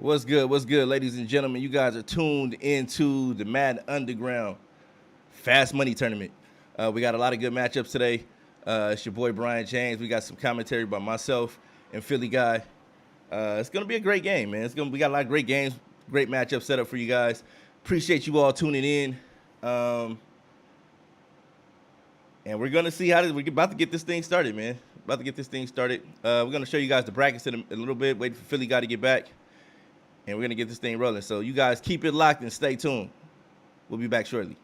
What's good? What's good, ladies and gentlemen? You guys are tuned into the Madden Underground Fast Money Tournament. We got a lot of good matchups today. It's your boy Brian James. We got some commentary by myself and Philly Guy. It's gonna be a great game, man. We got a lot of great games, great matchups set up for you guys. Appreciate you all tuning in. And we're gonna see we're about to get this thing started, man. About to get this thing started. We're gonna show you guys the brackets in a little bit. Waiting for Philly Guy to get back. And we're going to get this thing rolling. So you guys keep it locked and stay tuned. We'll be back shortly.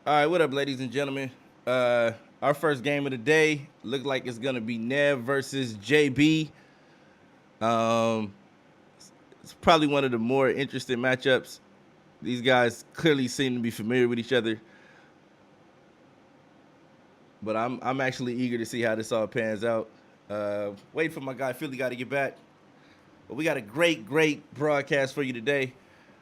All right, what up, ladies and gentlemen? Our first game of the day looked like it's gonna be Nev versus JB. Um, it's probably one of the more interesting matchups. These guys clearly seem to be familiar with each other, but I'm actually eager to see how this all pans out. Wait for my guy Philly Guy to get back. But we got a great broadcast for you today.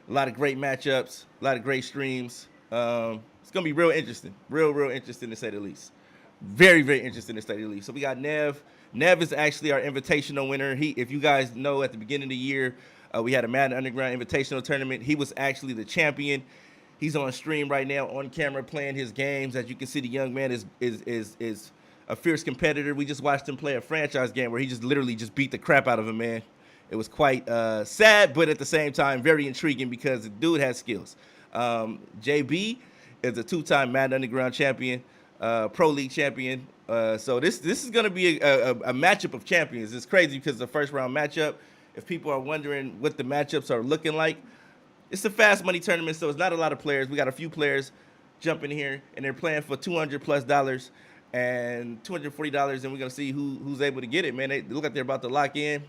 A lot of great matchups, a lot of great streams. It's gonna be real interesting, real interesting to say the least. Very interesting to say the least. So we got Nev. Nev is actually our invitational winner. If you guys know, at the beginning of the year, we had a Madden Underground Invitational tournament. He was actually the champion. He's on stream right now, on camera, playing his games. As you can see, the young man is a fierce competitor. We just watched him play a franchise game where he just literally just beat the crap out of a man. It was quite sad, but at the same time, very intriguing because the dude has skills. JB is a two-time Madden Underground champion, Pro League champion. So this is going to be a matchup of champions. It's crazy because it's a first-round matchup. If people are wondering what the matchups are looking like, it's a fast money tournament, so it's not a lot of players. We got a few players jumping here, and they're playing for $200+ and $240, and we're going to see who's able to get it, man. They look like they're about to lock in.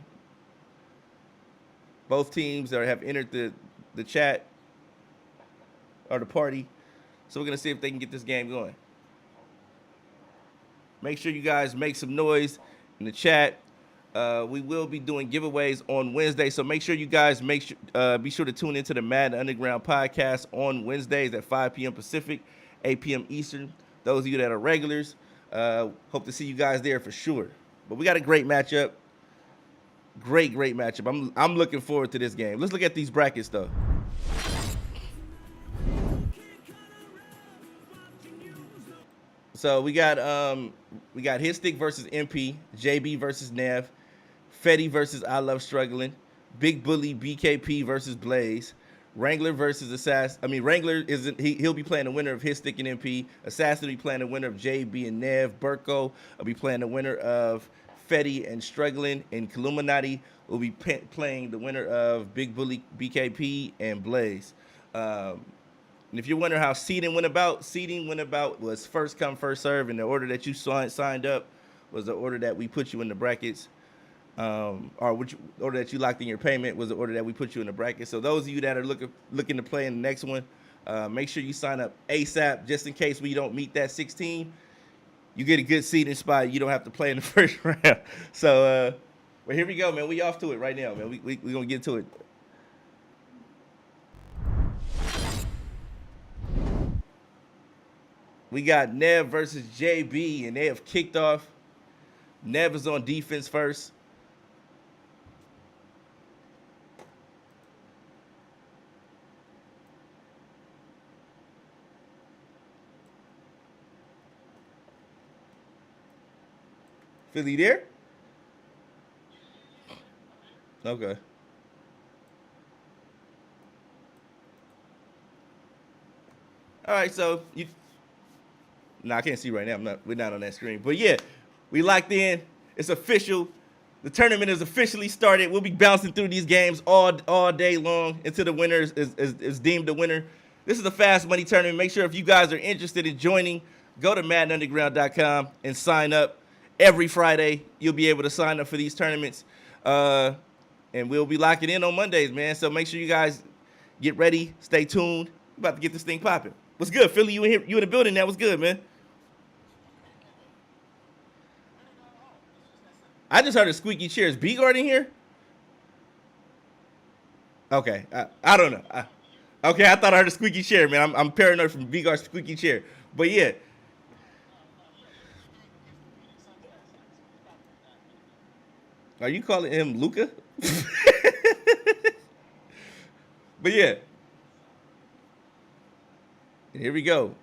Both teams have entered the chat or the party. So we're going to see if they can get this game going. Make sure you guys make some noise in the chat. We will be doing giveaways on Wednesday. So make sure you guys be sure to tune into the Madden Underground podcast on Wednesdays at 5 p.m. Pacific, 8 p.m. Eastern. Those of you that are regulars, hope to see you guys there for sure. But we got a great matchup. Great matchup. I'm looking forward to this game. Let's look at these brackets though. So we got Hitstick versus MP, JB versus Nev, Fetty versus I Love Struggling, Big Bully BKP versus Blaze, Wrangler versus Assassin. I mean, Wrangler isn't he'll be playing the winner of Hitstick and MP. Assassin will be playing the winner of JB and Nev. Burko will be playing the winner of Fetty and Struggling, and Illuminati will be playing the winner of Big Bully BKP and Blaze. And if you're wondering how seeding went about was first come, first serve, and the order that you signed up was the order that we put you in the brackets, or which order that you locked in your payment was the order that we put you in the bracket. So those of you that are looking to play in the next one, make sure you sign up ASAP, just in case we don't meet that 16. You get a good seating spot. You don't have to play in the first round. So, well, here we go, man. We off to it right now, man. We gonna get to it. We got Nev versus JB, and they have kicked off. Nev is on defense first. Philly there? Okay. All right, so you. No, I can't see right now. We're not on that screen. But yeah, we locked in. It's official. The tournament is officially started. We'll be bouncing through these games all day long until the winner is deemed the winner. This is a fast money tournament. Make sure if you guys are interested in joining, go to MaddenUnderground.com and sign up. Every Friday, you'll be able to sign up for these tournaments. And we'll be locking in on Mondays, man. So make sure you guys get ready. Stay tuned. We're about to get this thing popping. What's good, Philly? You in here? You in the building now? What's good, man? I just heard a squeaky chair. Is B-Guard in here? Okay. I don't know. Okay, I thought I heard a squeaky chair, man. I'm paranoid from B-Guard's squeaky chair. But yeah. Are you calling him Luca? But yeah. Here we go.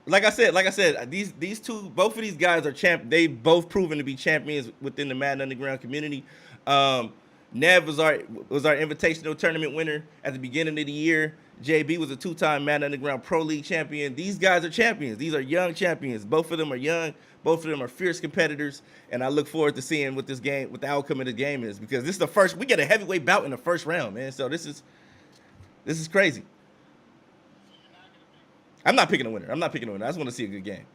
Like I said, these two, both of these guys are they both proven to be champions within the Madden Underground community. Nev was our invitational tournament winner at the beginning of the year. JB was a two-time Madden Underground Pro League champion. These guys are champions. These are young champions. Both of them are young. Both of them are fierce competitors, and I look forward to seeing what the outcome of the game is, because this is the first. We get a heavyweight bout in the first round, man. So this is crazy. I'm not picking a winner. I just want to see a good game.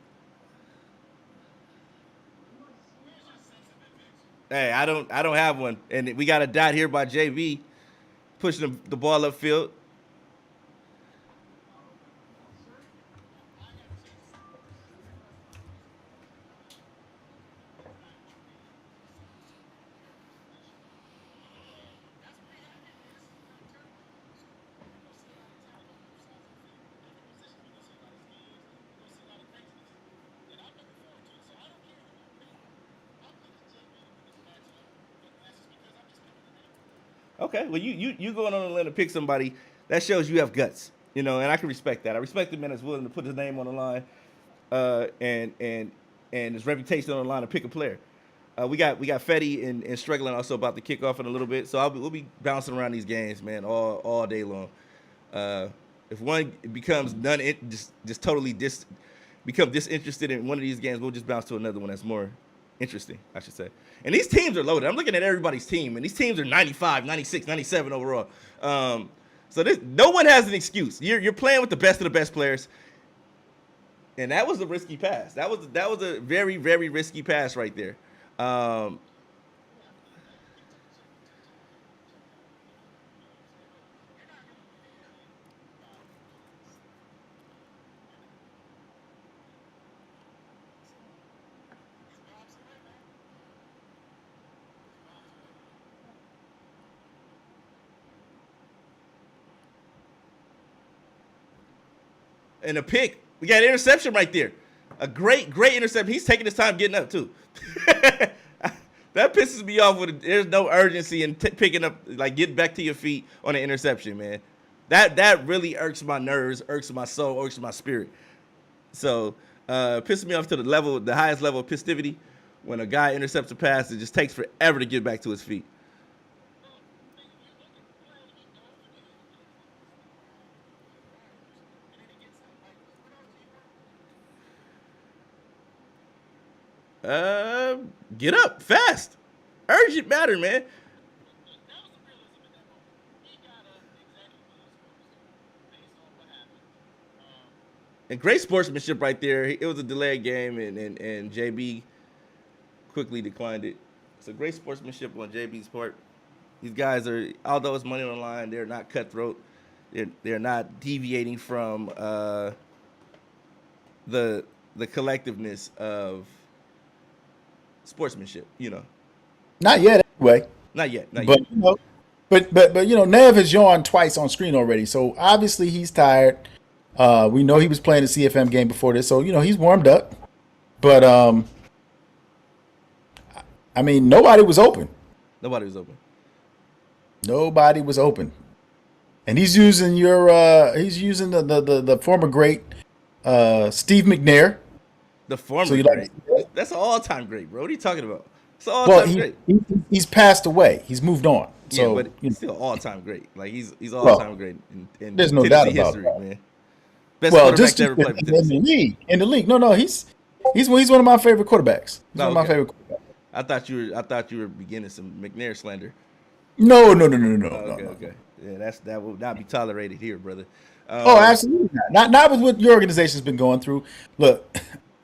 Hey, I don't have one, and we got a dot here by JB, pushing the ball upfield. Okay, well, you going on a limb to pick somebody that shows you have guts, and I can respect that. I respect the man that's willing to put his name on the line, and his reputation on the line to pick a player. We got Fetty and struggling also about the kickoff in a little bit, so we'll be bouncing around these games, man, all day long. If one becomes just totally become disinterested in one of these games, we'll just bounce to another one that's more interesting, I should say. And these teams are loaded. I'm looking at everybody's team, and these teams are 95, 96, 97 overall. So no one has an excuse. You're playing with the best of the best players, and that was a risky pass. That was a very, very risky pass right there. And a pick. We got an interception right there. A great interception. He's taking his time getting up, too. That pisses me off. There's no urgency in picking up, like, getting back to your feet on an interception, man. That really irks my nerves, irks my soul, irks my spirit. So, pisses me off to the highest level of pistivity. When a guy intercepts a pass, it just takes forever to get back to his feet. Get up fast. Urgent matter, man. And great sportsmanship right there. It was a delayed game, and JB quickly declined it. So great sportsmanship on JB's part. These guys are, although it's money on the line, they're not cutthroat. They're not deviating from the collectiveness of sportsmanship, Not yet, anyway. Not yet. But Nev has yawned twice on screen already, so obviously he's tired. We know he was playing a CFM game before this, so he's warmed up. But nobody was open. Nobody was open. Nobody was open, and he's using the former great Steve McNair. The former great. That's an all-time great, bro. What are you talking about? It's an all-time great. He's passed away. He's moved on. So, yeah, but he's still all-time great. Like he's all-time great in there's no Tennessee doubt about history, that. man. Best quarterback to ever play for in Tennessee. the league. No, he's one of my favorite quarterbacks. He's one of my favorite quarterbacks. I thought you were beginning some McNair slander. No. Okay. Yeah, that will not be tolerated here, brother. Absolutely not. Not with what your organization's been going through. Look,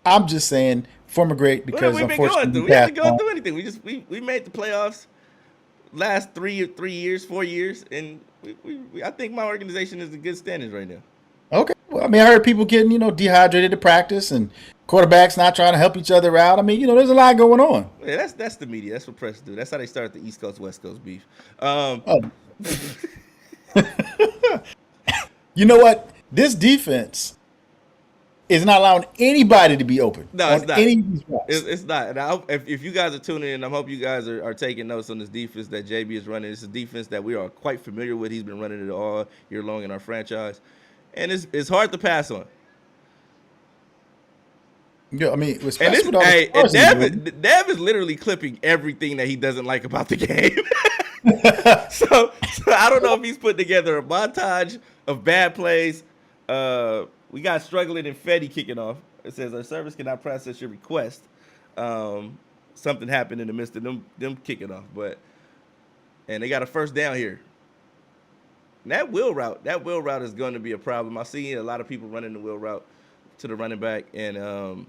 I'm just saying former great because we've been going through. We haven't gone through anything. We made the playoffs last 4 years, and I think my organization is in good standings right now. Okay. Well, I heard people getting dehydrated to practice and quarterbacks not trying to help each other out. There's a lot going on. Yeah, that's the media. That's what press do. That's how they start the East Coast West Coast beef. You know what? This defense is not allowing anybody to be open. No, it's not. It's not. And if you guys are tuning in, I hope you guys are taking notes on this defense that JB is running. It's a defense that we are quite familiar with. He's been running it all year long in our franchise. And it's hard to pass on. Yeah, Nev is literally clipping everything that he doesn't like about the game. so I don't know if he's putting together a montage of bad plays. We got struggling and Fetty kicking off. It says our service cannot process your request. Something happened in the midst of them kicking off, and they got a first down here. And that wheel route is going to be a problem. I see a lot of people running the wheel route to the running back, and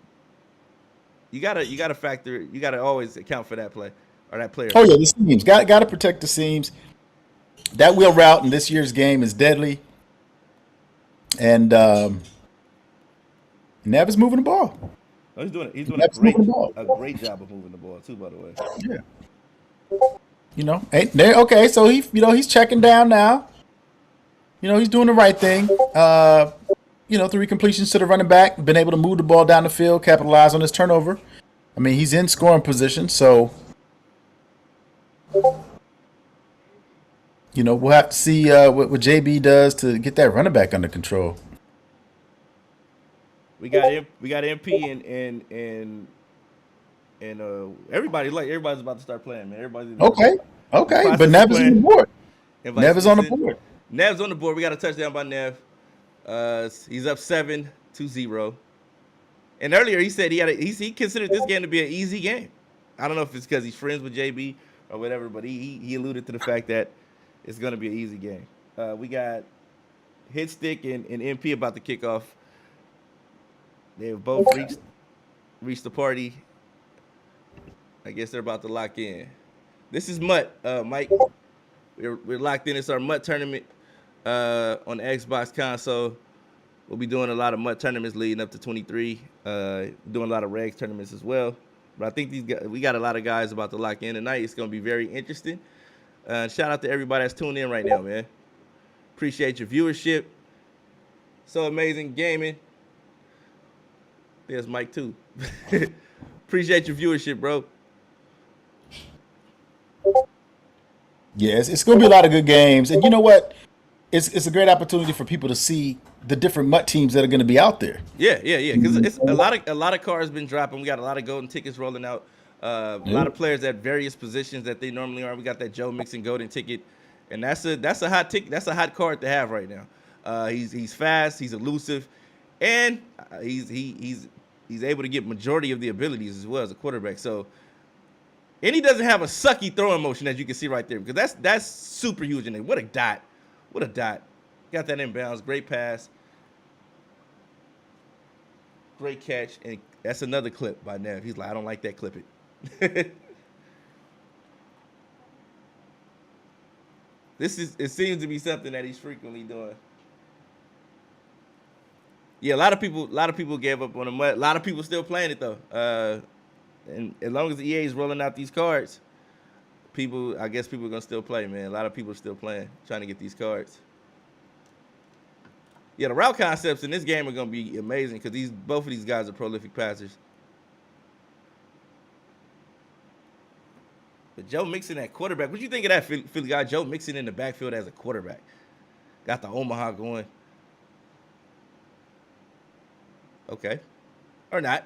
you gotta always account for that play or that player. Oh yeah, the seams got to protect the seams. That wheel route in this year's game is deadly, and Nev is moving the ball. Oh, he's doing a great job of moving the ball too, by the way. Yeah. Okay, so he's checking down now. He's doing the right thing. 3 completions to the running back, been able to move the ball down the field, capitalize on his turnover. He's in scoring position, so we'll have to see what JB does to get that running back under control. We got MP and everybody's about to start playing, man. Everybody's in Okay, the okay, but process of Nev is on the playing. board. Invite Nev is on the Smithson. board. Nev's on the board. We got a touchdown by Nev. He's up 7-0. And earlier he said he considered this game to be an easy game. I don't know if it's because he's friends with JB or whatever, but he alluded to the fact that it's going to be an easy game. We got Hit Stick and MP about to kick off. They've both reached the party. I guess they're about to lock in. This is MUT, Mike. We're locked in. It's our MUT tournament on the Xbox console. We'll be doing a lot of MUT tournaments leading up to 23. Doing a lot of regs tournaments as well. But I think we got a lot of guys about to lock in tonight. It's going to be very interesting. Shout out to everybody that's tuned in right now, man. Appreciate your viewership. So amazing gaming. There's Mike too. Appreciate your viewership, bro. Yes, it's going to be a lot of good games, and you know what? It's a great opportunity for people to see the different MUT teams that are going to be out there. Yeah. Because it's a lot of cars been dropping. We got a lot of golden tickets rolling out. A lot of players at various positions that they normally are. We got that Joe Mixon golden ticket, and that's a hot ticket. That's a hot card to have right now. He's fast. He's elusive, and he's able to get majority of the abilities as well as a quarterback. So. And he doesn't have a sucky throwing motion, as you can see right there, because that's super huge in there. What a dot. What a dot. Got that inbounds. Great pass. Great catch. And that's another clip by Nev. He's like, I don't like that. Clip it. It seems to be something that he's frequently doing. Yeah, a lot of people gave up on him. A lot of people still playing it though. And as long as the EA is rolling out these cards, I guess people are gonna still play, man. A lot of people are still playing, trying to get these cards. Yeah, the route concepts in this game are gonna be amazing because both of these guys are prolific passers. But Joe Mixon at quarterback, what you think of that Philly guy? Joe Mixon in the backfield as a quarterback, got the Omaha going. Okay, or not.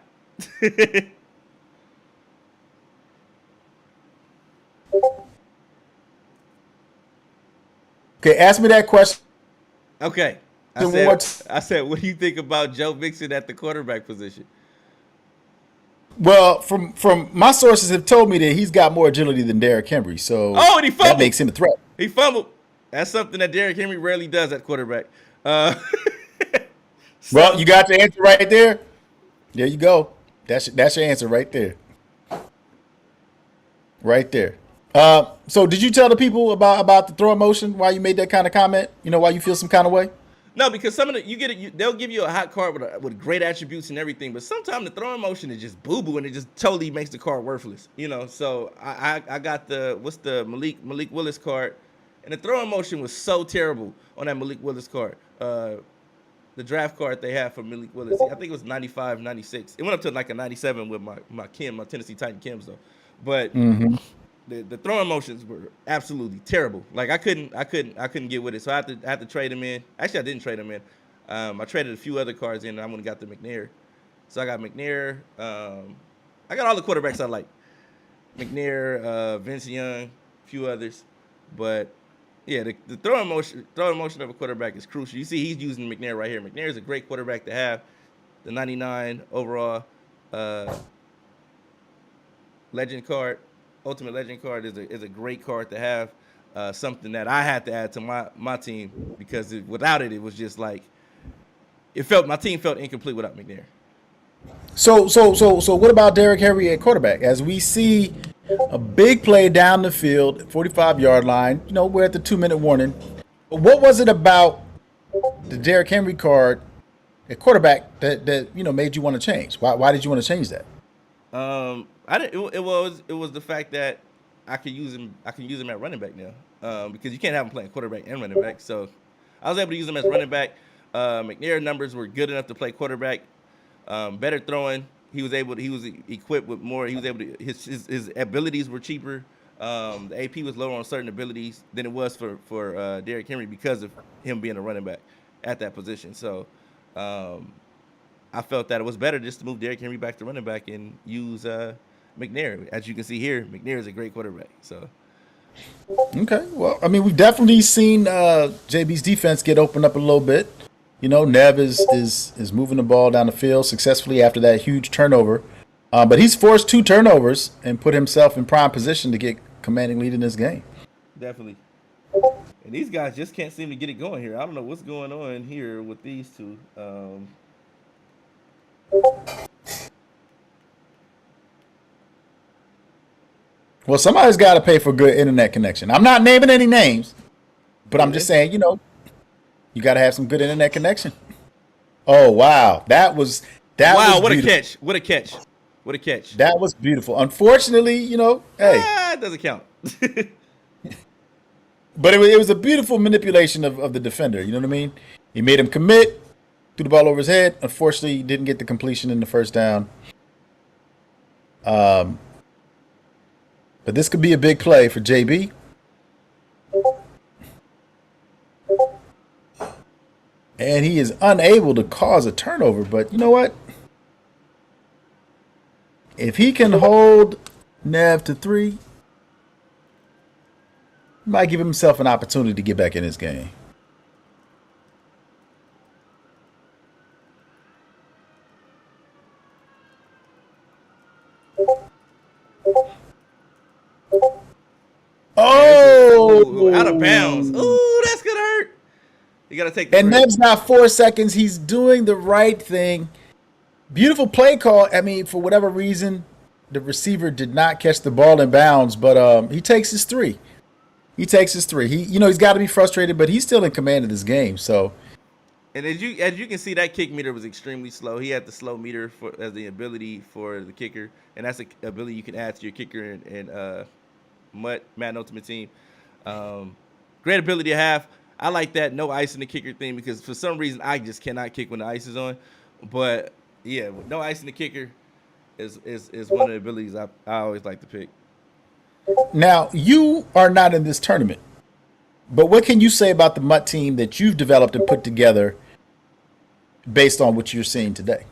Okay, ask me that question. Okay. I said, what do you think about Joe Mixon at the quarterback position? Well, from my sources have told me that he's got more agility than Derrick Henry, so and he fumbled. That makes him a threat. He fumbled. That's something that Derrick Henry rarely does at quarterback. Well, you got the answer right there. There you go. That's your answer right there. Right there. So did you tell the people about the throwing motion? Why you made that kind of comment? Why you feel some kind of way? No, because some of they'll give you a hot card with great attributes and everything, but sometimes the throwing motion is just boo boo and it just totally makes the card worthless. So I got the Malik Willis card, and the throwing motion was so terrible on that Malik Willis card. The draft card they have for Malik Willis, I think it was 95, 96. It went up to like a 97 with my Tennessee Titan Kims though, but. Mm-hmm. The throwing motions were absolutely terrible. Like I couldn't get with it. So I had to trade him in. Actually, I didn't trade him in. I traded a few other cards in, and I went and got the McNair. So I got McNair. I got all the quarterbacks I like. McNair, Vince Young, a few others. But yeah, the throwing motion of a quarterback is crucial. You see, he's using McNair right here. McNair is a great quarterback to have. The 99 overall legend card. Ultimate Legend card is a great card to have. Something that I had to add to my team because without it, it was just like my team felt incomplete without McNair. So what about Derrick Henry at quarterback? As we see a big play down the field, 45-yard line. We're at the 2-minute warning. But what was it about the Derrick Henry card at quarterback that made you want to change? Why did you want to change that? I didn't. It was the fact that I can use him at running back now, because you can't have him playing quarterback and running back. So I was able to use him as running back. McNair numbers were good enough to play quarterback. Better throwing. He was equipped with more. He was able to his abilities were cheaper. The AP was lower on certain abilities than it was for Derrick Henry because of him being a running back at that position. So I felt that it was better just to move Derrick Henry back to running back and use McNair. As you can see here, McNair is a great quarterback. So Okay. Well, I mean, we've definitely seen JB's defense get opened up a little bit. You know, Nev is moving the ball down the field successfully after that huge turnover. But he's forced 2 turnovers and put himself in prime position to get commanding lead in this game. definitely. And these guys just can't seem to get it going here. I don't know what's going on here with these two. Well, somebody's got to pay for good internet connection. I'm not naming any names, but I'm just saying, you know, you got to have some good internet connection. Oh, wow. That was Wow, what a beautiful. catch. What a catch. What a catch. That was beautiful. Unfortunately, you know, hey, It doesn't count. but it was a beautiful manipulation of the defender. You know what I mean? He made him commit, threw the ball over his head. Unfortunately, he didn't get the completion in the first down. But this could be a big play for JB. And he is unable to cause a turnover. But you know what? If he can hold Nev to 3, he might give himself an opportunity to get back in this game. Ooh, out of bounds. Oh! Ooh, that's gonna hurt. You gotta take the And risk. Nev's not 4 seconds. He's doing the right thing. Beautiful play call. I mean, for whatever reason, the receiver did not catch the ball in bounds, but he takes his 3. He takes his 3. He's got to be frustrated, but he's still in command of this game. So, And as you can see, that kick meter was extremely slow. He had the slow meter for as the ability for the kicker, and that's an ability you can add to your kicker and MUT Madden Ultimate Team. Great ability to have. I like that no ice in the kicker thing because for some reason I just cannot kick when the ice is on. But yeah, with no ice in the kicker is one of the abilities I always like to pick. now you are not in this tournament, but what can you say about the MUT team that you've developed and put together based on what you're seeing today?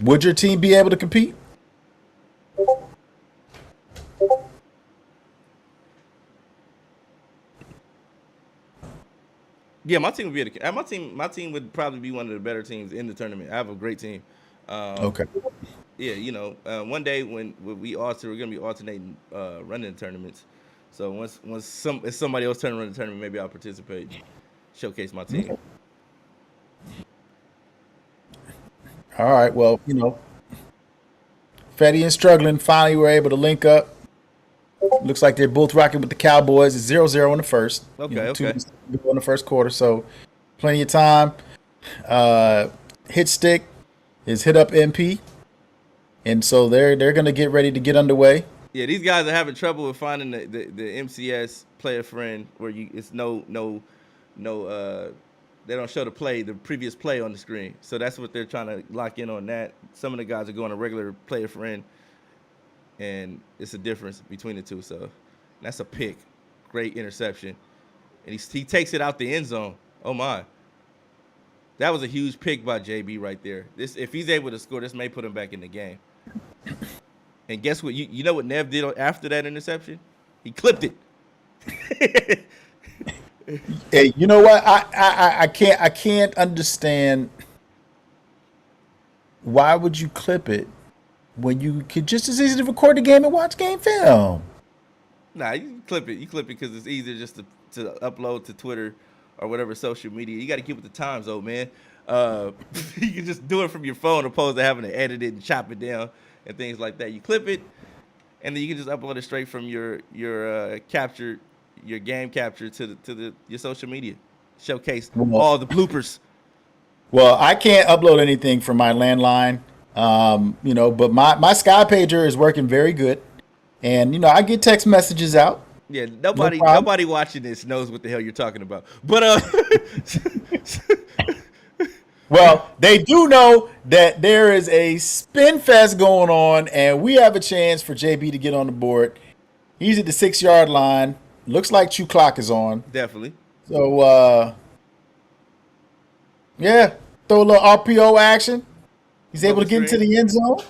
Would your team be able to compete? Yeah, my team would be able to, my team would probably be one of the better teams in the tournament. I have a great team. Okay. Yeah, one day when we're gonna be alternating running tournaments. So once if somebody else turn run the tournament, maybe I'll participate, showcase my team. All right. Well, Fetty and Struggling finally were able to link up. Looks like they're both rocking with the Cowboys. It's 0-0 in the first. Okay. Two minutes to go in the first quarter, so plenty of time. Hit stick is hit up MP, and so they're going to get ready to get underway. Yeah, these guys are having trouble with finding the MCS player friend where it's no they don't show the previous play on the screen. So that's what they're trying to lock in on that. Some of the guys are going a regular player friend, and it's a difference between the two. So that's a pick. Great interception. And he takes it out the end zone. Oh, my. That was a huge pick by JB right there. If he's able to score, this may put him back in the game. And guess what? You know what Nev did after that interception? He clipped it. Hey, you know what? I can't understand why would you clip it when you could just as easily record the game and watch game film. Nah, you clip it. You clip it because it's easier just to upload to Twitter or whatever social media. You got to keep with the times, though, man. You can just do it from your phone opposed to having to edit it and chop it down and things like that. You clip it, and then you can just upload it straight from your game capture to your social media. Showcase all the bloopers. Well, I can't upload anything from my landline, but my Sky pager is working very good, and I get text messages out. Yeah, No problem. nobody watching this knows what the hell you're talking about. But Well, they do know that there is a spin fest going on, and we have a chance for JB to get on the board. He's at the 6 yard line. Looks like Chew clock is on. Definitely. So, yeah, throw a little RPO action. He's able to get into the end zone.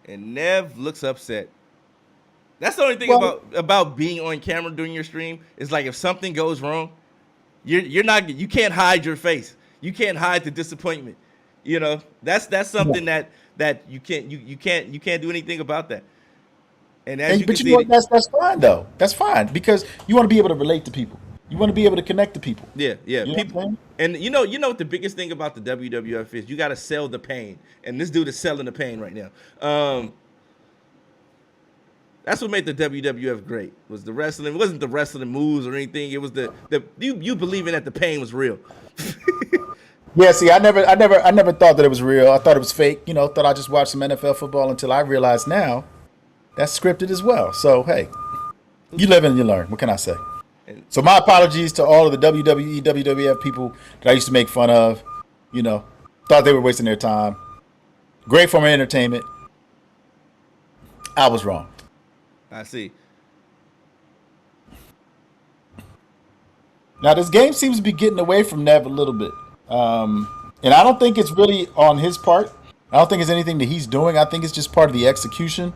And Nev looks upset. That's the only thing Well, about being on camera during your stream is like if something goes wrong, you can't hide your face. You can't hide the disappointment. You know, that's something that you can't do anything about that. And as you can but you see, know what? That's fine though. That's fine because you want to be able to relate to people. You want to be able to connect to people. yeah, You know what I'm people. saying? And you know what the biggest thing about the WWF is? You got to sell the pain, and this dude is selling the pain right now. That's what made the WWF great. Was the wrestling? It wasn't the wrestling moves or anything. It was the you believing that the pain was real. Yeah, see, I never thought that it was real. I thought it was fake. You know, thought I just watched some NFL football until I realized now that's scripted as well. So hey, you live and you learn. What can I say? So my apologies to all of the WWE, WWF people that I used to make fun of. You know, thought they were wasting their time. Great form of entertainment. I was wrong. I see. Now this game seems to be getting away from Nev a little bit, and I don't think it's really on his part. I don't think it's anything that he's doing. I think it's just part of the execution.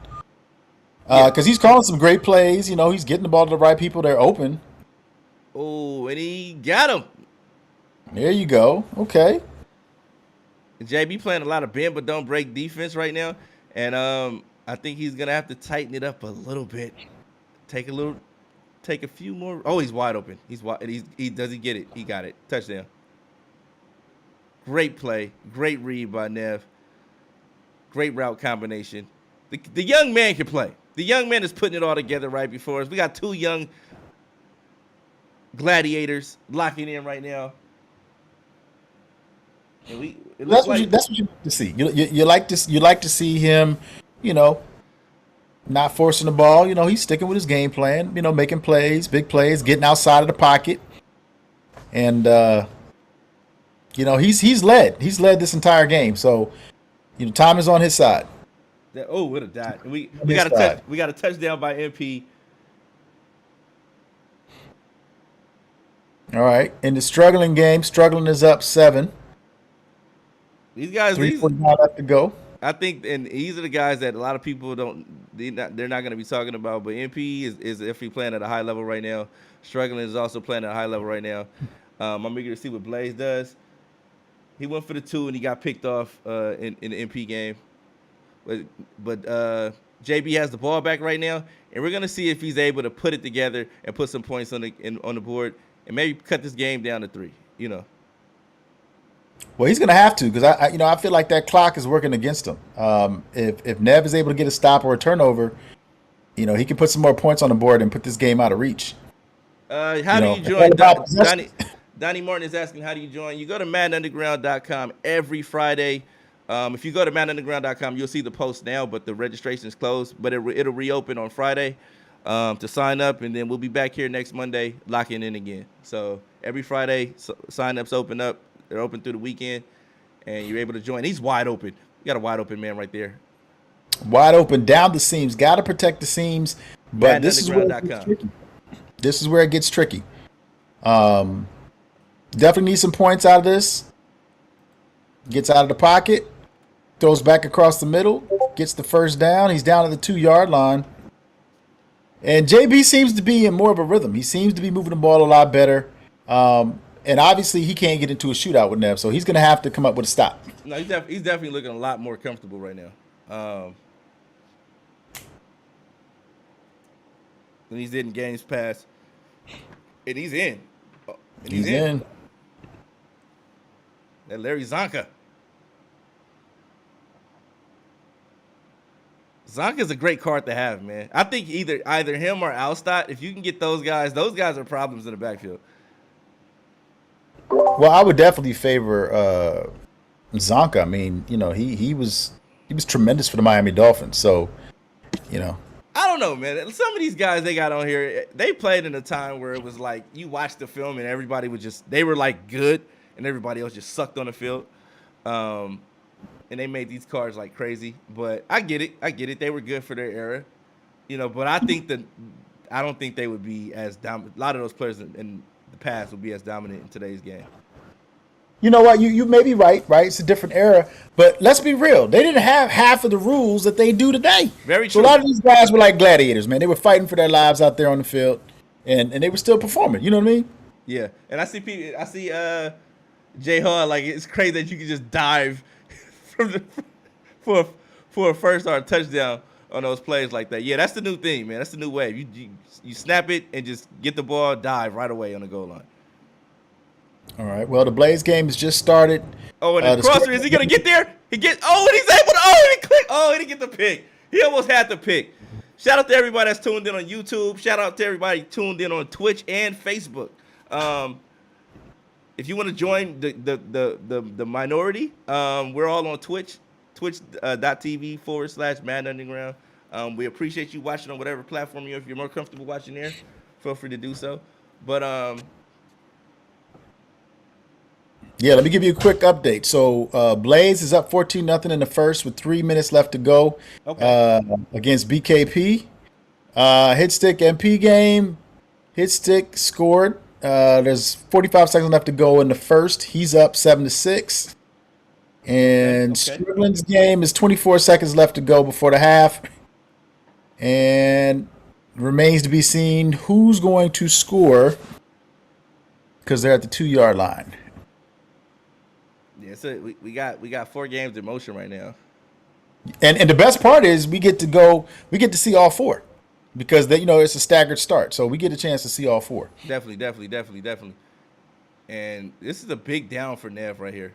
Because he's calling some great plays. You know, he's getting the ball to the right people. They're open. Oh, and he got him. There you go. Okay. JB playing a lot of bend but don't break defense right now, and I think he's gonna have to tighten it up a little bit. Take a few more. Oh, he's wide open. He's wide. Does he get it? He got it. Touchdown. Great play. Great read by Nev. Great route combination. The young man can play. The young man is putting it all together right before us. We got two young gladiators locking in right now. And That's what you like to see. You like to see him, you know, not forcing the ball. You know, he's sticking with his game plan. You know, making plays, big plays, getting outside of the pocket, and you know he's led this entire game. So, you know, time is on his side. Would have died. We got a touchdown by MP. All right, in the struggling game, struggling is up 7. These guys, 3:49 left to go. I think, and these are the guys that a lot of people they're not going to be talking about. But MP is definitely playing at a high level right now. Struggling is also playing at a high level right now. I'm eager to see what Blaze does. He went for the 2 and he got picked off in the MP game. But JB has the ball back right now, and we're gonna see if he's able to put it together and put some points on the board, and maybe cut this game down to 3. You know. Well, he's gonna have to because I feel like that clock is working against him. If Nev is able to get a stop or a turnover, you know he can put some more points on the board and put this game out of reach. How do you join? Donnie Martin is asking, how do you join? You go to MaddenUnderground.com every Friday. If you go to MaddenUnderground.com, you'll see the post now, but the registration is closed. But it'll reopen on Friday to sign up, and then we'll be back here next Monday locking in again. So every Friday, sign-ups open up. They're open through the weekend, and you're able to join. He's wide open. You got a wide open man right there. Wide open, down the seams. Got to protect the seams, but this is where it gets tricky. This is where it gets tricky. Definitely need some points out of this. Gets out of the pocket, throws back across the middle, gets the first down. He's down to the 2-yard line. And JB seems to be in more of a rhythm. He seems to be moving the ball a lot better. And obviously he can't get into a shootout with Nev, so he's going to have to come up with a stop. No, he's definitely looking a lot more comfortable right now. And he's in games past. And he's in. And he's in. That Larry Zonka. Zonka's a great card to have, man. I think either him or Alstott, if you can get those guys are problems in the backfield. Well, I would definitely favor Zonka. I mean, you know, he was tremendous for the Miami Dolphins. So, you know. I don't know, man. Some of these guys they got on here, they played in a time where it was like you watched the film and everybody they were like good and everybody else just sucked on the field. And they made these cards like crazy. But I get it. They were good for their era, But I don't think they would be as dominant. A lot of those players in the past would be as dominant in today's game. You know what? You may be right. It's a different era, but let's be real. They didn't have half of the rules that they do today. Very true. So a lot of these guys were like gladiators, man. They were fighting for their lives out there on the field, and they were still performing. You know what I mean? Yeah. And I see Jay Hall, like, it's crazy that you can just dive for a first or a touchdown on those plays like that. Yeah, that's the new thing, man. That's the new wave. You snap it and just get the ball, dive right away on the goal line. All right. Well, the Blaze game has just started. Oh, and the crosser, is he going to get there? And he's able to, he clicked. Oh, he didn't get the pick. He almost had the pick. Shout out to everybody that's tuned in on YouTube. Shout out to everybody tuned in on Twitch and Facebook. If you want to join the minority, we're all on Twitch, twitch.tv/Madden Underground. We appreciate you watching on whatever platform if you're more comfortable watching there, feel free to do so. But yeah, let me give you a quick update. So Blaze is up 14-0 in the first with 3 minutes left to go against BKP. Hitstick MP game. Hitstick scored. There's 45 seconds left to go in the first. He's up 7-6. And Strickland's game is 24 seconds left to go before the half. And remains to be seen who's going to score because they're at the 2-yard line. Yeah, so we got 4 games in motion right now. And the best part is we get to see all 4. Because it's a staggered start, so we get a chance to see all 4. Definitely. And this is a big down for Nev right here.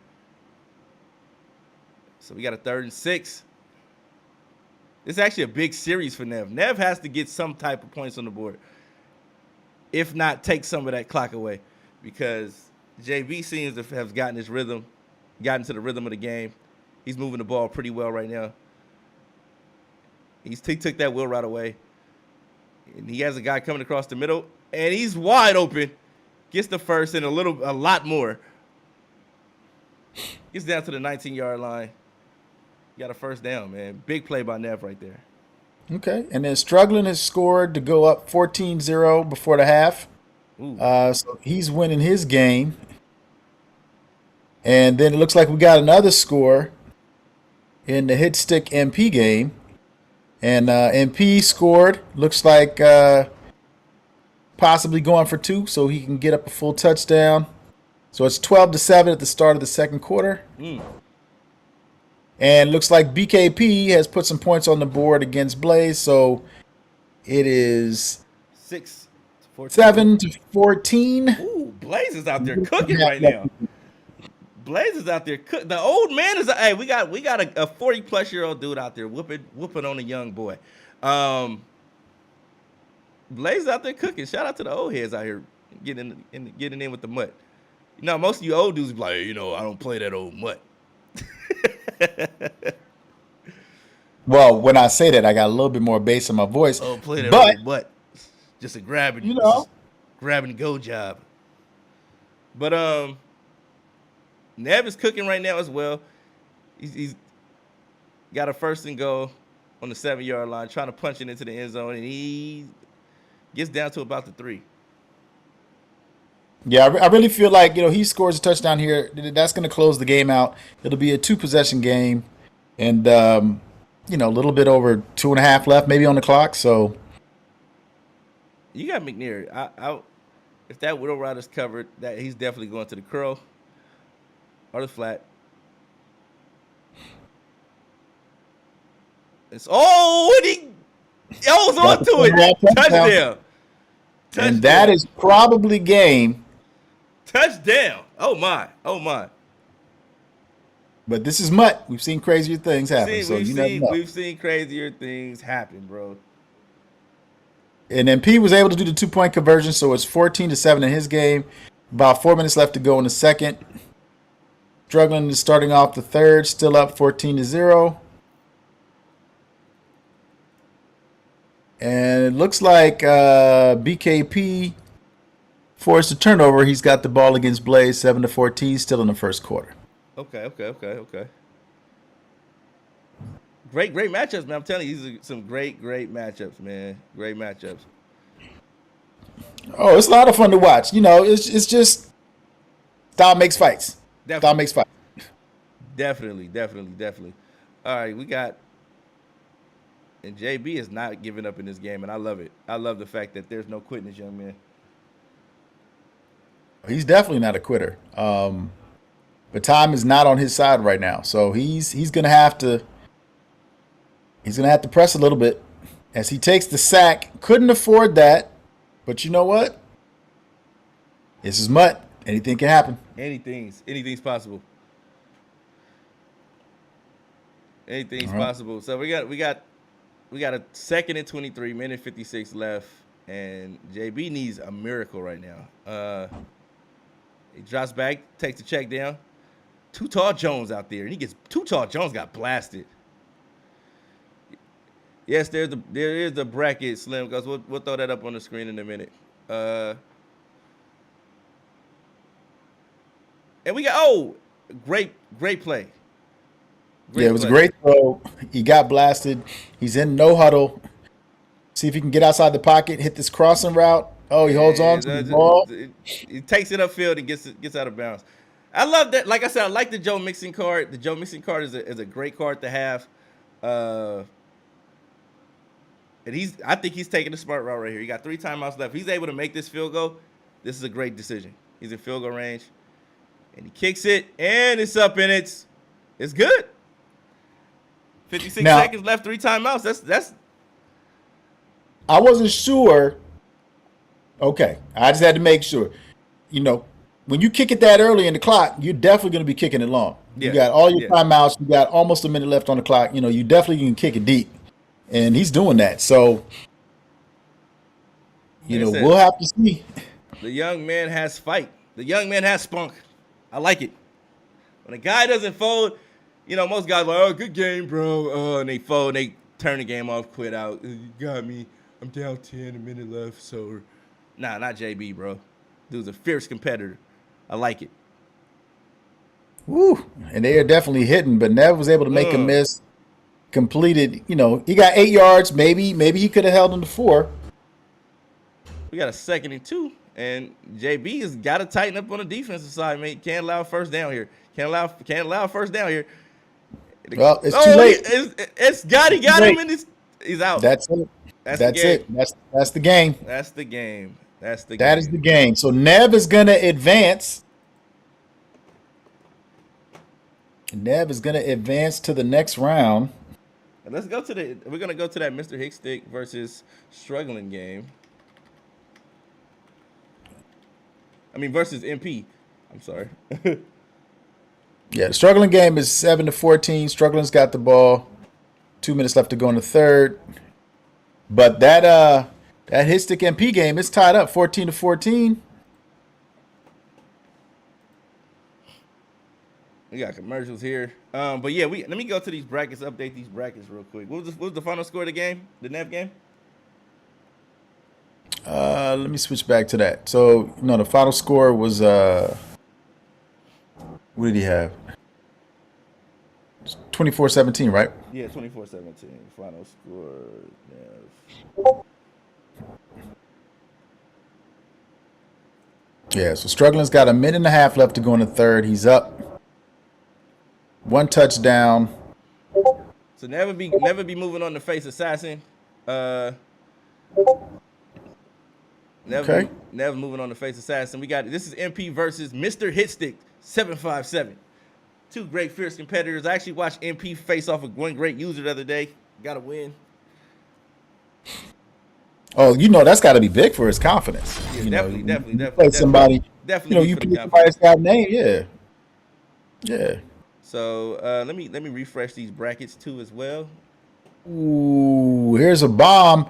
So we got a 3rd and 6. This is actually a big series for Nev. Nev has to get some type of points on the board. If not, take some of that clock away. Because JB seems to have gotten into the rhythm of the game. He's moving the ball pretty well right now. He took that wheel right away. And he has a guy coming across the middle, and he's wide open. Gets the first and a lot more. Gets down to the 19-yard line. Got a first down, man. Big play by Nev right there. Okay, and then Struggling has scored to go up 14-0 before the half. So he's winning his game. And then it looks like we got another score in the Hitstick MP game. And MP scored. Looks like possibly going for 2, so he can get up a full touchdown. So it's 12-7 at the start of the second quarter. And looks like BKP has put some points on the board against Blaze, so it is 7-14. Ooh, Blaze is out there cooking right now. Blaze is out there. The old man is. Hey, we got a 40-plus-year-old dude out there whooping on a young boy. Blaze is out there cooking. Shout out to the old heads out here getting in with the MUT. Most of you old dudes be like, I don't play that old MUT. Well, when I say that, I got a little bit more bass in my voice. Oh, play that old MUT. Just a grab and go job. But Nev is cooking right now as well. He's got a 1st and goal on the 7-yard line, trying to punch it into the end zone, and he gets down to about the 3. Yeah, I really feel like, he scores a touchdown here. That's going to close the game out. It'll be a 2-possession game, and a little bit over 2.5 left, maybe on the clock. So you got McNair. If that Widow Rider's covered, that he's definitely going to the curl. Or the flat. And he holds on to it. Touchdown. And that is probably game. Touchdown. Oh, my. But this is MUT. We've seen crazier things happen. We've seen crazier things happen, bro. And then P was able to do the 2-point conversion, so it's 14-7 in his game. About 4 minutes left to go in the second. Struggling is starting off the third, still up 14-0. And it looks like BKP forced a turnover. He's got the ball against Blaze, 7-14, still in the first quarter. Okay. Great matchups, man. I'm telling you, these are some great matchups, man. Great matchups. Oh, it's a lot of fun to watch. It's just style makes fights. Style Definitely, makes fights. definitely. All right, we got, and JB is not giving up in this game, and I love it. I love the fact that there's no quitting this young man. He's definitely not a quitter. But time is not on his side right now, so he's gonna have to press a little bit as he takes the sack. Couldn't afford that, but you know what? This is MUT. Anything can happen. Anything's possible. Anything's All right. possible. So we got a second and 23, minute 56 left, and JB needs a miracle right now. He drops back, takes the check down. Too Tall Jones out there, and Too Tall Jones got blasted. Yes, there is the bracket, Slim, because we'll throw that up on the screen in a minute. And we got great play. Yeah, it was a great throw. He got blasted. He's in no huddle. See if he can get outside the pocket, hit this crossing route. Oh, he holds on to the ball. He takes it upfield and gets out of bounds. I love that. Like I said, I like the Joe Mixon card. The Joe Mixon card is a great card to have. And I think he's taking the smart route right here. He got 3 timeouts left. If he's able to make this field goal, this is a great decision. He's in field goal range. And he kicks it, and it's up, and it's good. 56 seconds left, 3 timeouts. That's. I wasn't sure. Okay, I just had to make sure. When you kick it that early in the clock, you're definitely going to be kicking it long. You got all your timeouts. You got almost a minute left on the clock. You definitely can kick it deep, and he's doing that. So, we'll have to see. The young man has fight. The young man has spunk. I like it. When a guy doesn't fold, most guys are like, oh, good game, bro. And they fold, and they turn the game off, quit out. You got me. I'm down 10, a minute left. So, nah, not JB, bro. Dude's a fierce competitor. I like it. Woo. And they are definitely hitting, but Nev was able to make a miss. Completed, he got 8 yards. Maybe he could have held him to 4. We got a 2nd and 2. And JB has got to tighten up on the defensive side, mate. Can't allow first down here. Can't allow first down here. Well, it's too late. He got him, and he's out. That's it. That's it. That's the game. That's the game. That is the game. So Nev is going to advance. Nev is going to advance to the next round. And we're going to go to that Mr. Hickstick versus struggling game. Versus MP. I'm sorry. Yeah, the struggling game is 7-14. Struggling's got the ball. 2 minutes left to go in the third. But that Hickstick MP game is tied up 14-14. We got commercials here. But yeah, let me go to these brackets, update these brackets real quick. What was the final score of the game? The Nev game? Let me switch back to that. So, the final score was what did he have? 24-17, right? Yeah, 24-17. Final score. Nev. Yeah, so Struggling's got a minute and a half left to go in the third. He's up 1 touchdown. So never be moving on the face assassin. Never moving on the face assassin. This is MP versus Mr. Hitstick 757. 2 great fierce competitors. I actually watched MP face off with one great user the other day. Got to win. Oh, that's got to be big for his confidence. Yeah, definitely. Play somebody. Definitely. You play somebody's got name. Yeah. So let me refresh these brackets too as well. Ooh, here's a bomb.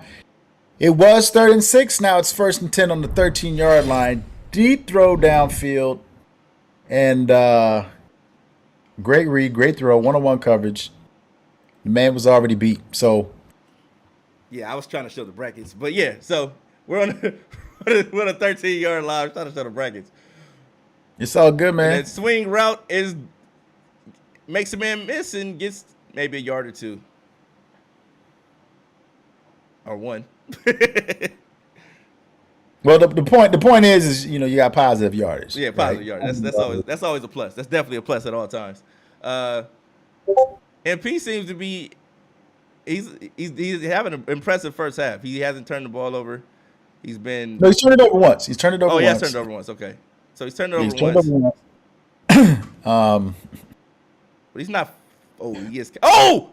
It was 3rd and 6. Now it's 1st and 10 on the 13-yard line. Deep throw downfield. And great read, great throw, 1-on-1 coverage. The man was already beat. So, yeah, I was trying to show the brackets. But, yeah, so we're on a 13-yard line. I was trying to show the brackets. It's all good, man. And that swing route is makes a man miss and gets maybe a yard or two. Or one. Well, the point is you got positive yardage. Yeah, positive right? yard. That's always a plus. That's definitely a plus at all times. MP seems to be he's having an impressive first half. He hasn't turned the ball over. He's been No, he's turned it over once. He's turned it over. Oh, once. he has turned it over once. Okay, so he's turned it over turned once. Over once. But he's not. Oh, he is. Oh,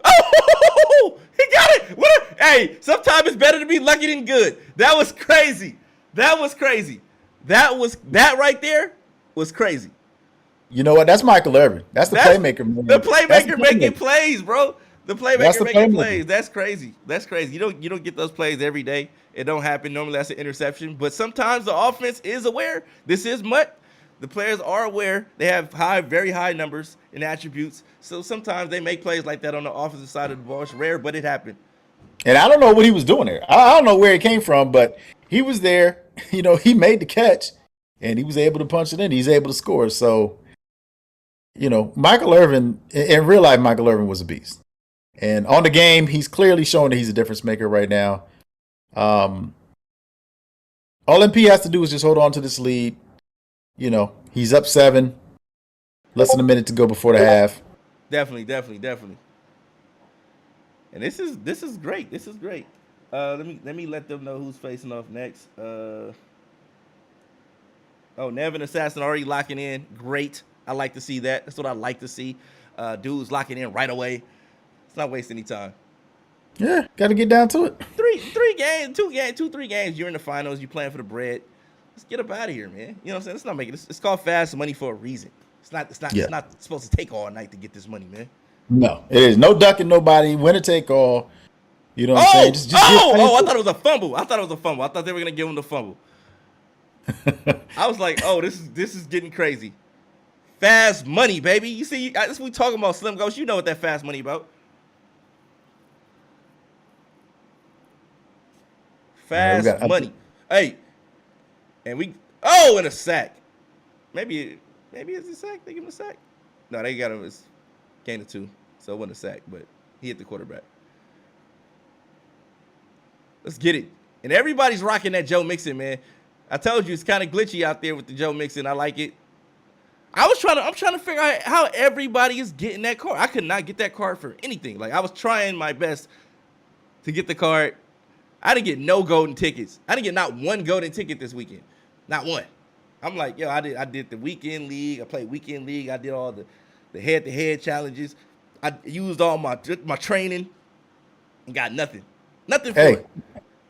he got it. Hey, sometimes it's better to be lucky than good. That was crazy. That right there was crazy. You know what? That's Michael Irvin. That's the playmaker. Man. The playmaker making plays, bro. The playmaker making plays. That's crazy. You don't get those plays every day. It don't happen. Normally that's an interception. But sometimes the offense is aware. This is MUT. The players are aware. They have very high numbers and attributes. So sometimes they make plays like that on the offensive side of the ball. It's rare, but it happened. And I don't know what he was doing there. I don't know where it came from, but he was there. He made the catch, and he was able to punch it in. He's able to score. So, Michael Irvin, in real life, Michael Irvin was a beast. And on the game, he's clearly showing that he's a difference maker right now. All MP has to do is just hold on to this lead. He's up 7. Less than a minute to go before the half. Definitely. And this is great. This is great. Let me let them know who's facing off next. Nevin Assassin already locking in. Great. I like to see that. That's what I like to see. Dudes locking in right away. Let's not waste any time. Yeah, got to get down to it. 3 games, 3 games. You're in the finals. You're playing for the bread. Let's get up out of here, man. You know what I'm saying? Let's not make it. It's called fast money for a reason. It's not supposed to take all night to get this money, man. No, it is no ducking nobody. Winner take all. You know what I'm saying? I thought it was a fumble. I thought they were gonna give him the fumble. I was like, this is getting crazy. Fast money, baby. You see, that's what we talking about, Slim Ghost. You know what that fast money about. Fast money. Hey, and and a sack. Maybe it's a sack. They give him a sack. No, they got him as gain of 2, so it wasn't a sack, but he hit the quarterback. Let's get it. And everybody's rocking that Joe Mixon, man. I told you it's kind of glitchy out there with the Joe Mixon. I like it. I'm trying to figure out how everybody is getting that card. I could not get that card for anything. Like, I was trying my best to get the card. I didn't get no golden tickets. I didn't get not one golden ticket this weekend. Not one. I'm like, I did the weekend league. I played weekend league. I did all the head-to-head challenges. I used all my training and got nothing. Nothing for it.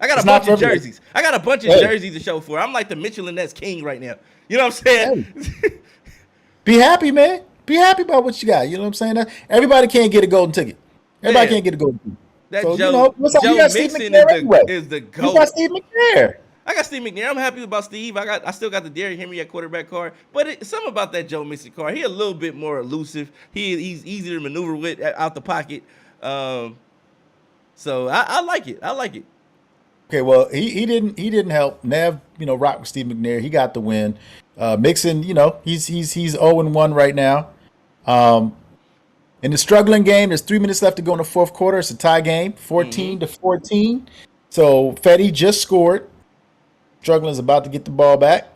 I got a bunch of jerseys. Jerseys to show for it. I'm like the Mitchell and Ness king right now. You know what I'm saying? Hey. Be happy, man. Be happy about what you got. You know what I'm saying? Everybody can't get a golden ticket. Everybody can't get a golden ticket. That so, Joe Mixon is the GOAT. You got Steve McNair. I got Steve McNair. I'm happy about Steve. I still got the Derrick Henry at quarterback card. But something about that Joe Mixon card. He a little bit more elusive. He's easier to maneuver with out the pocket. So I like it. Okay, well, he didn't help. Nev, rock with Steve McNair. He got the win. Mixon, he's 0-1 right now. In the struggling game, there's 3 minutes left to go in the fourth quarter. It's a tie game, 14-14. So Fetty just scored. Struggling is about to get the ball back.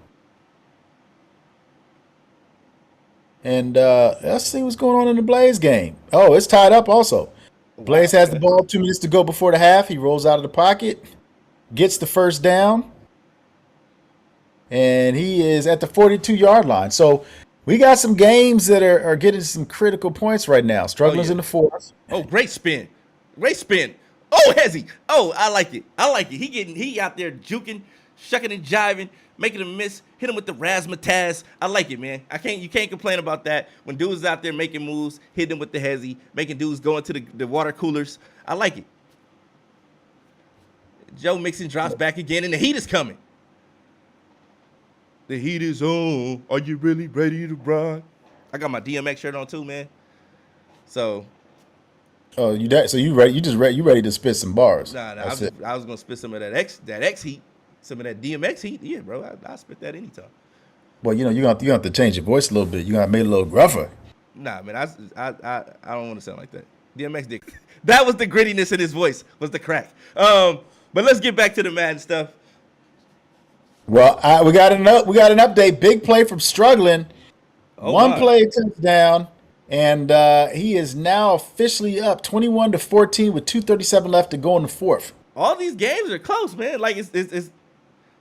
And let's see what's going on in the Blaze game. Oh, it's tied up also. Blaze has the ball, 2 minutes to go before the half. He rolls out of the pocket, gets the first down, and he is at the 42-yard line. So we got some games that are getting some critical points right now. Struggling's in the fourth. Oh, great spin. Oh, Hezzy. Oh, I like it. He out there juking, shucking and jiving, making him miss, hit him with the razzmatazz. I like it, man. You can't complain about that. When dudes out there making moves, hitting them with the Hezzy, making dudes go into the water coolers. I like it. Joe Mixon drops back again, and the heat is coming. The heat is on. Are you really ready to ride? I got my DMX shirt on too, man. So. Oh, you ready? You ready to spit some bars? Nah. I was gonna spit some of that X heat, some of that DMX heat. Yeah, bro. I spit that anytime. Well, you have to change your voice a little bit. You gotta make it a little gruffer. Nah, man, I don't want to sound like that. DMX did. That was the grittiness in his voice, was the crack. But let's get back to the Madden stuff. Well, we got an update. Big play from Struggling. Oh One my. play touchdown, and he is now officially up 21-14 with 2:37 left to go in the fourth. All these games are close, man. Like it's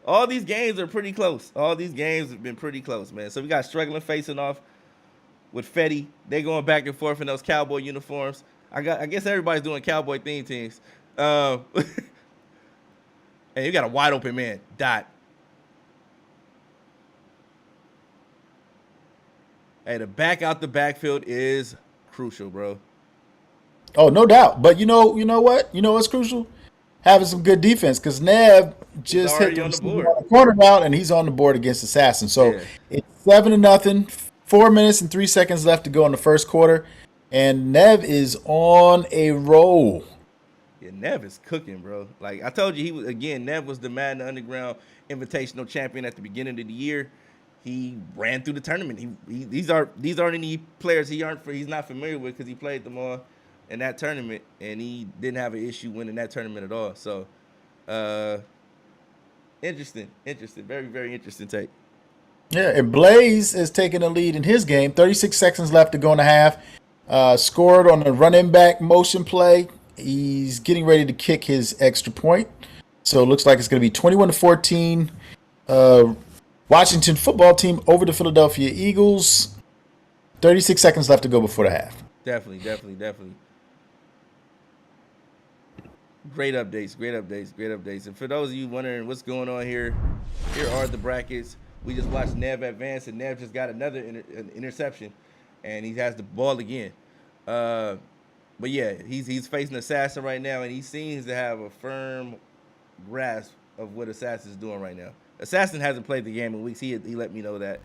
all these games are pretty close. All these games have been pretty close, man. So we got Struggling facing off with Fetty. They going back and forth in those cowboy uniforms. I guess everybody's doing cowboy theme teams. And you got a wide open man, Dot. Hey, the back out the backfield is crucial, bro. Oh, no doubt. But you know what? You know what's crucial? Having some good defense, because Nev just hit on the board. the corner route, and he's on the board against Assassin. So Yeah. it's 7-0, 4 minutes and 3 seconds left to go in the first quarter, and Nev is on a roll. Yeah, Nev is cooking, bro. Like I told you, Nev was the Madden Underground Invitational champion at the beginning of the year. He ran through the tournament. These aren't any players he's not familiar with because he played them all in that tournament, and he didn't have an issue winning that tournament at all. So, interesting, very, very interesting take. Yeah, and Blaze is taking the lead in his game. 36 seconds left to go in the half. Scored on a running back motion play. He's getting ready to kick his extra point. So it looks like it's going to be 21-14. Washington football team over the Philadelphia Eagles. 36 seconds left to go before the half. Definitely. Great updates. And for those of you wondering what's going on here are the brackets. We just watched Nev advance, and Nev just got another interception, and he has the ball again. But yeah, he's facing Assassin right now, and he seems to have a firm grasp of what Assassin's doing right now. Assassin hasn't played the game in weeks. He let me know that,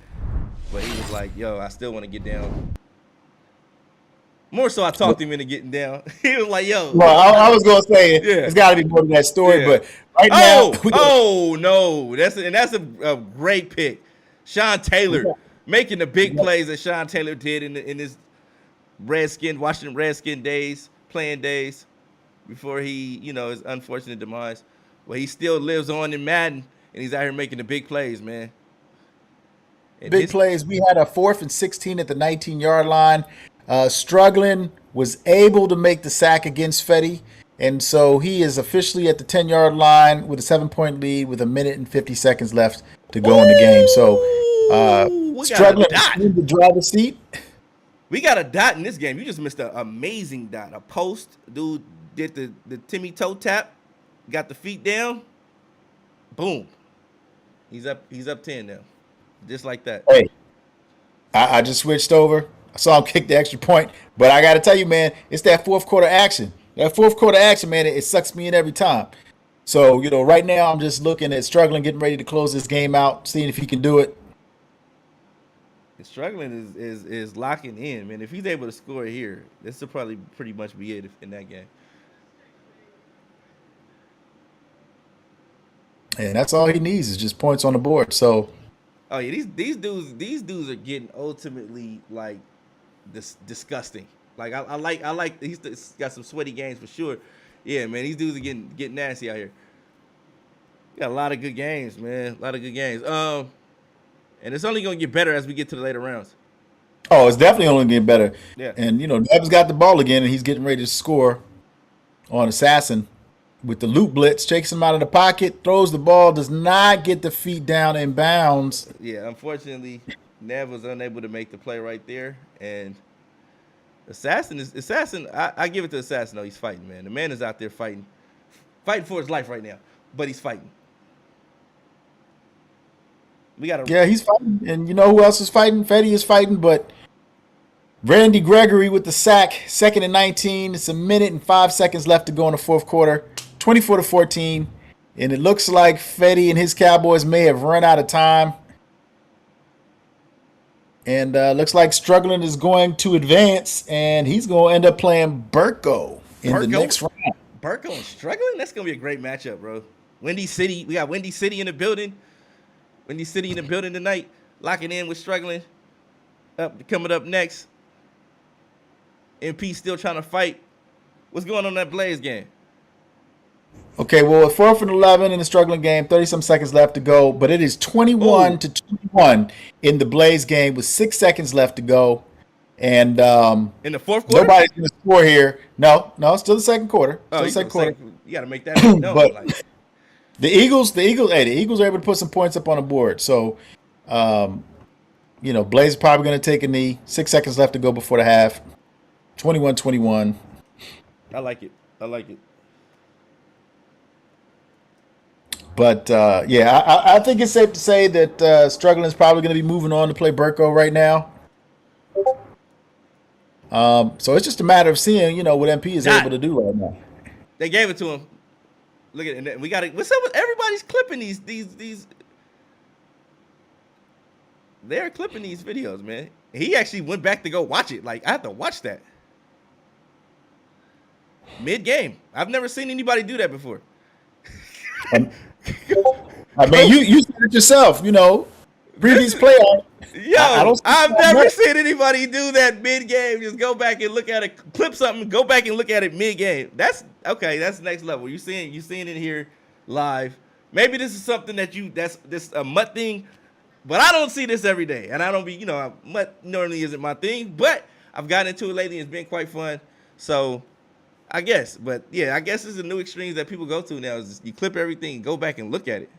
but he was like, "Yo, I still want to get down." More so, I talked him into getting down. He was like, "Yo." Well, I was gonna say it's got to be more than that story, but right now, no, that's a great pick, Sean Taylor making the big plays that Sean Taylor did in his Washington Redskin playing days, before he, his unfortunate demise. Well, he still lives on in Madden, and he's out here making the big plays, man. And big plays. We had a 4th and 16 at the 19-yard line. Struggling was able to make the sack against Fetty, and so he is officially at the 10-yard line with a 7-point lead with 1 minute and 50 seconds left to go in the game. So Struggling in the driver's seat. We got a dot in this game. You just missed an amazing dot. A post. Dude did the Timmy toe tap, got the feet down. Boom. He's up 10 now. Just like that. Hey, I just switched over. I saw him kick the extra point, but I got to tell you, man, it's that fourth quarter action. That fourth quarter action, man, it sucks me in every time. So, right now I'm just looking at Struggling, getting ready to close this game out, seeing if he can do it. Struggling is locking in, man. If he's able to score here, this will probably pretty much be it in that game. And that's all he needs is just points on the board. So, oh yeah, these dudes are getting ultimately like disgusting. Like I like he's got some sweaty games for sure. Yeah, man, these dudes are getting nasty out here. Got a lot of good games, man. A lot of good games. And it's only gonna get better as we get to the later rounds. Oh, it's definitely only getting better. Yeah. And Nev's got the ball again, and he's getting ready to score on Assassin with the loop blitz, takes him out of the pocket, throws the ball, does not get the feet down in bounds. Yeah, unfortunately, Nev was unable to make the play right there. And Assassin, I give it to Assassin, though. He's fighting, man. The man is out there fighting for his life right now, but he's fighting. Yeah, he's fighting. And you know who else is fighting? Fetty is fighting, but Randy Gregory with the sack, 2nd and 19. It's 1 minute and 5 seconds left to go in the fourth quarter, 24-14. And it looks like Fetty and his Cowboys may have run out of time. And looks like Struggling is going to advance, and he's going to end up playing Burko in the next round. Burko and Struggling? That's going to be a great matchup, bro. Windy City. We got Windy City in the building. Windy City in the building tonight. Locking in with Struggling. Coming up next. MP still trying to fight. What's going on in that Blaze game? Okay, well, with 4th and 11 in the struggling game, 30-some seconds left to go, but it is 21 to 21 in the Blaze game with 6 seconds left to go. And in the fourth quarter? Nobody's going to score here. No, still the second quarter. Still the second quarter. You got to make that known. But like. the Eagles are able to put some points up on the board. So, Blaze is probably going to take a knee. 6 seconds left to go before the half. 21-21. I like it. But, I think it's safe to say that Struggling is probably going to be moving on to play Burko right now. So it's just a matter of seeing, what MP is able to do right now. They gave it to him. Look at it. We got it. What's up with everybody's clipping these? They're clipping these videos, man. He actually went back to go watch it. Like, I have to watch that. Mid-game. I've never seen anybody do that before. I mean, you said it yourself, previous playoff. Yo, I've never seen anybody do that mid-game. Just go back and look at it, clip something, go back and look at it mid-game. That's okay. That's next level. You seeing it here live. Maybe this is something that's this a MUT thing, but I don't see this every day. And I don't be, MUT normally isn't my thing, but I've gotten into it lately. It's been quite fun. So I guess, but yeah, I guess it's the new extremes that people go to now. Is just you clip everything and go back and look at it.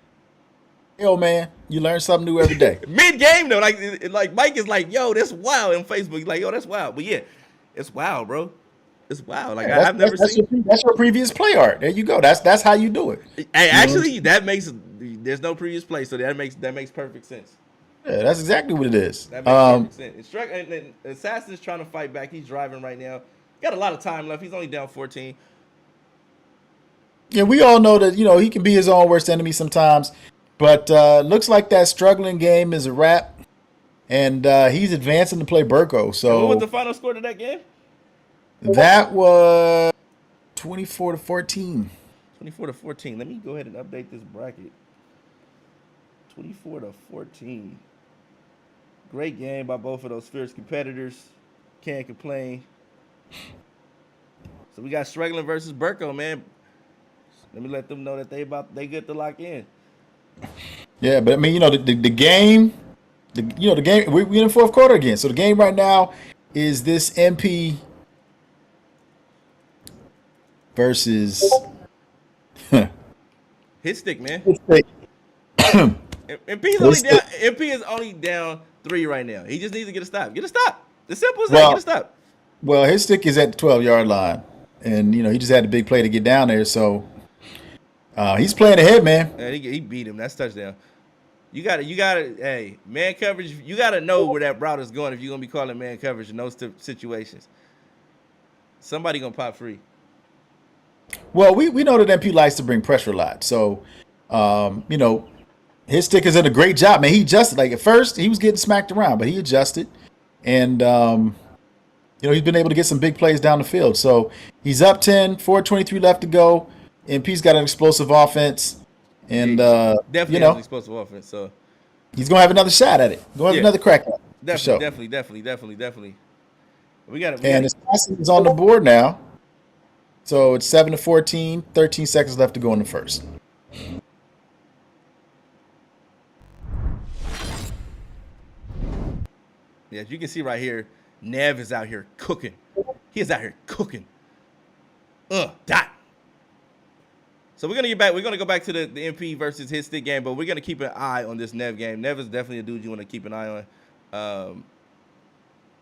Yo, man, you learn something new every day. Mid-game, though, like Mike is like, yo, that's wild on Facebook. He's like, yo, that's wild. But yeah, it's wild, bro. It's wild. Like, I've never seen. That's your previous play art. There you go. That's how you do it. Hey, actually, there's no previous play, so that makes perfect sense. Yeah, that's exactly what it is. That makes perfect sense. And Assassin's trying to fight back. He's driving right now. Got a lot of time left. He's only down 14. Yeah, we all know that, he can be his own worst enemy sometimes. But looks like that struggling game is a wrap, and he's advancing to play Burko. So what was the final score to that game? That was 24-14. 24-14. Let me go ahead and update this bracket. 24-14. Great game by both of those fierce competitors. Can't complain. So we got struggling versus Burko, man. Let me let them know that they good to lock in. Yeah, but I mean, the game, the game. We're in the fourth quarter again. So the game right now is this MP versus Hit stick, man. Hit stick. MP is only down 3 right now. He just needs to get a stop. Get a stop. It's simple as that. Get a stop. Well, his stick is at the 12-yard line, and he just had a big play to get down there. So he's playing ahead, man. Yeah, he beat him. That's touchdown. You gotta. Hey, man coverage. You gotta know where that route is going if you're gonna be calling man coverage in those situations. Somebody gonna pop free. Well, we know that MP likes to bring pressure a lot. So, his stick is in a great job, man. He adjusted. Like at first, he was getting smacked around, but he adjusted, and he's been able to get some big plays down the field. So he's up 10, 4:23 left to go. MP's got an explosive offense, and definitely has an explosive offense. So he's gonna have another shot at it. Gonna have another crack at it. Definitely. And his passing is on the board now. So it's 7-14, 13 seconds left to go in the first. Yeah, as you can see right here, Nev is out here cooking. He is out here cooking. Dot. So we're gonna go back to the MP versus his stick game, but we're gonna keep an eye on this Nev game. Nev is definitely a dude you want to keep an eye on.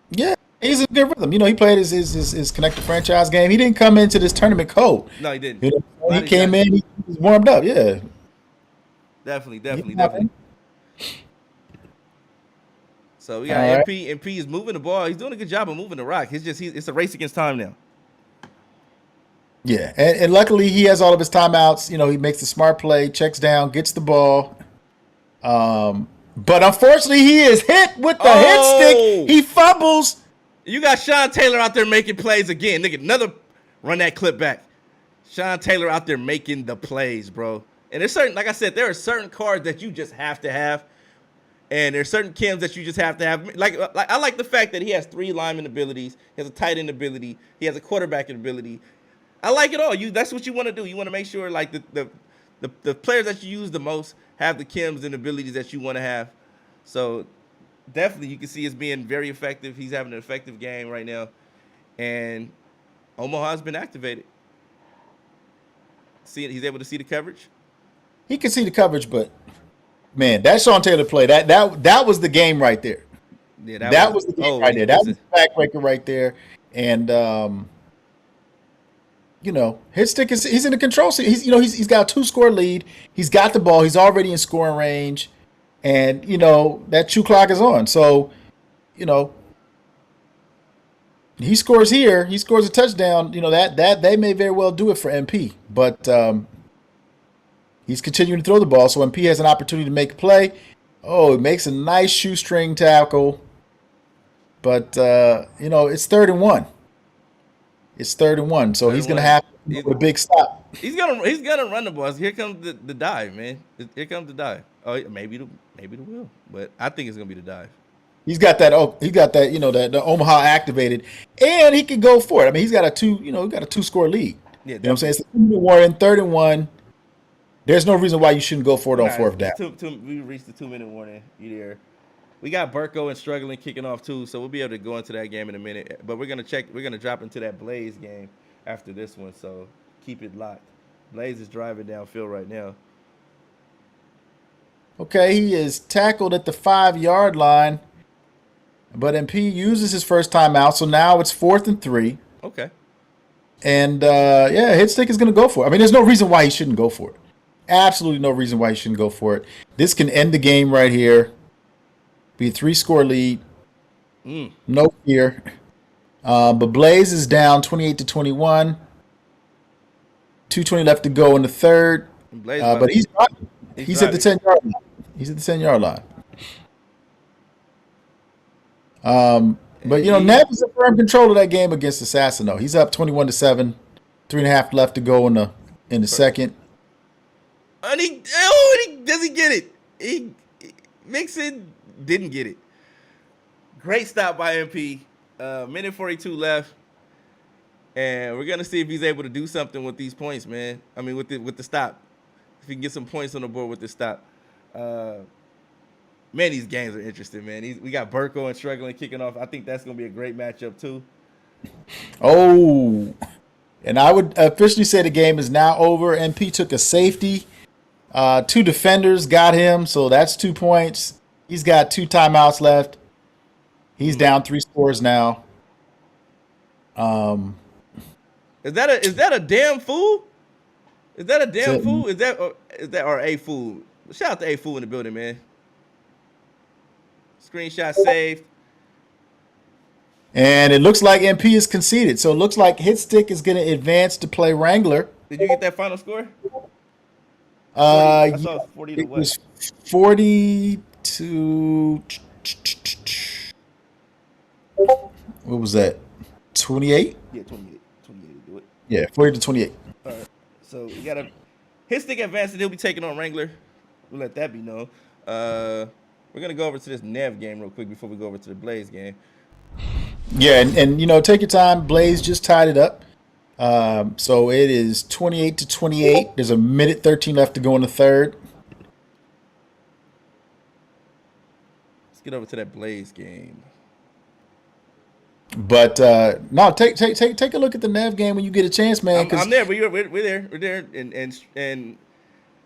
Yeah, he's in good rhythm. He played his connected franchise game. He didn't come into this tournament cold. No, he didn't. He came in, he was warmed up. Yeah, definitely. So we got MP. MP is moving the ball. He's doing a good job of moving the rock. It's a race against time now. Yeah, and luckily he has all of his timeouts. He makes the smart play, checks down, gets the ball. But unfortunately, he is hit with the hit stick. He fumbles. You got Sean Taylor out there making plays again. Nigga, run that clip back. Sean Taylor out there making the plays, bro. And there's certain, like I said, there are certain cards that you just have to have. And there's certain chems that you just have to have. Like I like the fact that he has 3 lineman abilities. He has a tight end ability. He has a quarterback ability. I like it all. That's what you want to do. You want to make sure like the players that you use the most have the chems and abilities that you want to have. So definitely you can see it's being very effective. He's having an effective game right now. And Omaha's been activated. He's able to see the coverage. He can see the coverage, but man, that Sean Taylor play, that was the game right there. Yeah, that was the game right there. That was the backbreaker right there. And his stick he's in the control seat. He's got a 2-score lead. He's got the ball. He's already in scoring range. And that shoe clock is on. So, he scores here. He scores a touchdown. That they may very well do it for MP. But he's continuing to throw the ball, so MP has an opportunity to make a play. Oh, it makes a nice shoestring tackle. But it's 3rd and 1. It's 3rd and 1, so he's going to have a big stop. He's gonna run the ball. Here comes the dive, man. Here comes the dive. Oh, maybe the will, but I think it's gonna be the dive. He's got that. Oh, he got that. The Omaha activated, and he can go for it. I mean, he's got a 2-score lead. Yeah, what I'm saying? It's a 2-minute warning, 3rd and 1. There's no reason why you shouldn't go for it on 4th down. We reached the 2-minute warning either. We got Burko and struggling kicking off too, so we'll be able to go into that game in a minute. But we're gonna drop into that Blaze game after this one, so keep it locked. Blaze is driving downfield right now. Okay, he is tackled at the 5-yard line, but MP uses his first timeout, so now it's 4th and 3. Okay. And hit stick is gonna go for it. I mean, there's no reason why he shouldn't go for it. Absolutely no reason why he shouldn't go for it. This can end the game right here. Be a 3-score lead. No fear. But Blaze is down 28-21. 2:20 left to go in the 3rd. But he's at the 10-yard line. He's at the 10-yard line. But Nev is in firm control of that game against Assassin though. He's up 21-7. 3.5 left to go in the 2nd. And he doesn't get it. Mixon didn't get it. Great stop by MP. Minute 42 left. And we're gonna see if he's able to do something with these points, man. I mean, with the stop, if he can get some points on the board with the stop. Man, these games are interesting, man. We got Burko and struggling kicking off. I think that's gonna be a great matchup too. Oh, and I would officially say the game is now over. MP took a safety. 2 defenders got him, so that's 2 points. He's got 2 timeouts left. He's down 3 scores now. Is that a damn fool? Is that a damn fool? Is that a fool? Shout out to a fool in the building, man. Screenshot saved. And it looks like MP is conceded. So it looks like Hitstick is going to advance to play Wrangler. Did you get that final score? I saw 40 to it what? was 40 to what was that? 28? Yeah, 28. 28 to do it. Yeah, 40 to 28. All right. So you got Hitstick advance and he'll be taking on Wrangler. We'll let that be known. We're gonna go over to this Nev game real quick before we go over to the Blaze game. Yeah, and take your time. Blaze just tied it up. So it is 28 to 28. There's a minute 13 left to go in the 3rd. Let's get over to that Blaze game. But no, take a look at the Nev game when you get a chance, man. I'm there. We're there, and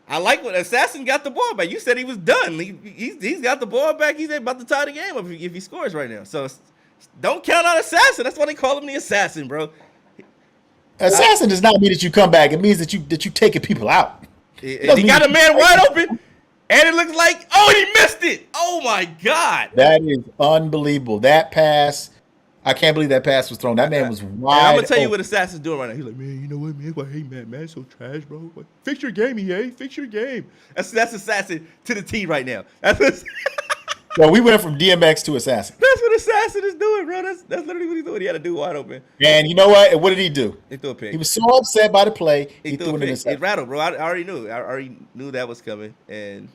I like what Assassin got the ball back. You said he was done. He's got the ball back. He's about to tie the game up if he scores right now. So don't count on Assassin. That's why they call him the Assassin, bro. Assassin does not mean that you come back. It means that you taking people out. He got a man wide open, and it looks like he missed it. Oh my God! That is unbelievable. That pass. I can't believe that pass was thrown. That man was wide. And I'm gonna tell you what Assassin's doing right now. He's like, man, you know what, man? Why, hey, man, so trash, bro. Like, fix your game, EA. Fix your game. That's Assassin to the T right now. So we went from DMX to Assassin. That's what Assassin is doing, bro. That's literally what he's doing. He had a dude wide open. And you know what? And what did he do? He threw a pick. He was so upset by the play. He threw an interception. It rattled, bro. I already knew. I already knew that was coming. And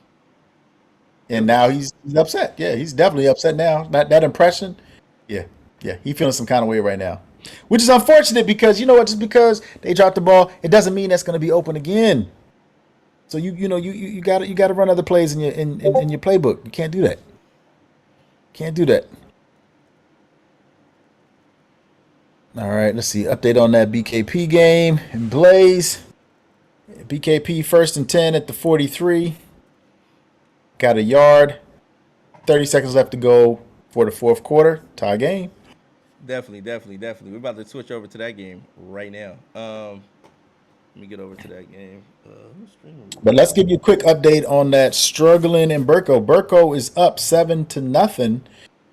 now he's He's upset. Yeah, he's definitely upset now. That impression. Yeah, yeah, he feeling some kind of way right now, which is unfortunate because you know what? Just because they dropped the ball, it doesn't mean that's going to be open again. So you got to run other plays in in your playbook. You can't do that. Can't do that. All right, let's see. Update on that BKP game and Blaze. BKP 1st and 10 at the 43. Got a yard. 30 seconds left to go for the fourth quarter. Tie game. Definitely, definitely, definitely. We're about to switch over to that game right now. Let me get over to that game. Who's streaming? But let's give you a quick update on that struggling in Burko. Burko is up 7-0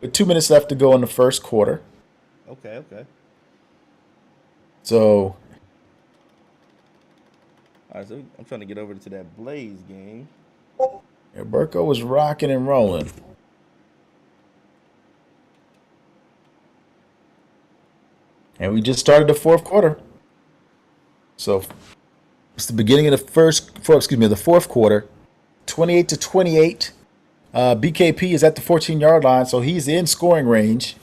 with 2 minutes left to go in the first quarter. Okay, okay. So All right, so I'm trying to get over to that Blaze game. yeah, Burko was rocking and rolling. And we just started the fourth quarter. So it's the beginning of the fourth quarter. 28-28. BKP is at the 14-yard line, so he's in scoring range.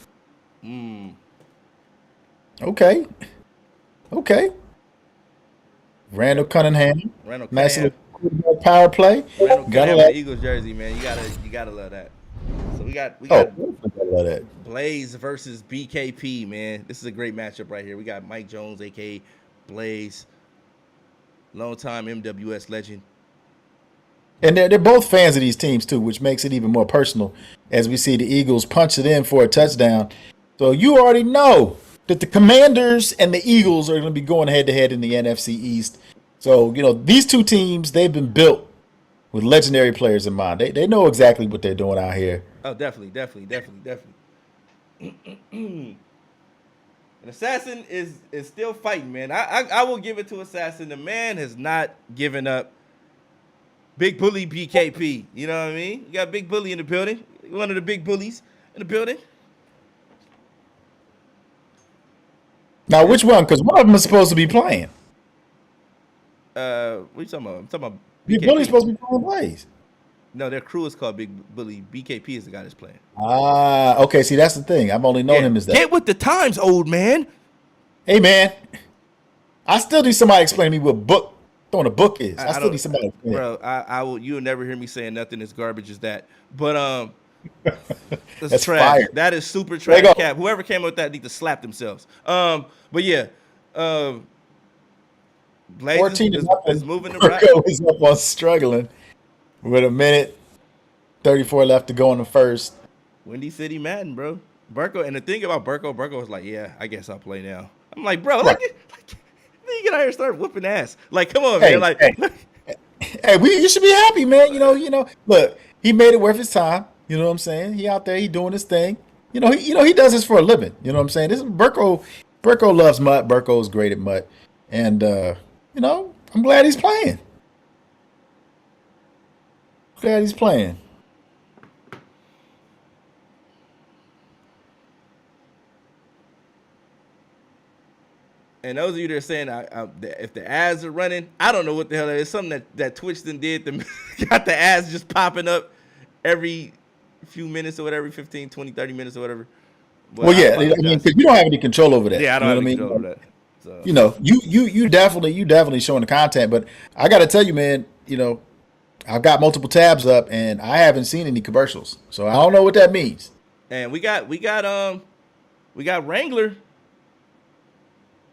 Okay. Okay. Randall Cunningham. Randall Nice Cunningham. little power play. Randall Gotta Cunningham in love. the Eagles jersey, man. You gotta love that. So we got Oh, gotta love that. Blaze versus BKP, man. This is a great matchup right here. We got Mike Jones, aka Blaze, longtime MWS legend. And they're both fans of these teams too, which makes it even more personal as we see the Eagles punch it in for a touchdown. So you already know that the Commanders and the Eagles are going to be going head to head in the NFC East. So, you know, these two teams, they've been built with legendary players in mind. They know exactly what they're doing out here. Oh, definitely, definitely, definitely, definitely. And Assassin is still fighting, man. I will give it to Assassin. The man has not given up. Big bully BKP. You know what I mean? You got Big Bully in the building. One of the big bullies in the building. Now, which one? Because one of them is supposed to be playing. What are you talking about? I'm talking about Big BKP. Bully's supposed to be playing plays. No, their crew is called Big Bully. BKP is the guy that's playing. Ah, okay. See, that's the thing. I've only known him as that. Get with the times, old man. Hey, man, I still need somebody to explain to me what book throwing a book is. I still need somebody to explain. Bro, I will. You'll never hear me saying nothing as garbage as that. But That's trash. fire. That is super There you trash. go. Cap. Whoever came up with that need to slap themselves. But yeah, Blaze 14 to is nothing. moving the rock. Burko is up on struggling with a minute 34 left to go in the first. Windy City Madden, bro. Burko, and the thing about Burko was like, yeah, I guess I'll play now. I'm like, bro, Right. then you get out here and start whooping ass. Like, come on, Hey, man. Like, hey, you should be happy, man. You know. Look, he made it worth his time. You know what I'm saying? He out there, he doing his thing. He does this for a living. You know what I'm saying? This is Burko. Burko loves MUT. Burko's great at MUT, and I'm glad he's playing. Glad he's playing. and those of you that are saying if the ads are running, I don't know what the hell that is. Something that Twitch then did to got the ads just popping up every few minutes or whatever, 15, 20, 30 minutes or whatever. But Well, yeah, I mean, 'cause you don't have any control over that. yeah, I don't You know have what any I mean? control over that. So. You definitely showing the content, but I got to tell you, man, I've got multiple tabs up and I haven't seen any commercials, so I don't know what that means. And we got Wrangler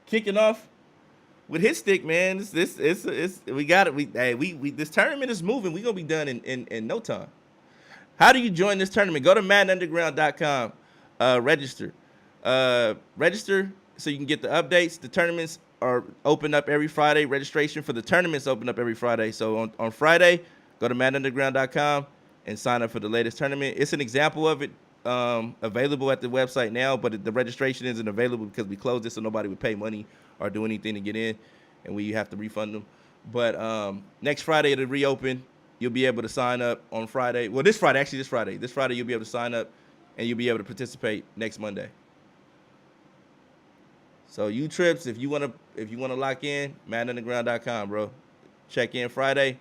kicking off with his stick, man. We got it. We this tournament is moving. We're gonna be done in no time. How do you join this tournament? Go to MaddenUnderground.com. Register. Register so you can get the updates. The tournaments are open up every Friday. Registration for the tournaments open up every Friday. So on Friday, go to MaddenUnderground.com and sign up for the latest tournament. It's an example of it available at the website now, but the registration isn't available because we closed it, so nobody would pay money or do anything to get in, and we have to refund them. But next Friday it'll reopen. You'll be able to sign up on Friday. Well, this Friday you'll be able to sign up, and you'll be able to participate next Monday. So you trips, if you wanna lock in, MaddenUnderground.com, bro. Check in Friday,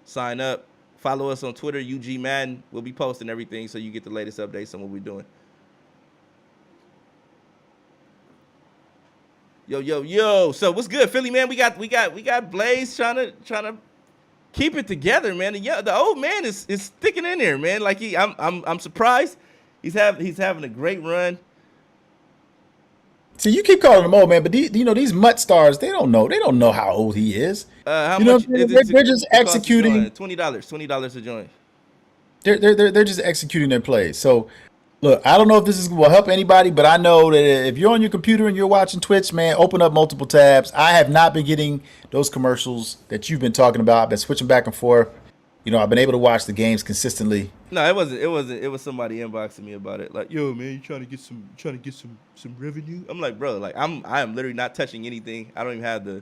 sign up, Follow us on Twitter, UG Madden. We'll be posting everything so you get the latest updates on what we're doing. Yo. So what's good, Philly, man? We got Blaze trying to keep it together, man. The old man is sticking in there, man. Like I'm surprised. He's having a great run. See, you keep calling him old man, but these MUT stars, they don't know how old he is. How much? They're just executing. $20 to join. They're just executing their plays. So, look, I don't know if this will help anybody, but I know that if you're on your computer and you're watching Twitch, man, open up multiple tabs. I have not been getting those commercials that you've been talking about. I've been switching back and forth. I've been able to watch the games consistently. No, it wasn't. It was somebody inboxing me about it. Like, yo, man, you trying to get some revenue? I'm like, bro, like I am literally not touching anything. I don't even have the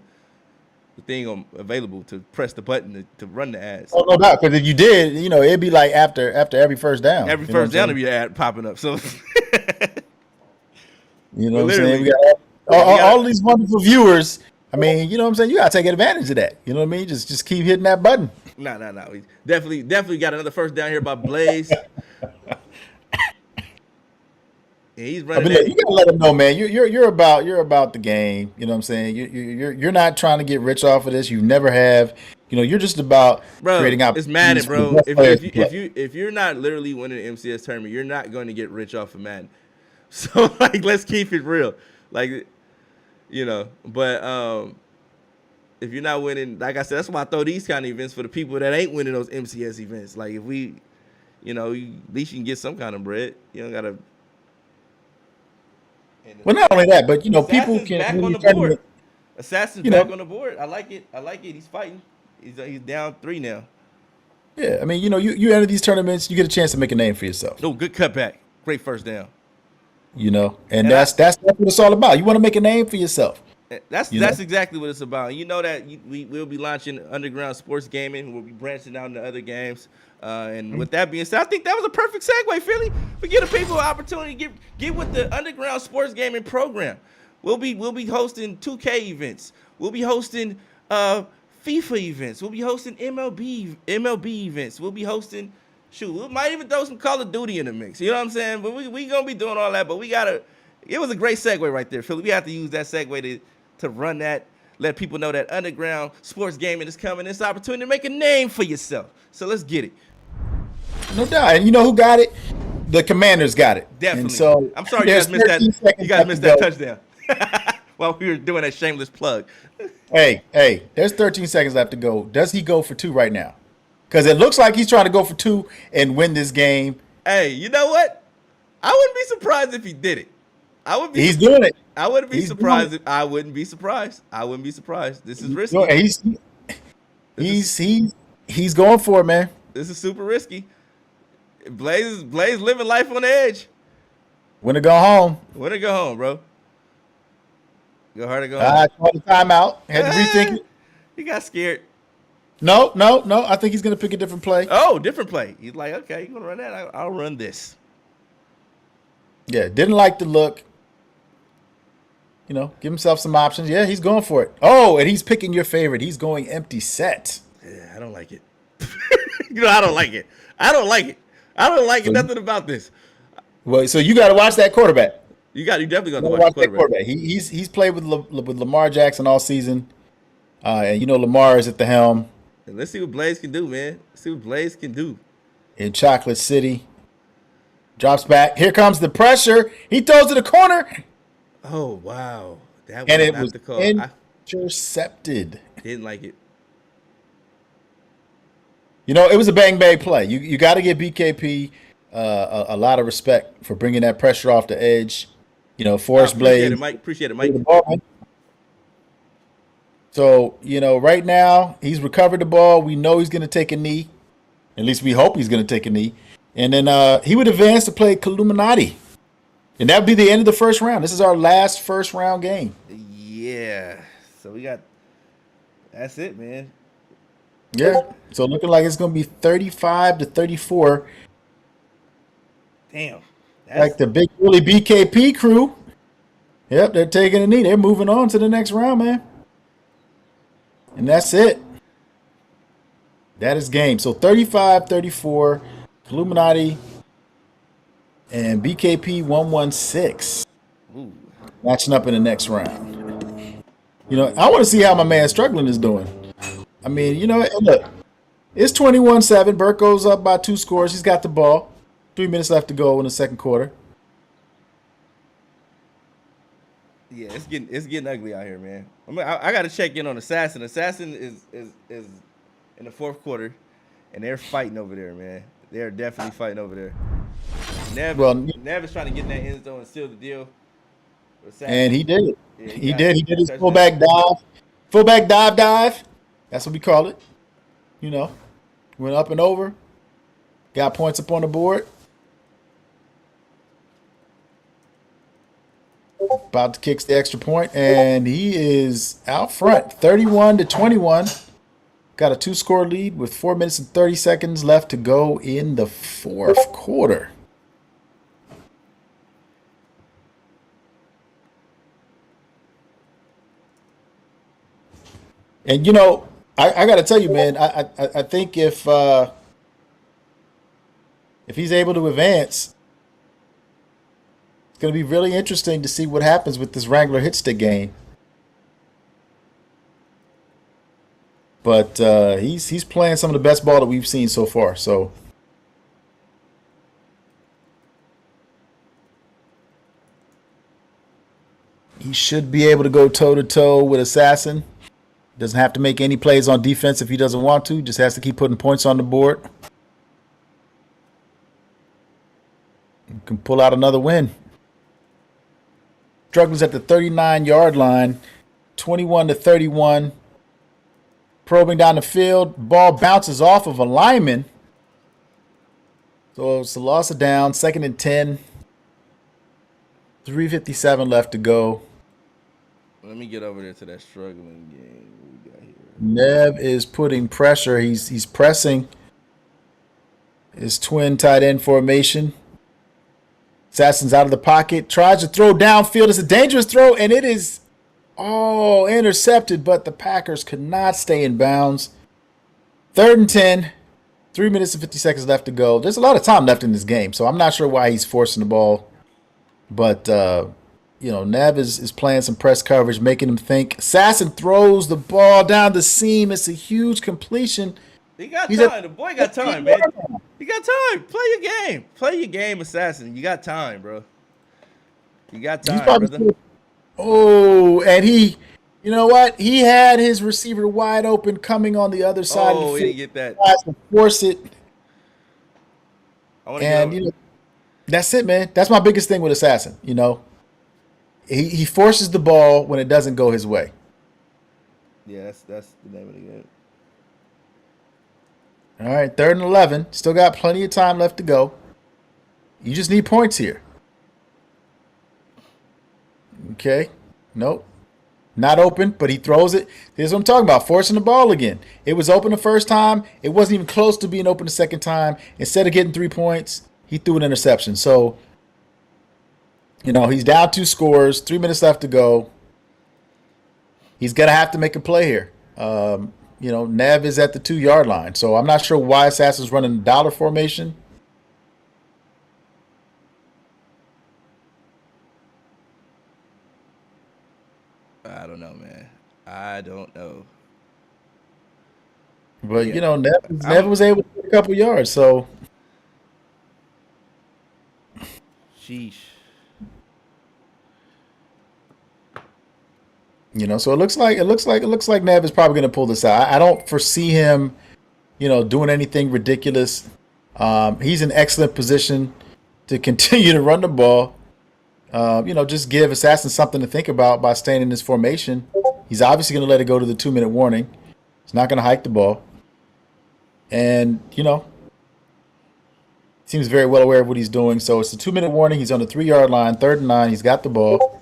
thing available to press the button to run the ads. Oh, no doubt. Because if you did, it'd be like after every first down. Every first down, it'd be an ad popping up. So, you know what I'm saying? We got all these wonderful viewers. I mean, you know what I'm saying? You got to take advantage of that. You know what I mean? Just keep hitting that button. No. We definitely got another first down here by Blaze. And he's running. Look, you gotta let him know, man. You're about the game. You know what I'm saying? You're not trying to get rich off of this. You never have. You're just about creating opportunities. It's Madden, bro. If you're not literally winning an MCS tournament, you're not going to get rich off of Madden. So like, let's keep it real. Like, but if you're not winning, like I said, that's why I throw these kind of events for the people that ain't winning those MCS events. Like, if we, at least you can get some kind of bread. You don't gotta. Well, not only that, but people can back on the board. Assassin's back on the board. I like it. He's fighting. He's down 3 now. Yeah, I mean, you enter these tournaments, you get a chance to make a name for yourself. Oh, good cutback. Great first down. And that's what it's all about. You want to make a name for yourself. That's exactly what it's about. That we'll be launching underground sports gaming. We'll be branching out into other games. And with that being said, I think that was a perfect segue, Philly. We give the people an opportunity to get with the underground sports gaming program. We'll be hosting 2K events. We'll be hosting FIFA events. We'll be hosting MLB events. We'll be hosting we might even throw some Call of Duty in the mix. You know what I'm saying? But we gonna be doing all that. But it was a great segue right there, Philly. We have to use that segue to run that. Let people know that underground sports gaming is coming. It's an opportunity to make a name for yourself. So let's get it. No doubt. And you know who got it? The Commanders got it. Definitely. And so I'm sorry you guys missed that. You guys missed that touchdown while we were doing that shameless plug. Hey, there's 13 seconds left to go. Does he go for 2 right now? Because it looks like he's trying to go for 2 and win this game. Hey, you know what? I wouldn't be surprised if he did it. He's doing it. I wouldn't be surprised. I wouldn't be surprised. This is risky. He's going for it, man. This is super risky. Blaze living life on the edge. When to go home. When to go home, bro. Go hard to go home. I called the timeout. Had to rethink it. He got scared. No. I think he's going to pick a different play. Oh, different play. He's like, okay, you're going to run that? I'll run this. Yeah, didn't like the look. Give himself some options. Yeah, he's going for it. Oh, and he's picking your favorite. He's going empty set. Yeah, I don't like it. I don't like it. I don't like it. Nothing about this. Well, so you got to watch that quarterback. You definitely got to watch the quarterback. He's played with Lamar Jackson all season. And Lamar is at the helm. And let's see what Blaze can do, man. Let's see what Blaze can do. In Chocolate City. Drops back. Here comes the pressure. He throws to the corner. Oh, wow. That and it was the call. Intercepted. Didn't like it. It was a bang-bang play. You got to give BKP a lot of respect for bringing that pressure off the edge. Forrest Blaze. Appreciate it, Mike. So, right now, he's recovered the ball. We know he's going to take a knee. At least we hope he's going to take a knee. And then he would advance to play Illuminati. And that would be the end of the first round. This is our last first round game. Yeah. So that's it, man. Yeah. So looking like it's going to be 35-34. Damn. Like the big Willie BKP crew. Yep, they're taking a knee. They're moving on to the next round, man. And that's it. That is game. So 35-34, Illuminati and BKP 116 Ooh. matching up in the next round. I want to see how my man Struggling is doing. I mean, and look, it's 21-7. Burke goes up by 2 scores. He's got the ball. 3 minutes left to go in the second quarter. Yeah, it's getting ugly out here, man. I got to check in on Assassin. Assassin is in the fourth quarter, and they're fighting over there, man. They're definitely fighting over there. Nev is trying to get in that end zone and seal the deal. And he did it. Yeah, He did. He did his fullback dive. Fullback dive. That's what we call it. Went up and over. Got points up on the board. About to kick the extra point, and he is out front, 31-21. Got a 2-score lead with 4 minutes and 30 seconds left to go in the fourth quarter. And I got to tell you, man, I think if he's able to advance, it's going to be really interesting to see what happens with this Wrangler hit stick game. But he's playing some of the best ball that we've seen so far. So he should be able to go toe to toe with Assassin. Doesn't have to make any plays on defense if he doesn't want to. Just has to keep putting points on the board. You can pull out another win. Struggles at the 39-yard line, 21-31. Probing down the field. Ball bounces off of a lineman. So it's a loss of down. 2nd and 10. 3:57 left to go. Let me get over there to that struggling game we got here. Nev is putting pressure. He's pressing his twin tight end formation. Assassin's out of the pocket. Tries to throw downfield. It's a dangerous throw, and it is intercepted, but the Packers could not stay in bounds. 3rd and 10. 3 minutes and 50 seconds left to go. There's a lot of time left in this game, so I'm not sure why he's forcing the ball. But Nev is playing some press coverage, making him think. Assassin throws the ball down the seam. It's a huge completion. He got time. The boy got time, man. He got time. Play your game. Play your game, Assassin. You got time, bro. You got time, brother. And he, you know what? He had his receiver wide open coming on the other side of the field. He didn't get that. To force it. That's it, man. That's my biggest thing with Assassin. He forces the ball when it doesn't go his way. Yeah, that's the name of the game. All right, 3rd and 11. Still got plenty of time left to go. You just need points here. Okay. Nope. Not open, but he throws it. Here's what I'm talking about, forcing the ball again. It was open the first time. It wasn't even close to being open the second time. Instead of getting 3 points, he threw an interception. So, he's down 2 scores, 3 minutes left to go. He's going to have to make a play here. Nev is at the 2-yard line. So I'm not sure why Assassin's running the dollar formation. I don't know, man. I don't know. But, Nev was able to get a couple yards. So, sheesh. So it looks like Nev is probably going to pull this out. I don't foresee him, doing anything ridiculous. He's in excellent position to continue to run the ball. Just give Assassin something to think about by staying in this formation. He's obviously going to let it go to the 2-minute warning. He's not going to hike the ball. And, seems very well aware of what he's doing. So it's a 2-minute warning. He's on the 3-yard line, 3rd and 9. He's got the ball.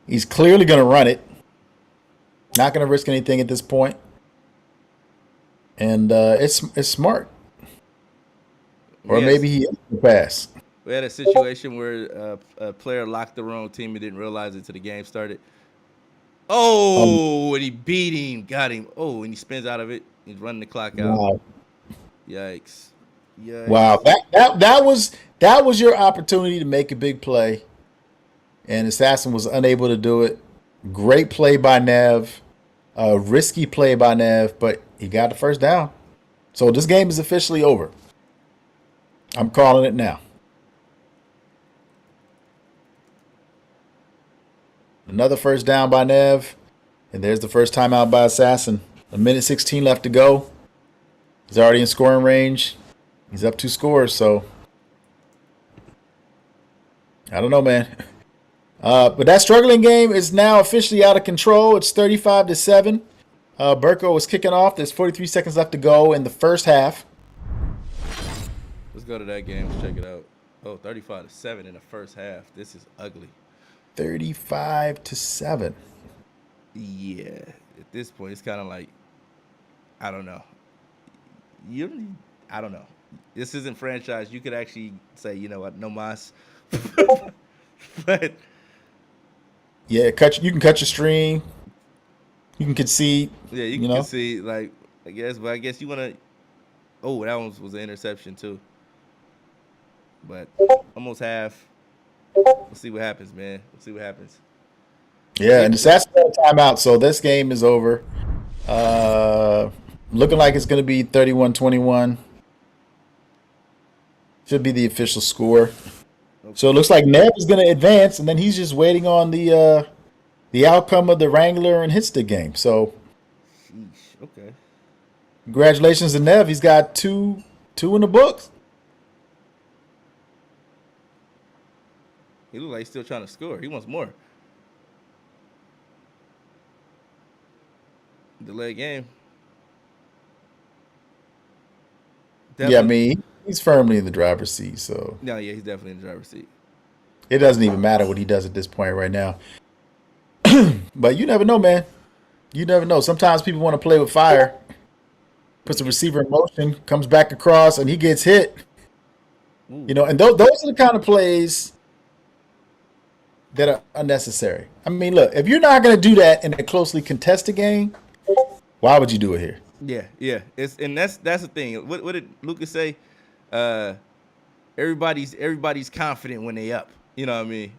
He's clearly going to run it. Not going to risk anything at this point. And it's smart. Or maybe he has to pass. We had a situation where a player locked the wrong team and didn't realize it till the game started. And he beat him, got him. And he spins out of it. He's running the clock out. Wow. Yikes. Wow. Yikes. That was your opportunity to make a big play, and Assassin was unable to do it. Great play by Nev. Risky play by Nev, but he got the first down. So this game is officially over. I'm calling it now. Another first down by Nev. And there's the first timeout by Assassin. 1:16 left to go. He's already in scoring range. He's up 2 scores, so I don't know, man. But that struggling game is now officially out of control. It's 35-7. Burko is kicking off. There's 43 seconds left to go in the first half. Let's go to that game. Let's check it out. Oh, 35-7 in the first half. This is ugly. 35-7. Yeah. At this point, it's kind of like, I don't know. I don't know. This isn't franchise. You could actually say, you know what, no mas. But Yeah, you can cut your stream. You can concede. yeah, you can see, like, I guess you want to. Oh, that one was an interception too. But almost half. We'll see what happens, man. We'll see what happens. Yeah, and Assassin got a timeout, so this game is over. Looking like it's going to be 31-21. Should be the official score. Okay. So it looks like Nev is going to advance, and then he's just waiting on the outcome of the Wrangler and Hitstick game. So, Sheesh. Okay. congratulations to Nev. He's got two in the books. He looks like he's still trying to score. He wants more. Delay game. Definitely. Yeah, I mean, he's firmly in the driver's seat, so No, yeah, he's definitely in the driver's seat. it doesn't even matter what he does at this point right now. But you never know, man. You never know. Sometimes people want to play with fire. Puts the receiver in motion, comes back across, and he gets hit. Ooh. You know, and those are the kind of plays that are unnecessary. I mean, look, if you're not going to do that in a closely contested game, why would you do it here? Yeah. That's the thing. What did Lucas say? Everybody's confident when they up. You know what I mean?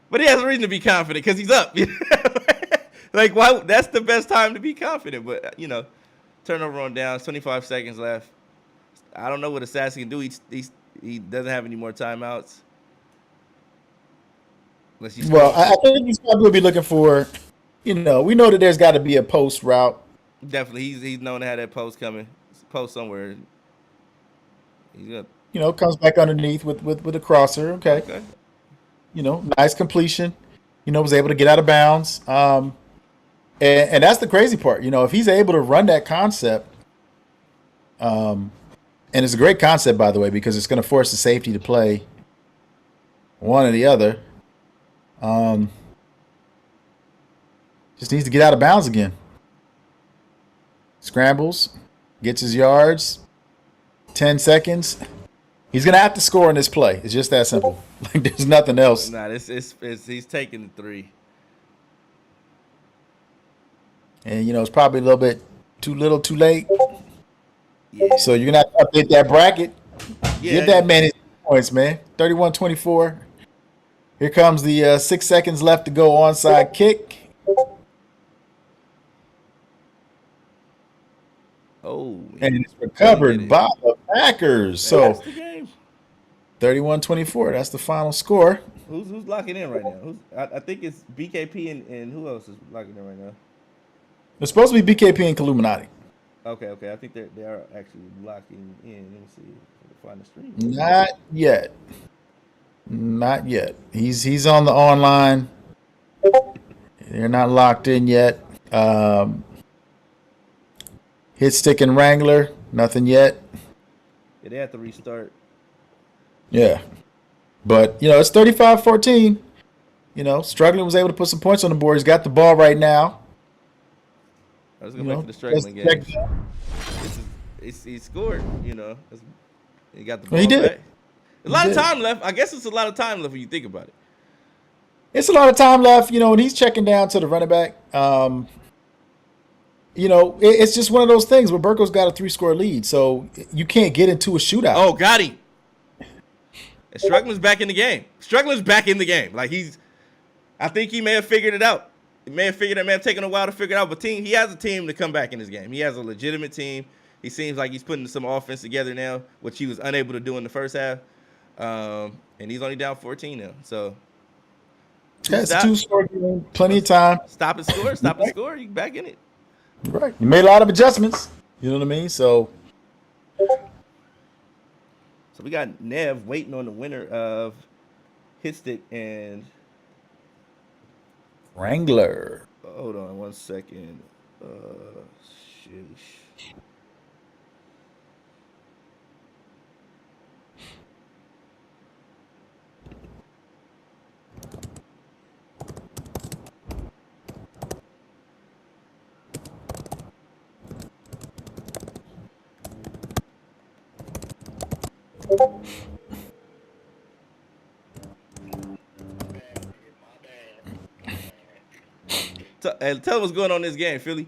But he has a reason to be confident because he's up. Like, why? That's the best time to be confident. But turnover on downs, 25 seconds left. I don't know what Assassin can do. He doesn't have any more timeouts. Well, I think he's probably going to be looking for, we know that there's got to be a post route. Definitely, he's known to have that post coming. Post somewhere. He's good. Comes back underneath with a crosser. Okay. Nice completion. Was able to get out of bounds. And that's the crazy part. If he's able to run that concept, and it's a great concept, by the way, because it's going to force the safety to play one or the other. Just needs to get out of bounds again. Scrambles, gets his yards, 10 seconds. He's going to have to score in this play. It's just that simple. Like, there's nothing else. Nah, he's taking the 3. And, it's probably a little bit too little, too late. Yeah. So you're going to have to update that bracket. Yeah, Give that man his points, man. 31-24. Here comes the 6 seconds left to go onside kick. Oh, and it's recovered by the Packers. So that's the game. 31-24. That's the final score. Who's locking in right now? I think it's BKP and who else is locking in right now? It's supposed to be BKP and Illuminati. Okay. I think they are actually locking in. Let me see. Find the stream. Not yet. He's on the online. They're not locked in yet. Hit stick and Wrangler, nothing yet. Yeah, they have to restart. Yeah. But, it's 35-14. Struggling was able to put some points on the board. He's got the ball right now. I was going back to the struggling game. He scored, He got the ball he did. back. A lot of time left. I guess it's a lot of time left when you think about it. It's a lot of time left, and he's checking down to the running back. it's just one of those things where Burko's got a 3-score lead, so you can't get into a shootout. Oh, got him. And Struckland's back in the game. Struckland's back in the game. Like I think he may have figured it out. It may have taken a while to figure it out, but he has a team to come back in this game. He has a legitimate team. He seems like he's putting some offense together now, which he was unable to do in the first half. And he's only down 14 now. So that's a 2-score game, plenty of time. Stop and score. Stop and score. You back in it. Right. You made a lot of adjustments. You know what I mean? So we got Nev waiting on the winner of Hitstick and Wrangler. Hold on 1 second. Sheesh. Tell them what's going on in this game, Philly.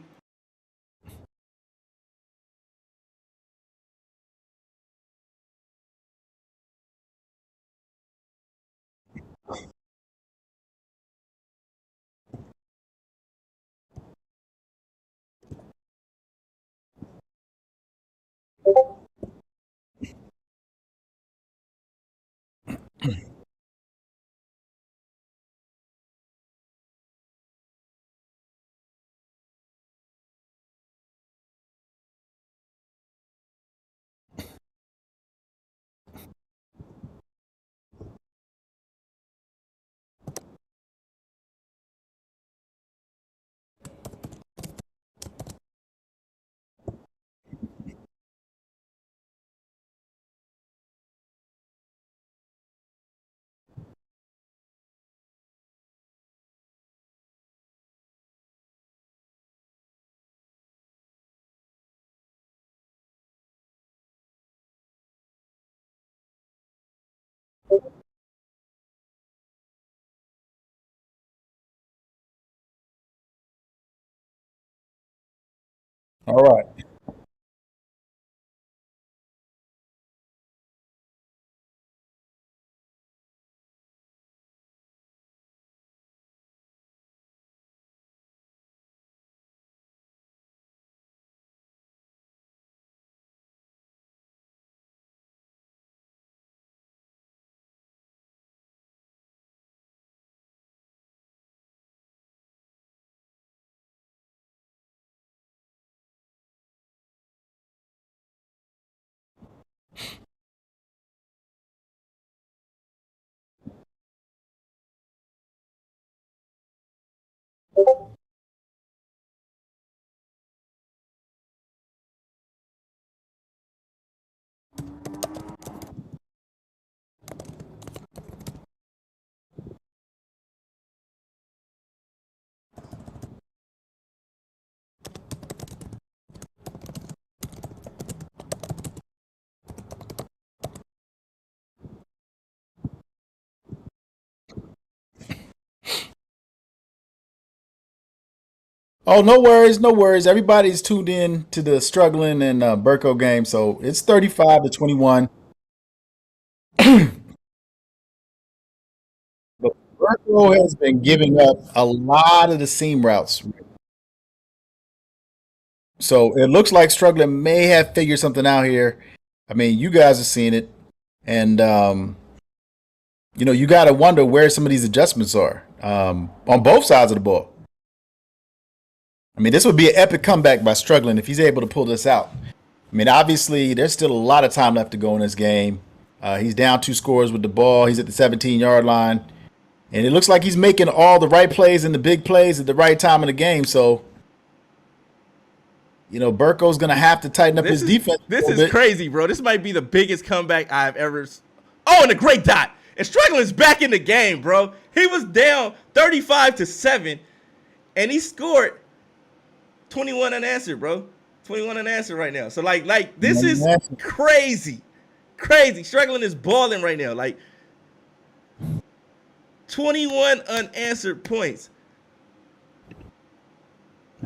All right. Oh, no worries, no worries. Everybody's tuned in to the struggling and Burko game, so it's 35-21. But Burko has been giving up a lot of the seam routes. So it looks like struggling may have figured something out here. I mean, you guys have seen it. And, you got to wonder where some of these adjustments are on both sides of the ball. I mean, this would be an epic comeback by struggling if he's able to pull this out. I mean, obviously, there's still a lot of time left to go in this game. He's down 2 scores with the ball. He's at the 17-yard line. And it looks like he's making all the right plays and the big plays at the right time in the game. So, Burko's going to have to tighten up his defense. This is crazy, bro. This might be the biggest comeback I've ever. Oh, and a great dot. And Struggling's back in the game, bro. He was down 35-7, and he scored 21 unanswered, bro. 21 unanswered right now. So, like this is crazy. Crazy. Struggling is balling right now. Like, 21 unanswered points.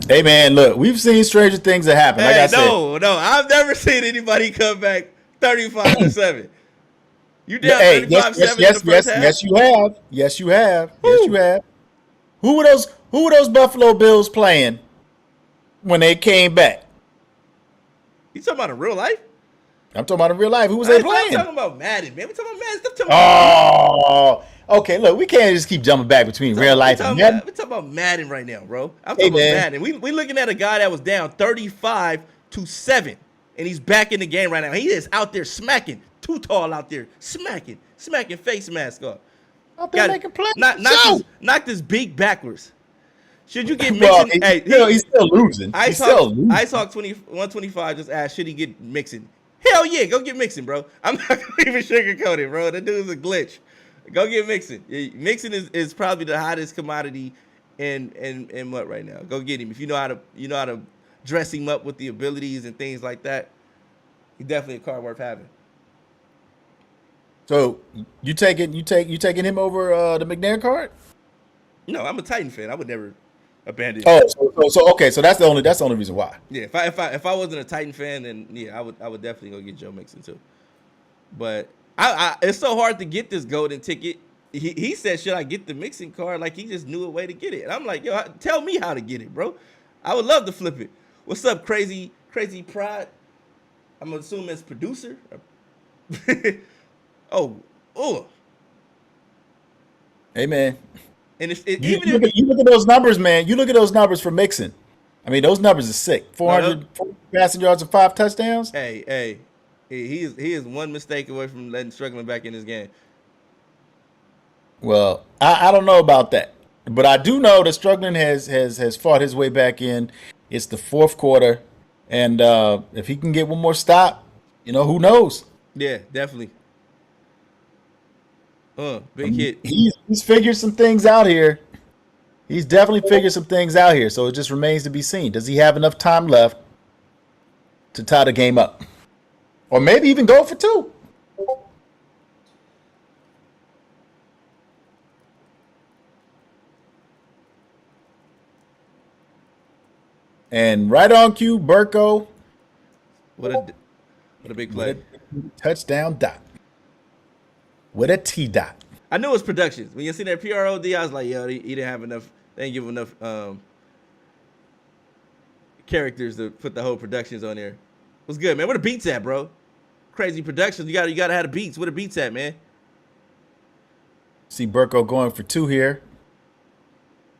Hey man, look, we've seen stranger things that happen. Like I Hey, said, no, I've never seen anybody come back 35-7. You down hey, yes, 35-7 in the first half? yes, you have. Yes, you have. Yes, you Whoo! have. Who were those Buffalo Bills playing when they came back? You talking about in real life? I'm talking about in real life. Who was they I'm playing? talking about Madden, man. We talking about Madden. Stop talking about real. Oh, okay. Look, we can't just keep jumping back between real life and Madden. We talking about Madden right now, bro. I'm Hey talking about man, Madden. We looking at a guy that was down 35-7, and he's back in the game right now. He is out there smacking. Too tall out there smacking face mask off. out there Got making plays. knock this beak backwards. Should you get Well, Mixon? Hey, he's still losing. He's still losing. Ice Hawk 125 just asked, should he get Mixon? Hell yeah, go get Mixon, bro. I'm not gonna even sugarcoat it, bro. That dude's a glitch. Go get Mixon. Mixon is probably the hottest commodity in MUT right now. Go get him. If you know how to dress him up with the abilities and things like that, he's definitely a card worth having. So you taking him over the McNair card? No, I'm a Titan fan. I would never abandon. Oh, so okay. So that's the only reason why. Yeah, if I wasn't a Titan fan, then yeah, I would definitely go get Joe Mixon too. But I it's so hard to get this golden ticket. He said, should I get the Mixon card? Like he just knew a way to get it. And I'm like, yo, tell me how to get it, bro. I would love to flip it. What's up, crazy pride? I'm assuming it's producer. oh. Hey man, And if you look at those numbers, man. You look at those numbers for Mixon. I mean, those numbers are sick. 400 passing yards and 5 touchdowns. Hey, he is one mistake away from letting struggling back in his game. Well, I don't know about that, but I do know that struggling has fought his way back in. It's the fourth quarter, and if he can get one more stop, who knows? Yeah, definitely. Big hit. He's figured some things out here. He's definitely figured some things out here. So it just remains to be seen. Does he have enough time left to tie the game up, or maybe even go for 2? And right on cue, Burko. What a big play. Touchdown dot. With a T dot. I knew it was productions. When you see that PROD, I was like, yo, he didn't have enough. They didn't give enough characters to put the whole productions on there. What's good, man? Where the beats at, bro? Crazy productions. You gotta have the beats. Where the beats at, man? See Burko going for 2 here.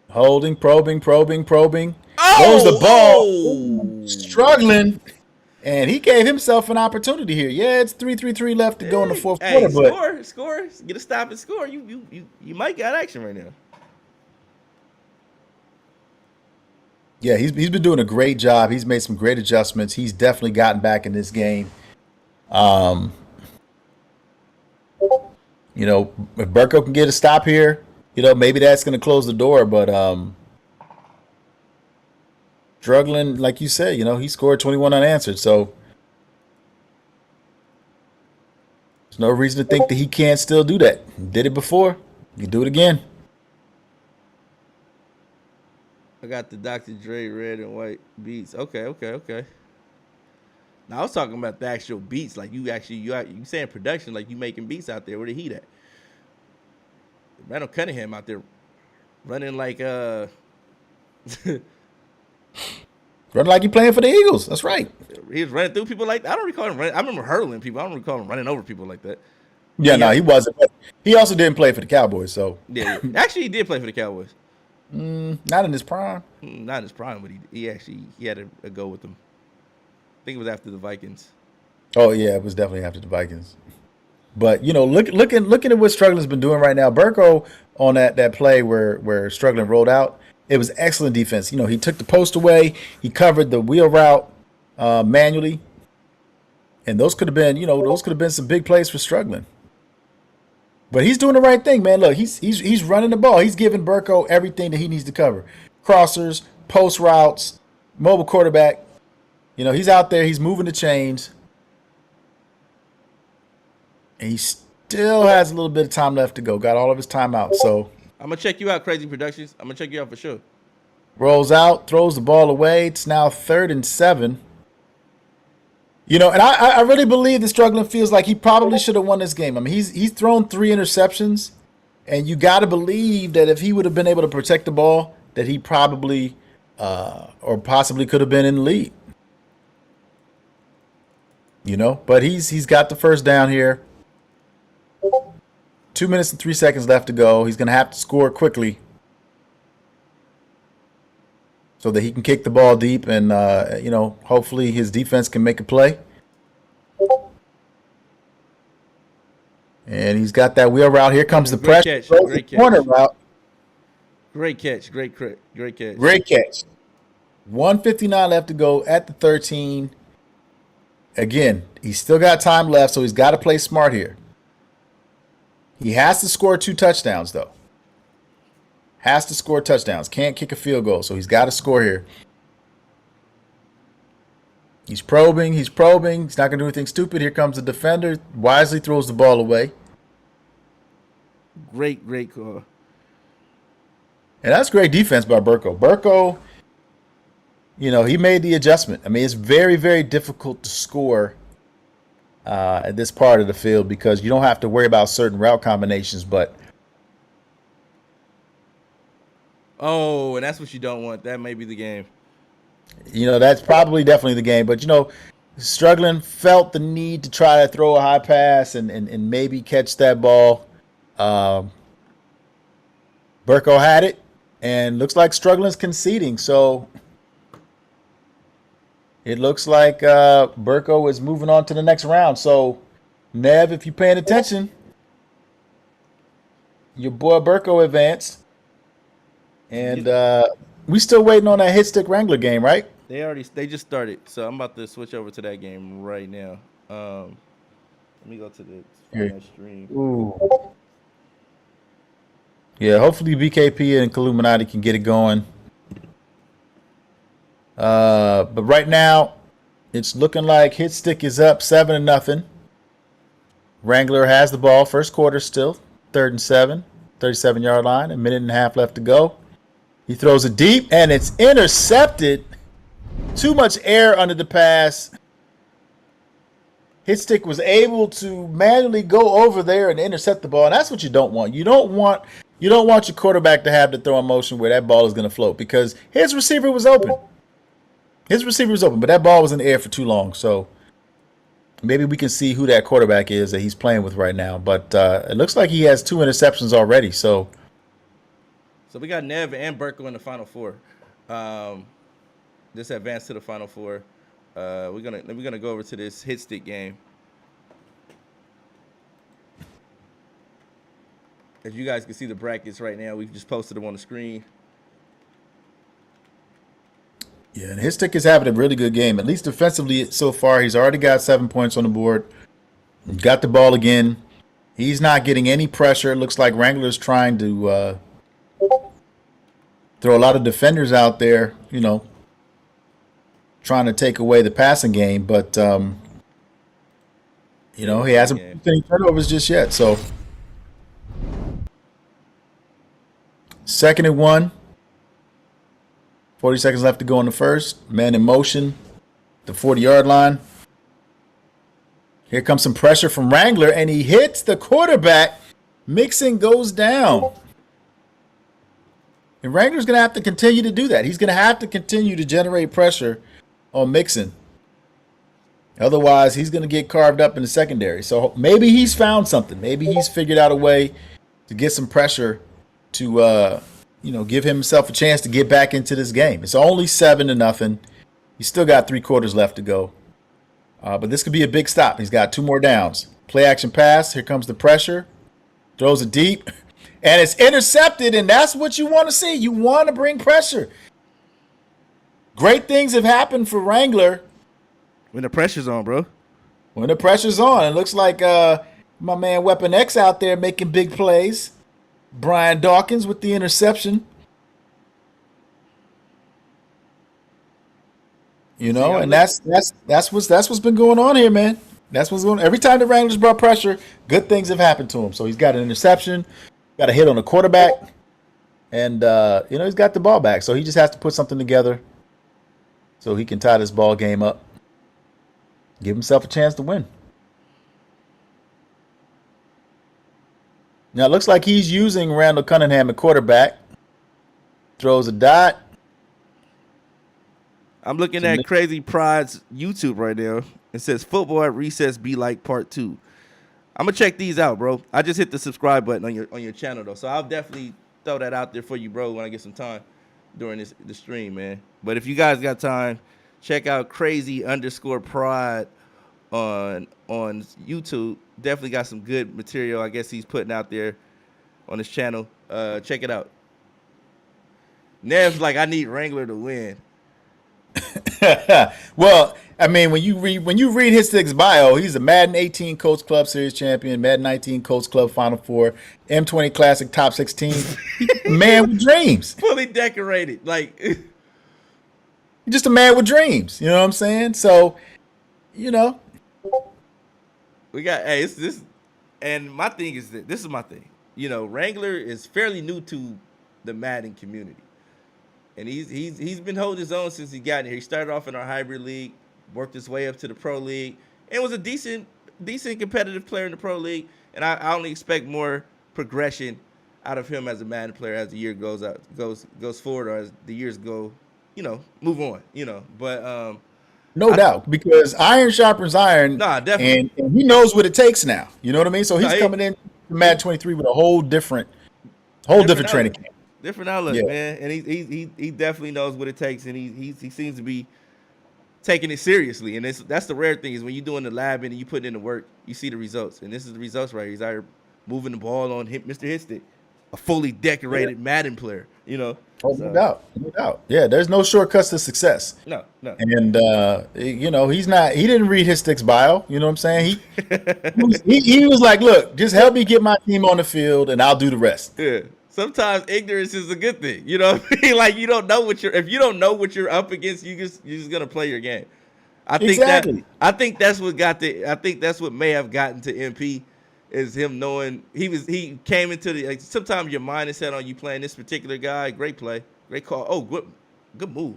Holding, probing. Goes the ball. Struggling. And he gave himself an opportunity here. Yeah, it's 3-3-3 left to go in the fourth quarter. But score. Get a stop and score. You might got action right now. yeah, he's been doing a great job. He's made some great adjustments. He's definitely gotten back in this game. If Burko can get a stop here, maybe that's going to close the door. But struggling, like you said, he scored 21 unanswered. So there's no reason to think that he can't still do that. He did it before. He can do it again. I got the Dr. Dre red and white beats. Okay. Now I was talking about the actual beats. Like you saying production, like you making beats out there. Where the heat at? Randall Cunningham out there running like Running like you playing for the Eagles. That's right. He was running through people like that. I don't recall him running. I remember hurdling people. I don't recall him running over people like that. Yeah, no, he wasn't. He also didn't play for the Cowboys, so yeah. Actually, he did play for the Cowboys. Not in his prime. Not in his prime, but he had a go with them. I think it was after the Vikings. Oh yeah, it was definitely after the Vikings. But looking at what Strugglin's been doing right now, Burko on that play where Strugglin rolled out, it was excellent defense. He took the post away, he covered the wheel route manually, and those could have been some big plays for Strugglin. But he's doing the right thing, man. Look, he's running the ball. He's giving Burko everything that he needs to cover: crossers, post routes, mobile quarterback. He's out there. He's moving the chains. And he still has a little bit of time left to go. Got all of his time out. So I'm gonna check you out, Crazy Productions. I'm gonna check you out for sure. Rolls out, throws the ball away. It's now 3rd and 7. And I really believe the struggling feels like he probably should have won this game. I mean, he's thrown 3 interceptions, and you got to believe that if he would have been able to protect the ball, that he probably or possibly could have been in the lead. But he's got the first down here. 2 minutes and 3 seconds left to go. He's going to have to score quickly so that he can kick the ball deep and, hopefully his defense can make a play. And he's got that wheel route. Here comes the pressure. Great catch. Corner route. Great catch. Great catch. Great catch. 1:59 left to go at the 13. Again, he's still got time left, so he's got to play smart here. He has to score 2 touchdowns, though. Has to score touchdowns. Can't kick a field goal, so he's got to score here. He's probing. He's not going to do anything stupid. Here comes the defender. Wisely throws the ball away. Great call. And that's great defense by Burko. Burko, he made the adjustment. I mean, it's very, very difficult to score at this part of the field because you don't have to worry about certain route combinations, but and that's what you don't want. That may be the game. That's probably definitely the game. But, struggling felt the need to try to throw a high pass and maybe catch that ball. Burko had it, and looks like struggling's conceding. So it looks like Burko is moving on to the next round. So, Nev, if you're paying attention, your boy Burko advanced. And we still waiting on that hit stick Wrangler game, right? They just started. So I'm about to switch over to that game right now. Let me go to the stream. Ooh. Yeah, hopefully BKP and Illuminati can get it going. But right now, it's looking like hit stick is up 7-0. Wrangler has the ball. First quarter still. 3rd and 7. 37-yard line. 1.5 minutes left to go. He throws it deep, and it's intercepted. Too much air under the pass. Hit stick was able to manually go over there and intercept the ball, and that's what you don't want. You don't want your quarterback to have to throw a motion where that ball is going to float because his receiver was open. But that ball was in the air for too long. So maybe we can see who that quarterback is that he's playing with right now. But it looks like he has 2 interceptions already. So we got Nev and Burko in the Final Four. Just advanced to the Final Four. We're gonna go over to this hit stick game. As you guys can see the brackets right now, we've just posted them on the screen. Yeah, and his stick is having a really good game. At least defensively so far, he's already got 7 points on the board. Got the ball again. He's not getting any pressure. It looks like Wrangler's trying to throw a lot of defenders out there, trying to take away the passing game. But, he hasn't put any turnovers just yet. So 2nd and 1. 40 seconds left to go in the first. Man in motion. The 40-yard line. Here comes some pressure from Wrangler, and he hits the quarterback. Mixon goes down. And Wrangler's going to have to continue to do that. He's going to have to continue to generate pressure on Mixon. Otherwise, he's going to get carved up in the secondary. So maybe he's found something. Maybe he's figured out a way to get some pressure to give himself a chance to get back into this game. It's only 7-0. He's still got 3 quarters left to go. But this could be a big stop. He's got 2 more downs. Play action pass. Here comes the pressure. Throws it deep. And it's intercepted, and that's what you want to see. You want to bring pressure. Great things have happened for Wrangler. When the pressure's on, bro. When the pressure's on. It looks like my man Weapon X out there making big plays. Brian Dawkins with the interception. And that's what's been going on here, man. That's what's going on. Every time the Wranglers brought pressure, good things have happened to him. So he's got an interception, got a hit on the quarterback. and he's got the ball back, so he just has to put something together so he can tie this ball game up, give himself a chance to win. Now it looks like he's using Randall Cunningham at quarterback. Throws a dot. I'm looking at Crazy Pride's YouTube right now. It says football at recess be like part 2. I'm gonna check these out, bro. I just hit the subscribe button on your channel though, so I'll definitely throw that out there for you, bro, when I get some time during the stream, man. But if you guys got time, check out Crazy_Pride on YouTube. Definitely got some good material. I guess he's putting out there on his channel. Check it out. Nev's like, I need Wrangler to win. Well, I mean, when you read his six bio, he's a Madden 18 Coach Club Series champion, Madden 19 Coach Club Final Four, M20 Classic Top 16. Man with dreams. Fully decorated. Like just a man with dreams. You know what I'm saying? So, we got it's this, and my thing is that this is my thing. Wrangler is fairly new to the Madden community. And he's been holding his own since he got here. He started off in our hybrid league, worked his way up to the pro league, and was a decent competitive player in the pro league. And I only expect more progression out of him as a Madden player as the year goes forward, or as the years go, move on. But no doubt, because iron sharpens iron. Nah, definitely, and he knows what it takes now. You know what I mean? So he's coming in Madden 23 with a whole different training camp. Different outlook, man, and he definitely knows what it takes, and he seems to be taking it seriously. And that's the rare thing, is when you're doing the lab and you put in the work, you see the results. And this is the results right here. He's out here moving the ball on Mr. Hitstick, a fully decorated Madden player. Oh, no doubt. Yeah, there's no shortcuts to success. No. And he didn't read Hitstick's bio. You know what I'm saying? He was like, look, just help me get my team on the field, and I'll do the rest. Yeah. Sometimes ignorance is a good thing. You know what I mean? Like, if you don't know what you're up against, you're just gonna play your game. I think that's what may have gotten to MP, is him knowing he came into the, like, sometimes your mind is set on you playing this particular guy. Great play, great call. Oh, good move.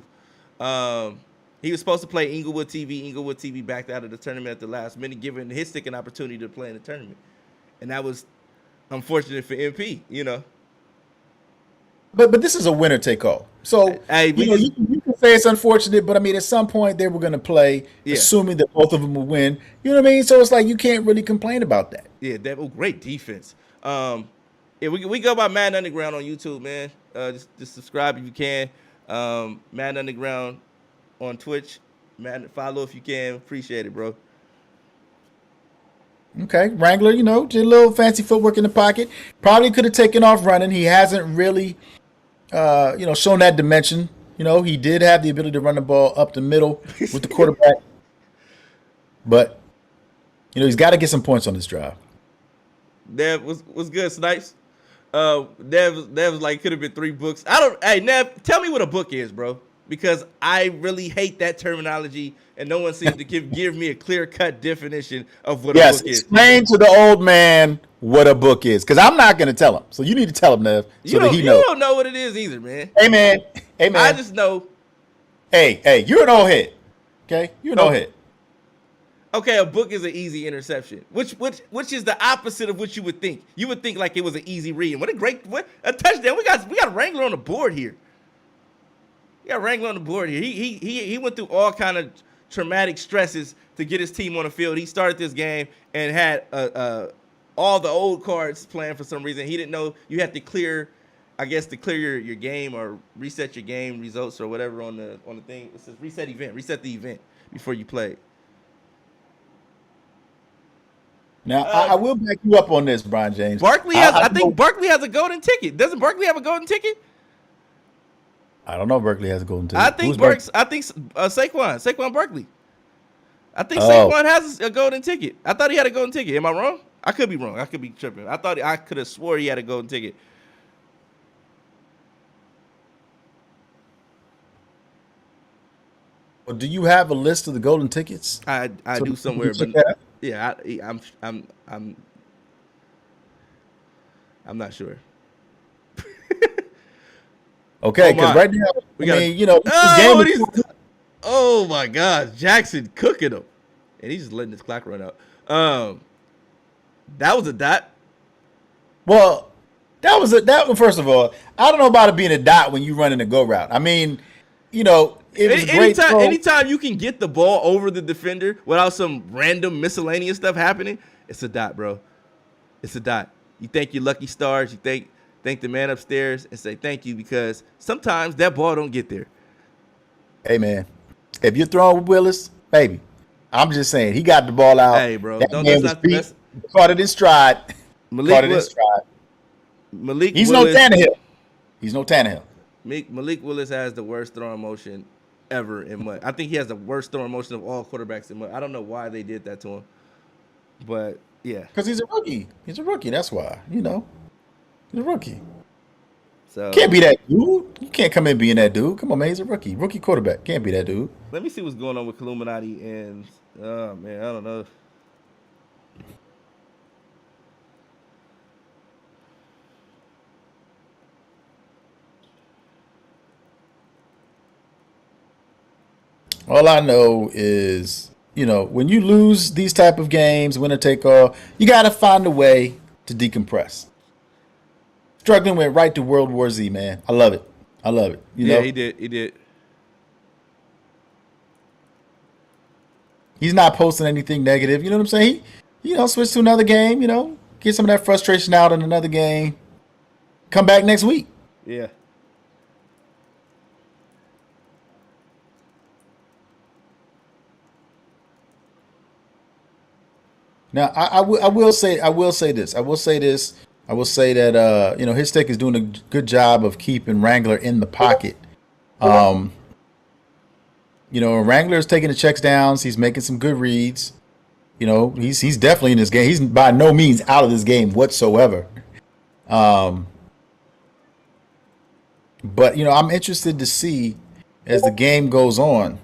He was supposed to play Inglewood TV. Inglewood TV backed out of the tournament at the last minute, giving Hitstick an opportunity to play in the tournament, and that was unfortunate for MP. But this is a winner take all. So you can say it's unfortunate, but I mean, at some point they were going to play, assuming that both of them will win. You know what I mean? So it's like you can't really complain about that. Yeah, great defense. We go by Madden Underground on YouTube, man. Just subscribe if you can. Madden Underground on Twitch. Madden, follow if you can. Appreciate it, bro. Okay, Wrangler, did a little fancy footwork in the pocket. Probably could have taken off running. He hasn't really shown that dimension. He did have the ability to run the ball up the middle with the quarterback. But, he's got to get some points on this drive. Nev was good, Snipes. Nev was like, could have been 3 books. Hey, Nev, tell me what a book is, bro. Because I really hate that terminology, and no one seems to give me a clear-cut definition of what a book is. Explain to the old man what a book is, because I'm not going to tell him. So you need to tell him, Nev, so that he knows. You don't know what it is either, man. Hey, man. I just know. Hey, you're an old head. Okay? You're an old head. Okay, a book is an easy interception, which is the opposite of what you would think. You would think like it was an easy read. What a touchdown. We got a Wrangler on the board here. He went through all kind of traumatic stresses to get his team on the field. He started this game and had all the old cards playing for some reason. He didn't know you had to clear your game or reset your game results or whatever on the thing. It says reset the event before you play. Now, I will back you up on this, Brian James. I think Barkley has a golden ticket. Doesn't Barkley have a golden ticket? I don't know if Berkeley has a golden ticket. I think Saquon Barkley. I think Saquon has a golden ticket. I thought he had a golden ticket. Am I wrong? I could be wrong. I could be tripping. I could have swore he had a golden ticket. Well, do you have a list of the golden tickets? I do somewhere, but yeah, I'm not sure. Okay, Oh because my. right now, We I got mean, you know, this oh, game and is he's oh my God, Jackson cooking him, and he's just letting his clock run out. That was a dot. well. That was first of all. I don't know about it being a dot when you run in a go route. I mean, you know, it was a great throw. Anytime you can get the ball over the defender without some random miscellaneous stuff happening, it's a dot, bro. It's a dot. You thank your lucky stars. You thank the man upstairs and say thank you because sometimes that ball don't get there. Hey man, if you're throwing with Willis, baby, I'm just saying he got the ball out. Hey, bro, That don't man let's was not beat, let's caught it in stride. Caught Malik it in stride. Malik He's no Willis. Tannehill. He's no Tannehill. Malik Willis has the worst throwing motion ever in MUT. I think he has the worst throwing motion of all quarterbacks in MUT. I don't know why they did that to him, but yeah. Because he's a rookie. He's a rookie. That's why. You know, he's a rookie. So Can't be that dude. You can't come in being that dude. Come on, man. He's a rookie. Rookie quarterback. Can't be that dude. let me see what's going on with Illuminati and oh man, I don't know. All I know is, you know, when you lose these type of games, winner take all, you got to find a way to decompress. Struggling went right to World War Z, man. I love it. I love it. You Yeah, know, he did. He did. he's not posting anything negative. You know what I'm saying? You know, switch to another game. You know, get some of that frustration out in another game. Come back next week. Yeah. Now, I will say this. I will say that you know, his stick is doing a good job of keeping Wrangler in the pocket. Um, you know, Wrangler is taking the checks downs. He's making some good reads. You know, he's definitely in this game. He's by no means out of this game whatsoever. Um, but you know, I'm interested to see as the game goes on,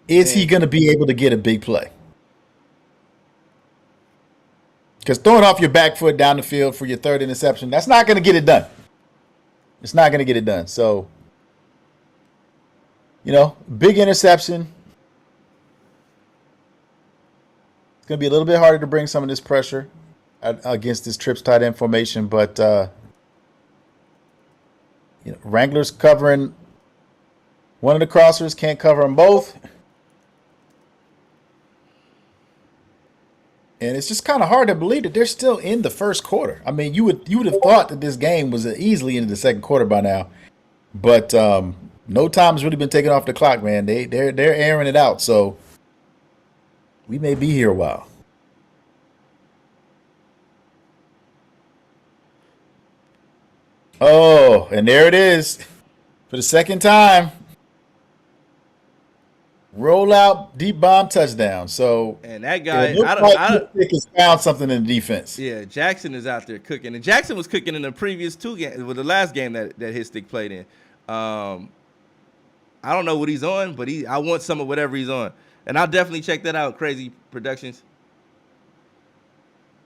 is he Man. going to be able to get a big play? Because throwing off your back foot down the field for your third interception, that's not going to get it done. It's not going to get it done. So, you know, big interception. It's going to be a little bit harder to bring some of this pressure against this trips tight end formation. But, you know, Wrangler's covering one of the crossers, can't cover them both. And it's just kind of hard to believe that they're still in the first quarter. I mean, you would have thought that this game was easily into the second quarter by now, but no time has really been taken off the clock, man. They're airing it out, so we may be here a while. Oh, and there it is for the second time. Roll out, deep bomb, touchdown. So And that it guy, looks like Mystic has found something in the defense. yeah, Jackson is out there cooking, and Jackson was cooking in the previous two games, with the last game that his stick played in. Um, I don't know what he's on, but I want some of whatever he's on, and I'll definitely check that out. Crazy Productions.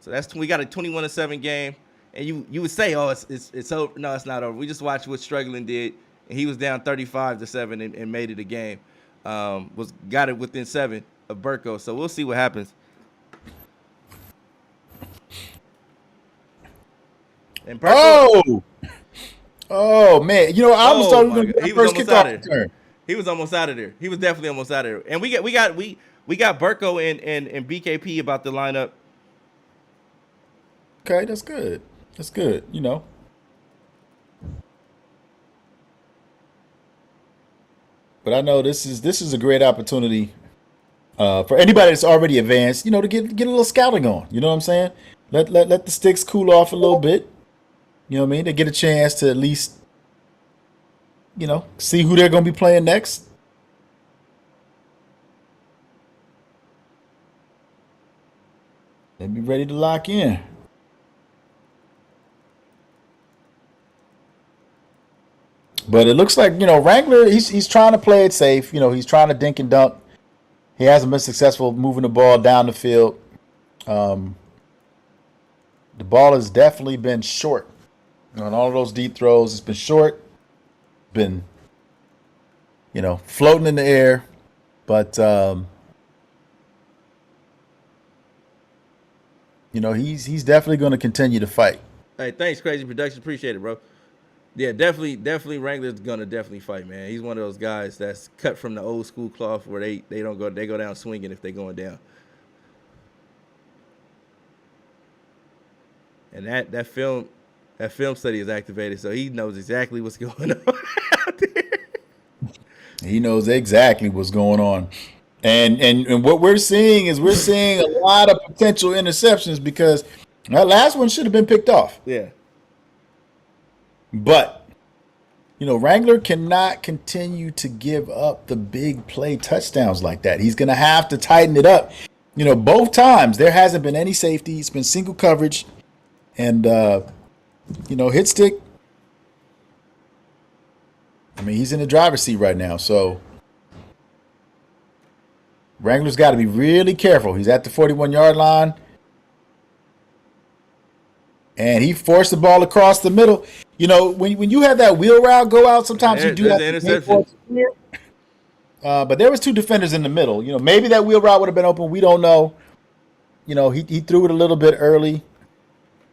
So we got a 21-7 game, and you would say, oh, it's over. No, it's not over. We just watched what Struggling did, and he was down 35-7 and made it a game. Got it within 7 of Burko. So we'll see what happens. And Burko, Oh man! You know, I almost thought we were going to get he our was first almost out kickoff of there. return. He was almost out of there. He was definitely almost out of there. And we got Burko and BKP about to line up. Okay, that's good. That's good. You know, but I know this is a great opportunity for anybody that's already advanced. You know, to get a little scouting on. You know what I'm saying? Let the sticks cool off a little bit. You know what I mean? They get a chance to at least, you know, see who they're going to be playing next. They be ready to lock in. But it looks like, you know, Wrangler, he's trying to play it safe. You know, he's trying to dink and dunk. He hasn't been successful moving the ball down the field. The ball has definitely been short On all of those deep throws, it's been short, been floating in the air, but he's definitely going to continue to fight. Hey, thanks, Crazy Production. Appreciate it, bro. Yeah, definitely Wrangler's gonna definitely fight, man. He's one of those guys that's cut from the old school cloth where they don't go, they go down swinging if they going down. And that film study is activated, so he knows exactly what's going on out there. He knows exactly what's going on. And what we're seeing is a lot of potential interceptions because that last one should have been picked off. Yeah. But Wrangler cannot continue to give up the big play touchdowns like that. He's going to have to tighten it up. Both times there hasn't been any safety. It's been single coverage. And, hit stick. I mean, he's in the driver's seat right now. So Wrangler's got to be really careful. He's at the 41-yard line. And he forced the ball across the middle. When you have that wheel route go out, sometimes you do have the to interception. But there was two defenders in the middle. Maybe that wheel route would have been open. We don't know. He threw it a little bit early.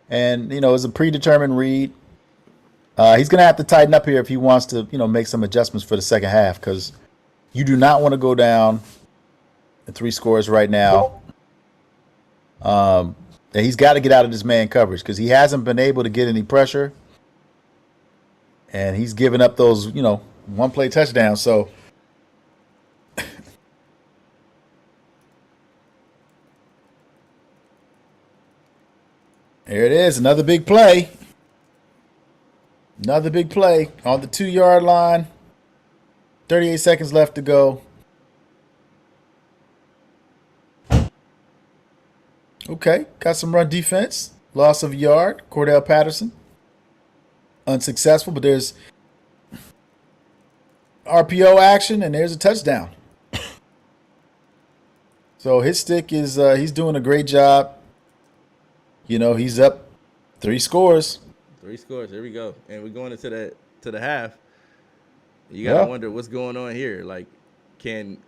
And, it was a predetermined read. He's going to have to tighten up here if he wants to, make some adjustments for the second half because you do not want to go down 3 scores right now. He's got to get out of this man coverage because he hasn't been able to get any pressure. And he's given up those, one-play touchdowns. So there it is, another big play. Another big play on the 2-yard line. 38 seconds left to go. Okay, got some run defense. Loss of a yard. Cordell Patterson. Unsuccessful, but there's RPO action and there's a touchdown. So his stick is he's doing a great job. He's up 3 scores. 3 scores. Here we go. And we're going into the half. You gotta wonder what's going on here. Like, can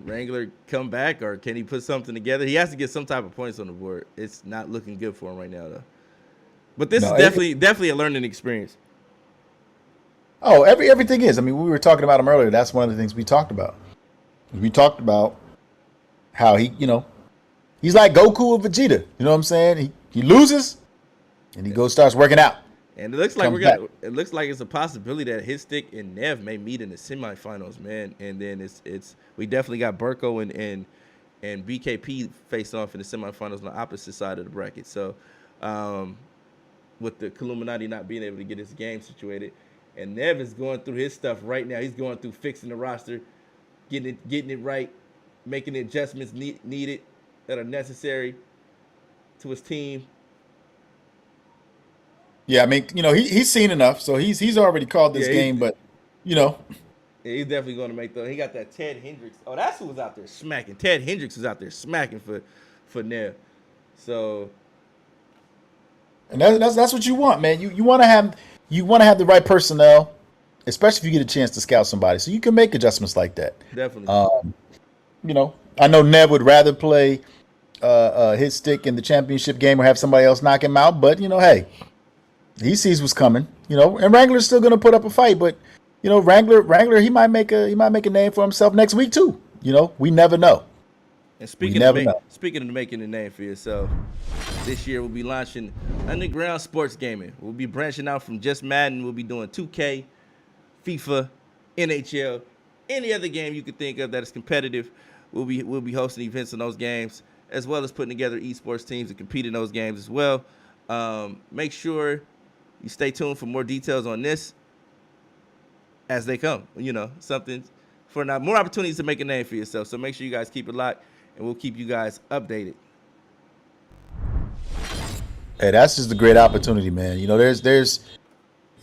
Wrangler come back or can he put something together? He has to get some type of points on the board. It's not looking good for him right now, though. But this is definitely a learning experience. Oh, everything is. I mean, we were talking about him earlier. That's one of the things we talked about. We talked about how he, he's like Goku or Vegeta. You know what I'm saying? He loses, and he starts working out. And it looks like it looks like it's a possibility that his stick and Nev may meet in the semifinals, man. And then we definitely got Burko and BKP face off in the semifinals on the opposite side of the bracket. So with the Illuminati not being able to get his game situated, and Nev is going through his stuff right now. He's going through fixing the roster, getting it right, making the adjustments needed that are necessary to his team. Yeah, I mean, he's seen enough, so he's already called this game, but Yeah, he's definitely going to make those. He got that Ted Hendricks. Oh, that's who was out there smacking. Ted Hendricks was out there smacking for Nev. So, and that's what you want, man. You want to have the right personnel, especially if you get a chance to scout somebody, so you can make adjustments like that. Definitely. I know Nev would rather play his stick in the championship game or have somebody else knock him out, but hey. He sees what's coming, and Wrangler's still going to put up a fight. But Wrangler, he might make a name for himself next week too. We never know. And speaking of making a name for yourself, this year we'll be launching underground sports gaming. We'll be branching out from just Madden. We'll be doing 2K, FIFA, NHL, any other game you could think of that is competitive. We'll be hosting events in those games, as well as putting together esports teams to compete in those games as well. Make sure you stay tuned for more details on this as they come. Something for now, more opportunities to make a name for yourself. So make sure you guys keep it locked, and we'll keep you guys updated. Hey, that's just a great opportunity, man.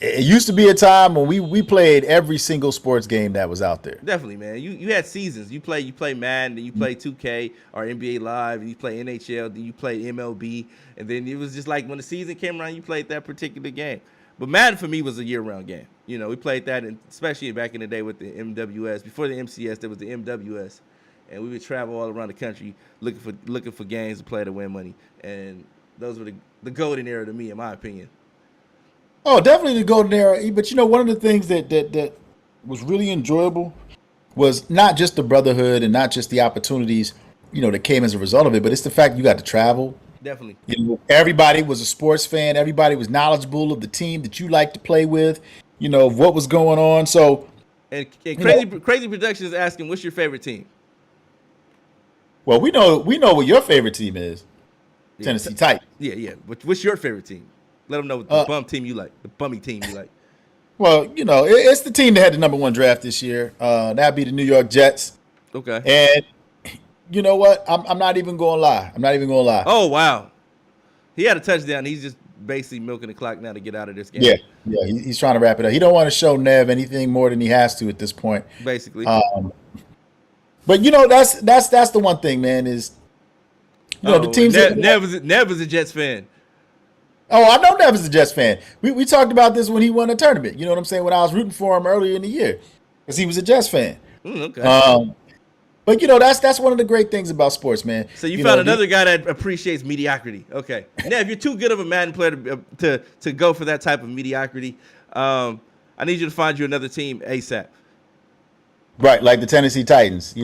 It used to be a time when we played every single sports game that was out there. Definitely, man. You had seasons. You play Madden, then you play 2K or NBA Live, and you play NHL, then you play MLB, and then it was just like when the season came around, you played that particular game. But Madden for me was a year-round game. You know, we played that, especially back in the day with the MWS. Before the MCS, there was the MWS, and we would travel all around the country looking for games to play to win money. And those were the golden era to me, in my opinion. Oh, definitely the golden era. But one of the things that was really enjoyable was not just the brotherhood and not just the opportunities, that came as a result of it, but it's the fact you got to travel. Definitely. Everybody was a sports fan. Everybody was knowledgeable of the team that you like to play with, of what was going on. So, and Crazy Productions is asking, what's your favorite team? Well, we know what your favorite team is. Yeah. Tennessee Titans. Yeah. What's your favorite team? Let them know what the bum team you like, the bummy team you like. Well, it's the team that had the number 1 draft this year. That'd be the New York Jets. Okay. And you know what? I'm not even going to lie. Oh, wow. He had a touchdown. He's just basically milking the clock now to get out of this game. Yeah. He's trying to wrap it up. He don't want to show Nev anything more than he has to at this point. Basically. But that's the one thing, man. Is the teams. Nev is a Jets fan. Oh, I know Nev is a Jets fan. We talked about this when he won a tournament. You know what I'm saying? When I was rooting for him earlier in the year, because he was a Jets fan. Okay. But that's one of the great things about sports, man. So you found another guy that appreciates mediocrity. Okay. Nev, you're too good of a Madden player to go for that type of mediocrity. I need you to find you another team ASAP. Right, like the Tennessee Titans,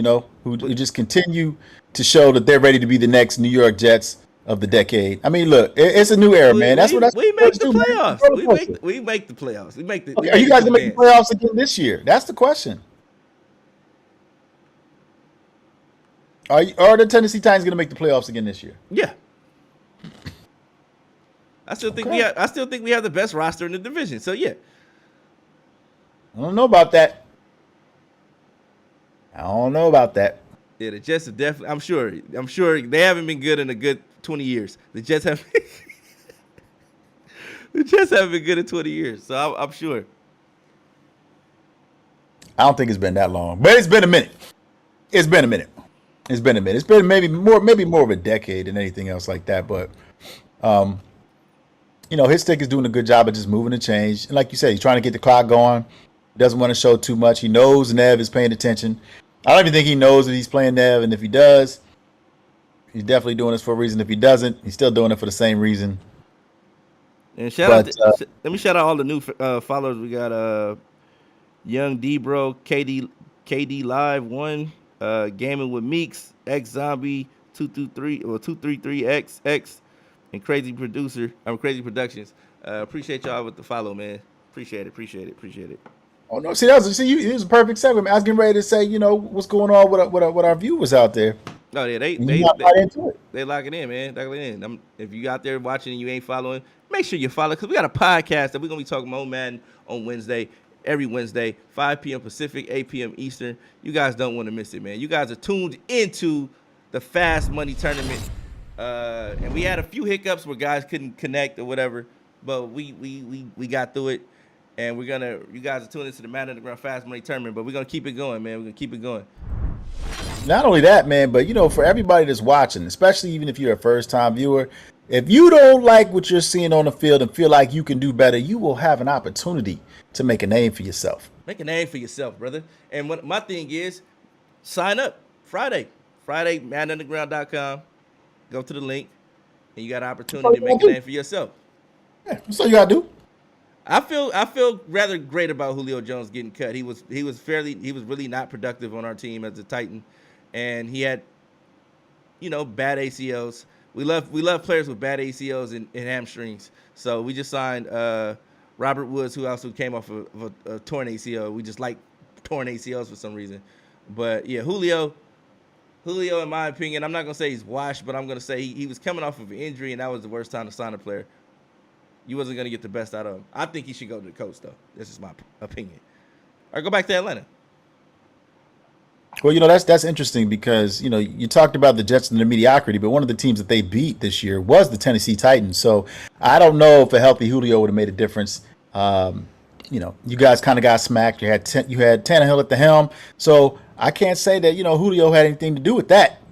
who just continue to show that they're ready to be the next New York Jets of the decade. I mean, look, it's a new era, man. We make the playoffs. We make the playoffs. Are you guys gonna make the playoffs again this year? That's the question. Are the Tennessee Titans going to make the playoffs again this year? Yeah. I still think we have the best roster in the division. So yeah. I don't know about that. Yeah, the Jets are definitely. I'm sure they haven't been good in a good 20 years. The Jets haven't been good in 20 years. So I'm sure. I don't think it's been that long, but it's been a minute. It's been maybe more of a decade than anything else like that. But, his stick is doing a good job of just moving the change. And like you said, he's trying to get the clock going. Doesn't want to show too much. He knows Nev is paying attention. I don't even think he knows that he's playing Nev. And if he does, he's definitely doing this for a reason. If he doesn't, he's still doing it for the same reason. And let me shout out all the new followers. We got Young D-Bro, KD Live 1. Gaming with Meeks, X Zombie 223 or 233XX, and Crazy Productions. Appreciate y'all with the follow, man. Appreciate it. Oh no, it was a perfect segue. I was getting ready to say, what's going on with our viewers out there. Oh yeah, they into it. They lock it in, man. Lock it in. If you out there watching and you ain't following, make sure you follow, because we got a podcast that we're gonna be talking about Madden on Wednesday. Every Wednesday, 5 p.m. Pacific, 8 p.m. Eastern. You guys don't want to miss it, man. You guys are tuned into the Fast Money Tournament. And we had a few hiccups where guys couldn't connect or whatever, but we got through it. And you guys are tuned into the Madden Underground Fast Money Tournament, but we're going to keep it going, man. We're going to keep it going. Not only that, man, but, for everybody that's watching, especially even if you're a first-time viewer, if you don't like what you're seeing on the field and feel like you can do better, you will have an opportunity to make a name for yourself. Make a name for yourself, brother. And what my thing is, sign up Friday, MaddenUnderground.com. Go to the link, and you got an opportunity to make a name for yourself. Yeah, that's all you gotta do. I feel rather great about Julio Jones getting cut. He was really not productive on our team as a Titan, and he had, bad ACLs. We love players with bad ACLs and hamstrings. So we just signed Robert Woods, who also came off of a torn ACL. We just like torn ACLs for some reason. But yeah, Julio, in my opinion, I'm not gonna say he's washed, but I'm gonna say he was coming off of an injury, and that was the worst time to sign a player. You wasn't gonna get the best out of him. I think he should go to the coach, though. This is my opinion. All right, go back to Atlanta. Well, that's interesting because, you talked about the Jets and their mediocrity, but one of the teams that they beat this year was the Tennessee Titans. So I don't know if a healthy Julio would have made a difference. You guys kind of got smacked. You had Tannehill at the helm. So I can't say that, Julio had anything to do with that.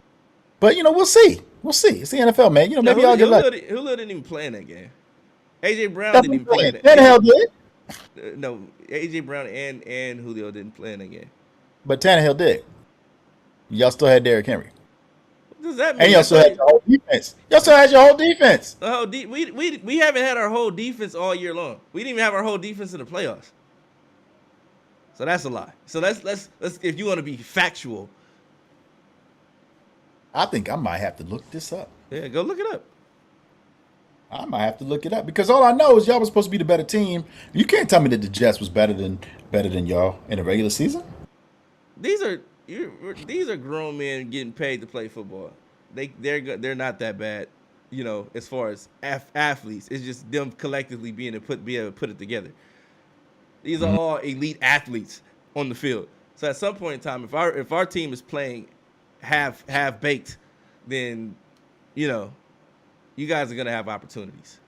But, we'll see. It's the NFL, man. Maybe I'll get lucky. Julio didn't even play in that game. AJ Brown That's didn't even what play I'm that. saying. Tannehill did, No, AJ Brown and Julio didn't play in that game. but Tannehill did. Y'all still had Derrick Henry, What does that and mean? y'all I still thought had your whole defense. Y'all still had your whole defense. the whole we haven't had our whole defense all year long. We didn't even have our whole defense in the playoffs. So that's a lie. So let's if you want to be factual, I think I might have to look this up. yeah, go look it up. I might have to look it up because all I know is y'all was supposed to be the better team. You can't tell me that the Jets was better than y'all in the regular season. These are these are grown men getting paid to play football. They're not that bad, as far as athletes. It's just them collectively be able to put it together. These are all elite athletes on the field. So at some point in time, if our team is playing half baked, then you guys are gonna have opportunities.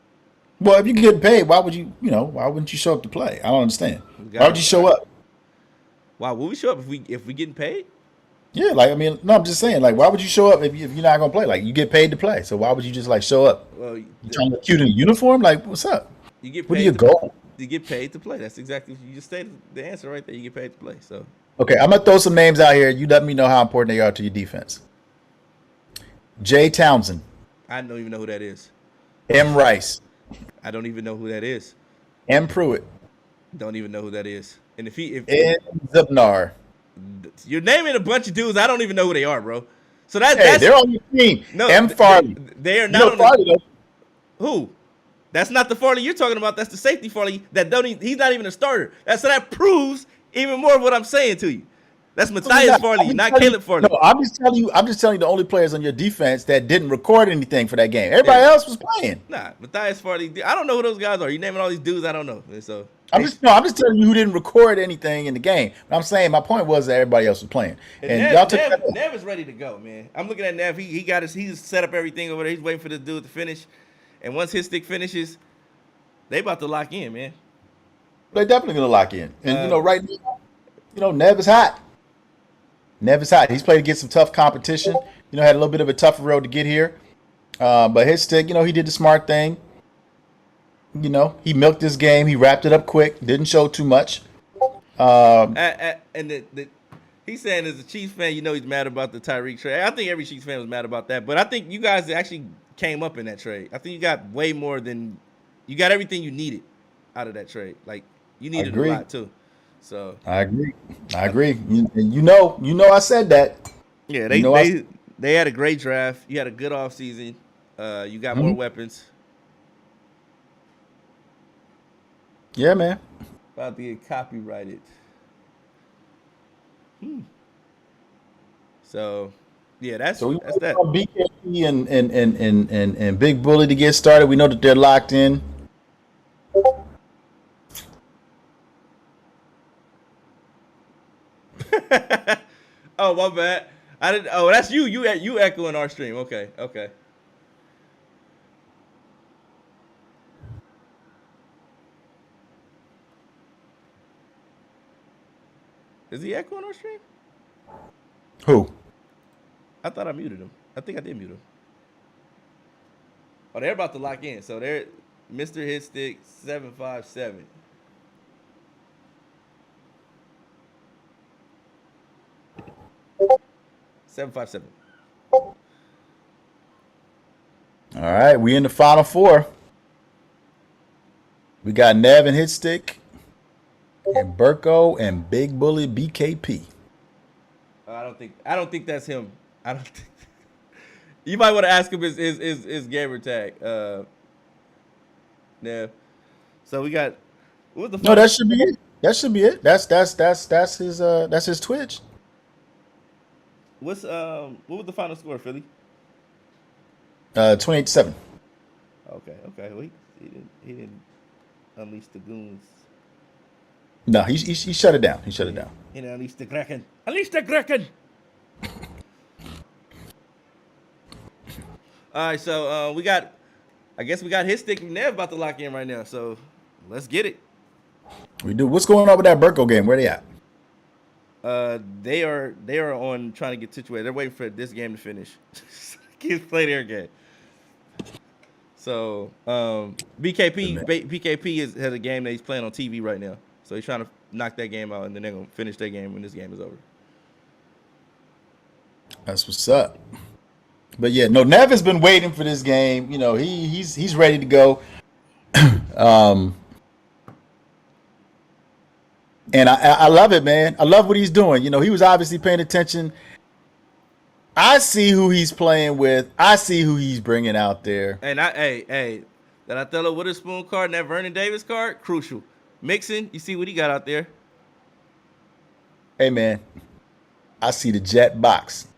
Well, if you're getting paid, why why wouldn't you show up to play? I don't understand. Why would you show up? Why would we show up if we getting paid? Yeah, like I mean, no, I'm just saying, like, why would you show up if you're not gonna play? Like, you get paid to play, so why would you just like show up? Well, You trying to look cute in a uniform? Like, what's up? you get What are paid your goals? you get paid to play. That's exactly what you just stated the answer right there. You get paid to play. So Okay, I'm gonna throw some names out here. You let me know how important they are to your defense. Jay Townsend, I don't even know who that is. M. Rice, I don't even know who that is. M. Pruitt, Don't even know who that is. And if and Zubnar. you're naming a bunch of dudes, I don't even know who they are, bro. So Hey, that's they're on your team. no. M. Farley. They are You not know on Farley, though. who. That's not the Farley you're talking about. That's the safety Farley that don't. He's not even a starter. So that proves even more of what I'm saying to you. That's Matthias Farley, not Caleb Farley. No, I'm just telling you. I'm just telling you the only players on your defense that didn't record anything for that game. Everybody else was playing. Nah, Matthias Farley. I don't know who those guys are. You naming all these dudes, I don't know. And so I'm just telling you who didn't record anything in the game. But I'm saying my point was that everybody else was playing, and y'all took that. Nev is ready to go, man. I'm looking at Nev. He's set up everything over there. He's waiting for this dude to finish, and once his stick finishes, they about to lock in, man. They're definitely gonna lock in, and right now, Nev is hot. Nev is hot. He's played against some tough competition. Had a little bit of a tougher road to get here, but his stick, he did the smart thing. He milked this game. He wrapped it up quick. Didn't show too much. And he's saying as a Chiefs fan, he's mad about the Tyreek trade. I think every Chiefs fan was mad about that, but I think you guys actually came up in that trade. I think you got way more than you got everything you needed out of that trade. Like you needed a lot too. So I agree. I said that. Yeah, they had a great draft. You had a good offseason. You got more weapons. Yeah, man. About to get copyrighted. So, yeah, that's So we that's that. want BKP and Big Bully to get started. We know that they're locked in. Oh, my bad. I didn't. Oh, that's you. You echoing our stream. Okay. Is he echoing our stream? Who? I thought I muted him. I think I did mute him. Oh, they're about to lock in. So they're Mr. Hitstick 757. All right, we in the final four. We got Nev and Hitstick, and Burko and Big Bully BKP. I don't think that's him. I don't think. You might want to ask him his gamer tag. Nev. So we got. What was the No, that should be it. That should be it. That's his Twitch. What was the final score, Philly? 28-7. Okay. Well, he didn't unleash the goons. No, he shut it down. He shut it down. He didn't unleash the Kraken. Unleash the Kraken. All right, so I guess we got his stick and Nev about to lock in right now. So let's get it. We do. What's going on with that Burko game? Where they at? They are on trying to get situated. They're waiting for this game to finish. Kids play their game. So Good man. BKP has a game that he's playing on TV right now. So he's trying to knock that game out, and then they're gonna finish that game when this game is over. That's what's up. But yeah, no, Nev has been waiting for this game. You know, he's ready to go. Um, and I love it, man. I love what he's doing. You know, he was obviously paying attention. I see who he's playing with. I see who he's bringing out there. And that Othello Witherspoon card and that Vernon Davis card, crucial. Mixon, you see what he got out there. Hey, man, I see the jet box.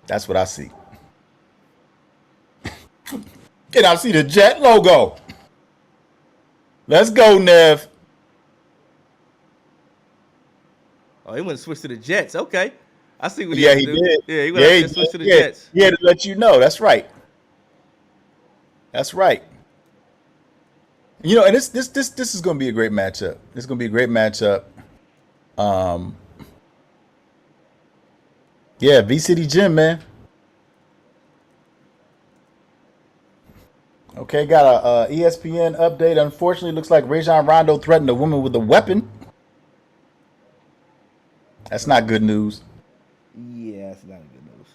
That's what I see. And I see the jet logo. Let's go, Nev. Oh, he went to switch to the Jets. Okay. I see what Yeah, he he do. did. Yeah, he went to switch to the Yeah, Jets. he had to let you know. That's right. That's right. You know, and this is going to be a great matchup. This is going to be a great matchup. Yeah, V City Gym, man. Okay, got a ESPN update. Unfortunately, looks like Rajon Rondo threatened a woman with a weapon. That's not good news. Yeah, that's not good news.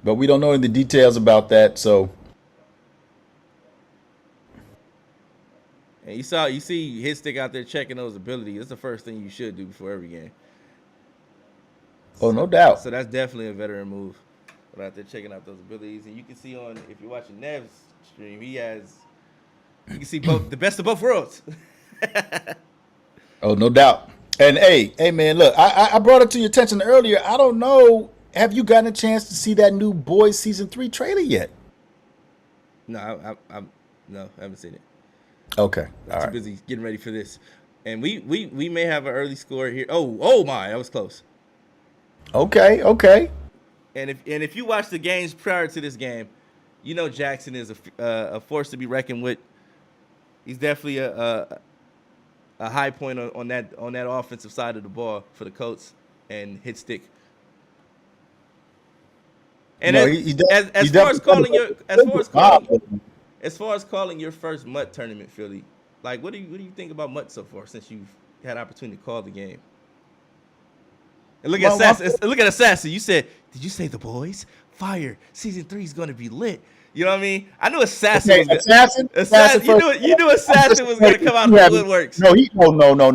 But we don't know any of the details about that, so And you see his stick out there checking those abilities. That's the first thing you should do before every game. oh, no doubt. So that's definitely a veteran move. But out there checking out those abilities, and you can see if you're watching Nev's stream, you can see both the best of both worlds. Oh, no doubt. And hey, man, look, I brought it to your attention earlier. I don't know. Have you gotten a chance to see that new Boys Season 3 trailer yet? No, I haven't seen it. Okay. I'm All too right. busy getting ready for this. And we may have an early score here. Oh my, that was close. Okay. And if you watch the games prior to this game, you know Jackson is a force to be reckoned with. He's definitely a high point on that offensive side of the ball for the Colts and hit stick. And No, as far as calling your first MUT tournament, Philly, like what do you think about MUT so far since you've had opportunity to call the game? And look at Assassin. You said, did you say the boys? Fire. Season 3 is going to be lit. You know what I mean? I knew Assassin was Assassin. You knew Assassin was going to come out of the woodworks. No.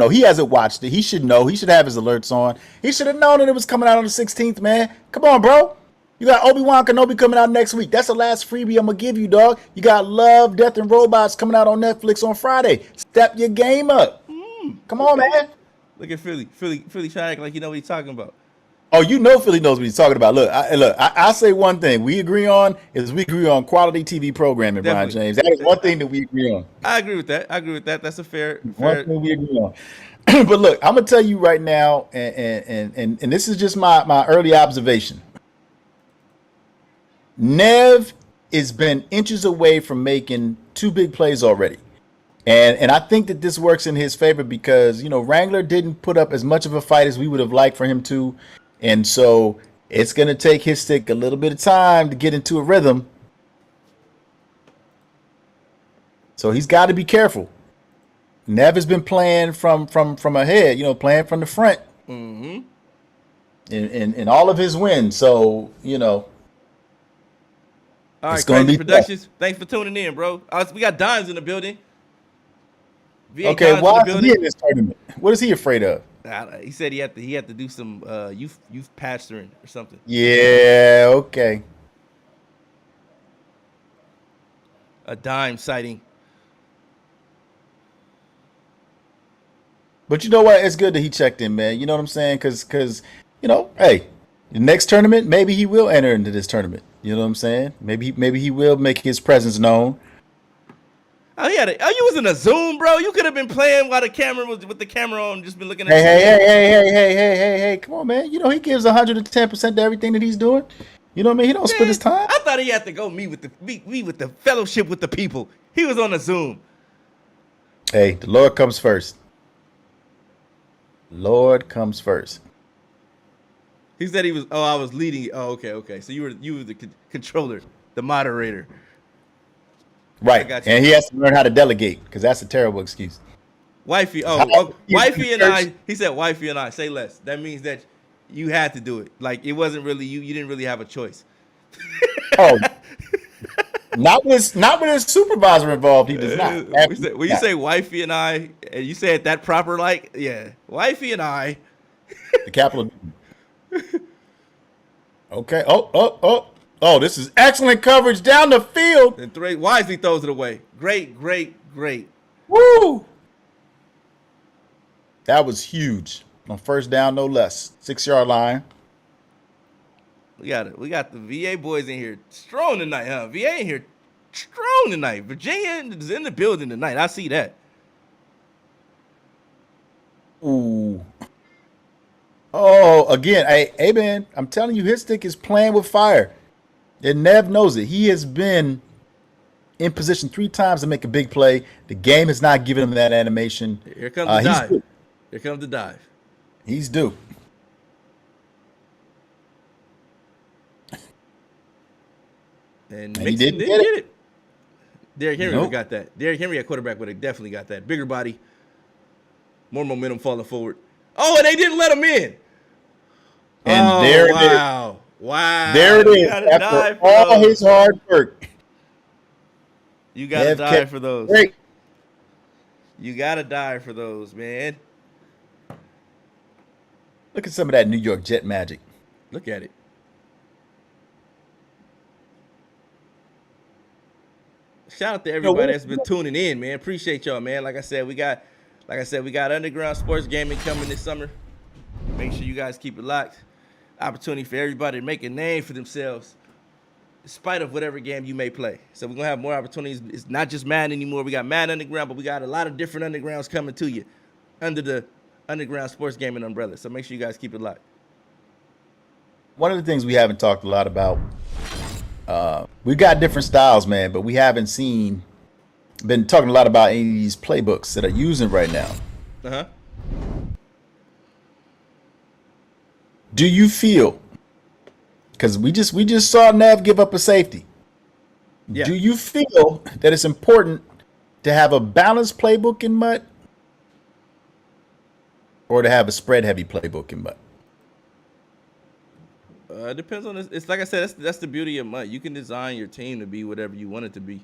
He hasn't watched it. He should know. He should have his alerts on. He should have known that it was coming out on the 16th, man. Come on, bro. You got Obi-Wan Kenobi coming out next week. That's the last freebie I'm going to give you, dog. You got Love, Death, and Robots coming out on Netflix on Friday. Step your game up. Come on, man. Look at Philly trying to act like you know what he's talking about. Oh, you know Philly knows what he's talking about. Look, I say one thing we agree on quality TV programming, Definitely. Brian James. That is one thing that we agree on. I agree with that. That's a fair. One thing we agree on. But look, I'm gonna tell you right now, and this is just my early observation. Nev has been inches away from making 2 big plays already. And I think that this works in his favor because, you know, Wrangler didn't put up as much of a fight as we would have liked for him to. And so it's going to take his stick a little bit of time to get into a rhythm. So he's got to be careful. Nev has been playing from ahead, you know, playing from the front in all of his wins. So, you know. All right, Crazy Productions. Thanks for tuning in, bro. We got Dimes in the building. Okay, why is he in this tournament? What is he afraid of? He said he had to do some youth pastoring or something. Yeah, okay. A Dime sighting. But you know what? It's good that he checked in, man. You know what I'm saying? Because you know, hey, the next tournament, maybe he will enter into this tournament. You know what I'm saying? Maybe he will make his presence known. Oh, you was in a Zoom, bro. You could have been playing while the camera was with the camera on, just been looking at. Hey! Come on, man. You know he gives 110% to everything that he's doing. You know what I mean? He don't spend his time. I thought he had to go meet with the fellowship with the people. He was on a Zoom. Hey, the Lord comes first. Lord comes first. He said he was. Oh, I was leading. Oh, okay. So you were the controller, the moderator. I Right. got you. And he has to learn how to delegate because that's a terrible excuse. Wifey. How Oh, you in wifey and church? I. He said, wifey and I. Say less. That means that you had to do it. Like it wasn't really you. You didn't really have a choice. Oh, not with his supervisor involved. He does not. When you say wifey and I, and you say it that proper, like yeah, wifey and I. The capital. Okay. Oh. This is excellent coverage down the field. And wisely throws it away. Great. Woo! That was huge. On first down, no less. 6-yard line. We got it. We got the VA boys in here strong tonight, huh? VA in here strong tonight. Virginia is in the building tonight. I see that. Ooh. Oh, again, hey man, I'm telling you, his stick is playing with fire. And Nev knows it. He has been in position 3 times to make a big play. The game has not given him that animation. Here comes the dive. Due. Here comes the dive. He's due. And he Mixon didn't didn't get get it. Derrick Henry Nope. got that. Derrick Henry at quarterback would have definitely got that. Bigger body, more momentum falling forward. Oh, and they didn't let him in. And there it is. Wow. There it You is. gotta die After for all those. his hard work. You gotta Nev die kept for those. Great. You gotta die for those, man. Look at some of that New York Jet magic. Look at it. Shout out to everybody that's been tuning in, man. Appreciate y'all, man. Like I said, we got underground sports gaming coming this summer. Make sure you guys keep it locked. Opportunity for everybody to make a name for themselves, in spite of whatever game you may play. So we're gonna have more opportunities. It's not just Madden anymore. We got Madden Underground, but we got a lot of different undergrounds coming to you under the underground sports gaming umbrella. So make sure you guys keep it locked. One of the things we haven't talked a lot about, we've got different styles, man, but we haven't been talking a lot about any of these playbooks that are using right now. Uh-huh. Do you feel, because we just saw Nev give up a safety. Yeah. Do you feel that it's important to have a balanced playbook in MUT or to have a spread heavy playbook in MUT? It depends on this. It's like I said, that's the beauty of MUT. You can design your team to be whatever you want it to be.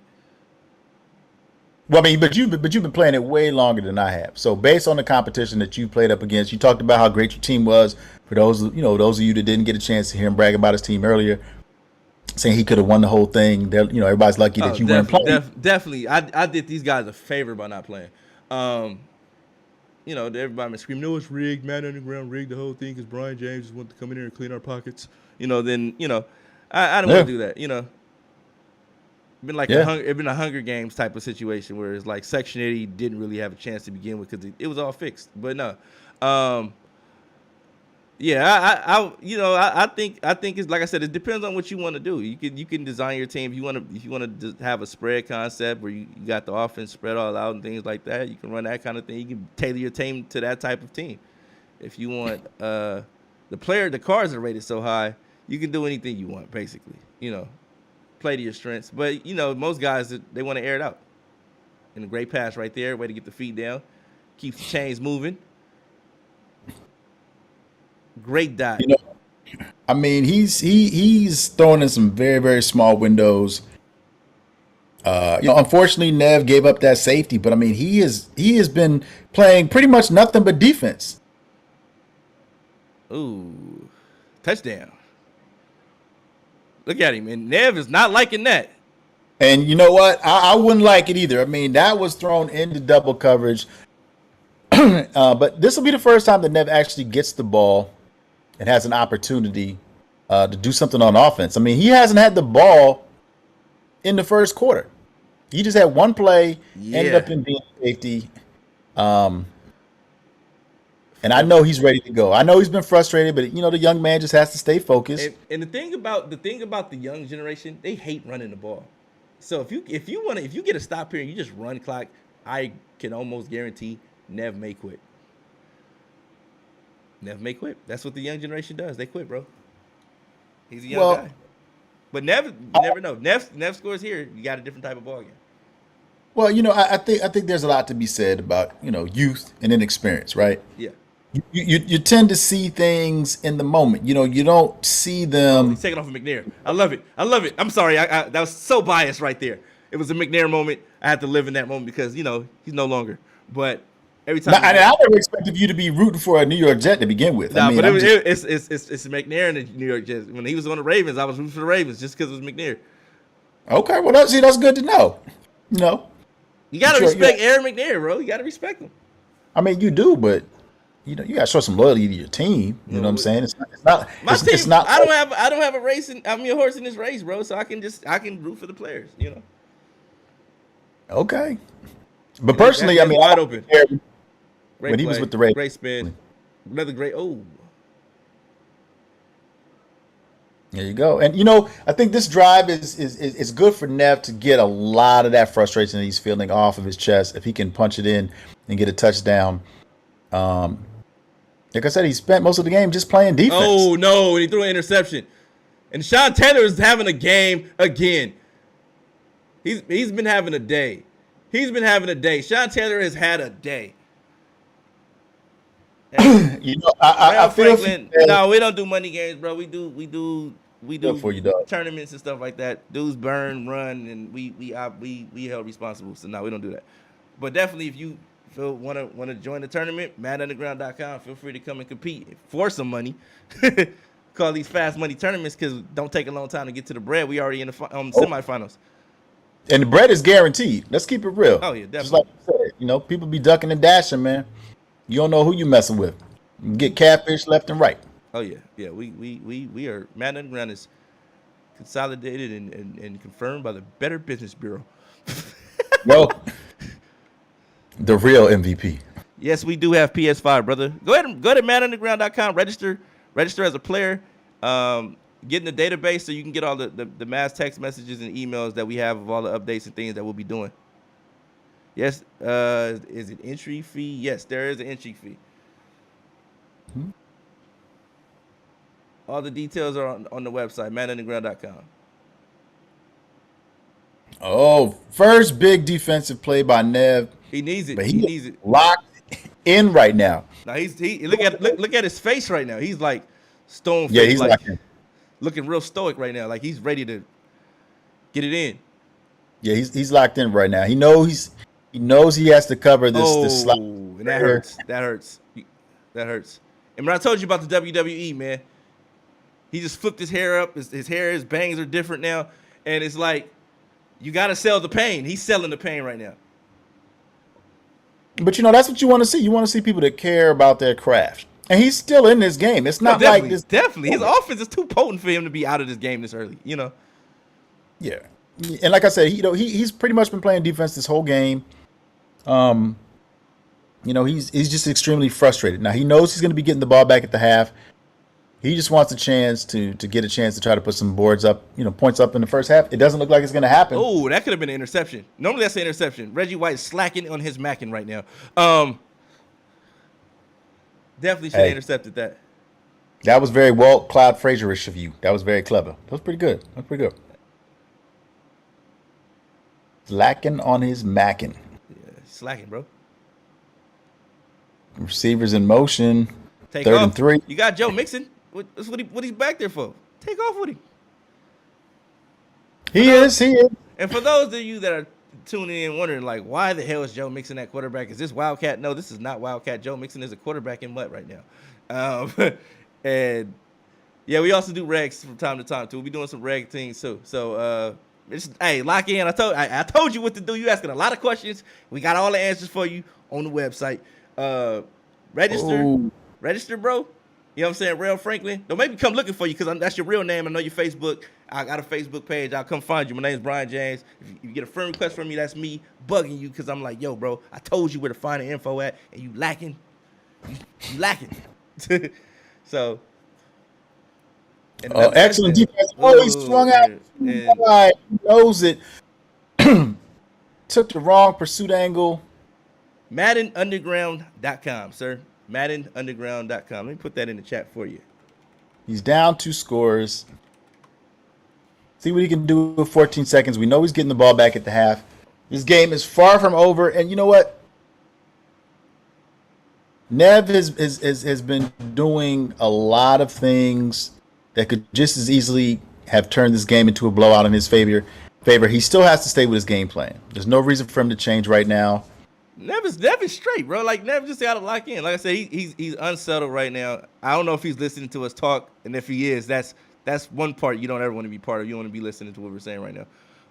Well, I mean, but you've been playing it way longer than I have. So based on the competition that you played up against, you talked about how great your team was. For those of you that didn't get a chance to hear him brag about his team earlier, saying he could have won the whole thing. Everybody's lucky that you weren't playing. Definitely, I did these guys a favor by not playing. Everybody been screaming, "No, it's rigged. Madden Underground rigged the whole thing because Brian James just wanted to come in here and clean our pockets." I didn't want to do that. Been like it been a Hunger Games type of situation where it's like Section 80 didn't really have a chance to begin with because it was all fixed. But no, I think it's like I said, it depends on what you want to do. You can design your team if you want to have a spread concept where you got the offense spread all out and things like that. You can run that kind of thing. You can tailor your team to that type of team. If you want the cards are rated so high, you can do anything you want basically. Play to your strengths. But most guys they want to air it out. And a great pass right there, way to get the feet down, keeps the chains moving. Great dive. I mean, he's throwing in some very, very small windows. Unfortunately, Nev gave up that safety, but I mean, he has been playing pretty much nothing but defense. Ooh, touchdown. Look at him, and Nev is not liking that. And you know what? I wouldn't like it either. I mean, that was thrown into double coverage. But this will be the first time that Nev actually gets the ball and has an opportunity to do something on offense. I mean, he hasn't had the ball in the first quarter. He just had one play, ended up in being safety. And I know he's ready to go. I know he's been frustrated, but the young man just has to stay focused. And the thing about the young generation, they hate running the ball. So if you get a stop here and you just run clock, I can almost guarantee Nev may quit. Nev may quit. That's what the young generation does. They quit, bro. He's a young Well, guy. But Nev, you never know. Nev scores here. You got a different type of ball game. well, I think there's a lot to be said about youth and inexperience, right? Yeah. You tend to see things in the moment. You don't see Oh, he's them. taking off of McNair. I love it. I love it. I'm sorry. That was so biased right there. It was a McNair moment. I had to live in that moment because he's no longer. But every time. I never expected you to be rooting for a New York Jet to begin with. Nah, I mean, but I'm just it's McNair in the New York Jets. When he was on the Ravens, I was rooting for the Ravens just because it was McNair. okay. Well, that's good to know. You gotta Sure, respect Aaron McNair, bro. You gotta respect him. I mean, you do, but you gotta show some loyalty to your team. You know what I'm saying? My team. It's not. I don't have a race. I'm a horse in this race, bro. So I can root for the players. Okay. But personally, That's I mean, wide open. Great Great he was play, with the Ravens. great spin, another great. Oh, There you go. And I think this drive is good for Nev to get a lot of that frustration that he's feeling off of his chest. If he can punch it in and get a touchdown. Like I said, he spent most of the game just playing defense. oh no! And he threw an interception. And Sean Taylor is having a game again. He's been having a day. He's been having a day. Sean Taylor has had a day. I feel Franklin. No, we don't do money games, bro. We do Good for you, dog. tournaments and stuff like that. Dudes burn, run, and we held responsible. So no, we don't do that. But definitely, if you want to join the tournament, madunderground.com. Feel free to come and compete for some money. Call these fast money tournaments because don't take a long time to get to the bread. We already in the semifinals. And the bread is guaranteed. Let's keep it real. Oh, yeah, Just like definitely. you said, people be ducking and dashing, man. You don't know who you messing with. You get catfish left and right. Oh yeah. We are Madden Underground is consolidated and confirmed by the Better Business Bureau. Well, the real MVP. Yes, we do have PS5, brother. Go to madunderground.com, register as a player, get in the database so you can get all the mass text messages and emails that we have of all the updates and things that we'll be doing. Yes, is it entry fee? Yes, there is an entry fee. Hmm? All the details are on the website, madunderground.com. Oh, first big defensive play by Nev. He needs it. But He needs it. locked in right now. Now look at his face right now. He's like stone face, Yeah, he's like locked in. looking real stoic right now. Like he's ready to get it in. Yeah, he's locked in right now. He knows he has to cover this slot. And that hurts. That hurts. And when I told you about the WWE, man, he just flipped his hair up. His bangs are different now, and it's like you got to sell the pain. He's selling the pain right now. But that's what you want to see. You want to see people that care about their craft. And he's still in this game. It's not like this. Definitely, his offense is too potent for him to be out of this game this early. Yeah. And like I said, he's pretty much been playing defense this whole game. He's just extremely frustrated. Now he knows he's going to be getting the ball back at the half. He just wants a chance to get a chance to try to put some boards up, points up in the first half. It doesn't look like it's going to happen. Oh, that could have been an interception. Normally that's an interception. Reggie White is slacking on his macking right now. Definitely should have intercepted that. That was very Walt Cloud Frazier-ish of you. That was very clever. That was pretty good. Slacking on his macking. Yeah, slacking, bro. Receivers in motion. Take Third off. and 3. You got Joe Mixon. That's what he's back there for. Take off with him. He is. And for those of you that are tuning in wondering, like, why the hell is Joe Mixon at quarterback? Is this Wildcat? No, this is not Wildcat. Joe Mixon is a quarterback in MUT right now. And, yeah, we also do regs from time to time, too. We'll be doing some reg things, too. So, hey, lock in. I told you what to do. You asking a lot of questions. We got all the answers for you on the website. Register. Ooh. Register, bro. You know what I'm saying? Real Franklin. Don't make me come looking for you because that's your real name. I know your Facebook. I got a Facebook page. I'll come find you. My name's Brian James. If you get a friend request from me, that's me bugging you because I'm like, yo, bro, I told you where to find the info at, and you lacking. You lacking. So. Excellent defense. Oh, he swung out. He knows it. Took the wrong pursuit angle. MaddenUnderground.com, sir. MaddenUnderground.com. Let me put that in the chat for you. He's down 2 scores. See what he can do with 14 seconds. We know he's getting the ball back at the half. This game is far from over. And you know what? Nev has been doing a lot of things that could just as easily have turned this game into a blowout in his favor. He still has to stay with his game plan. There's no reason for him to change right now. Nev is straight, bro. Like, Nev just got to lock in. Like I said, he's unsettled right now. I don't know if he's listening to us talk, and if he is, that's one part you don't ever want to be part of. You want to be listening to what we're saying right now.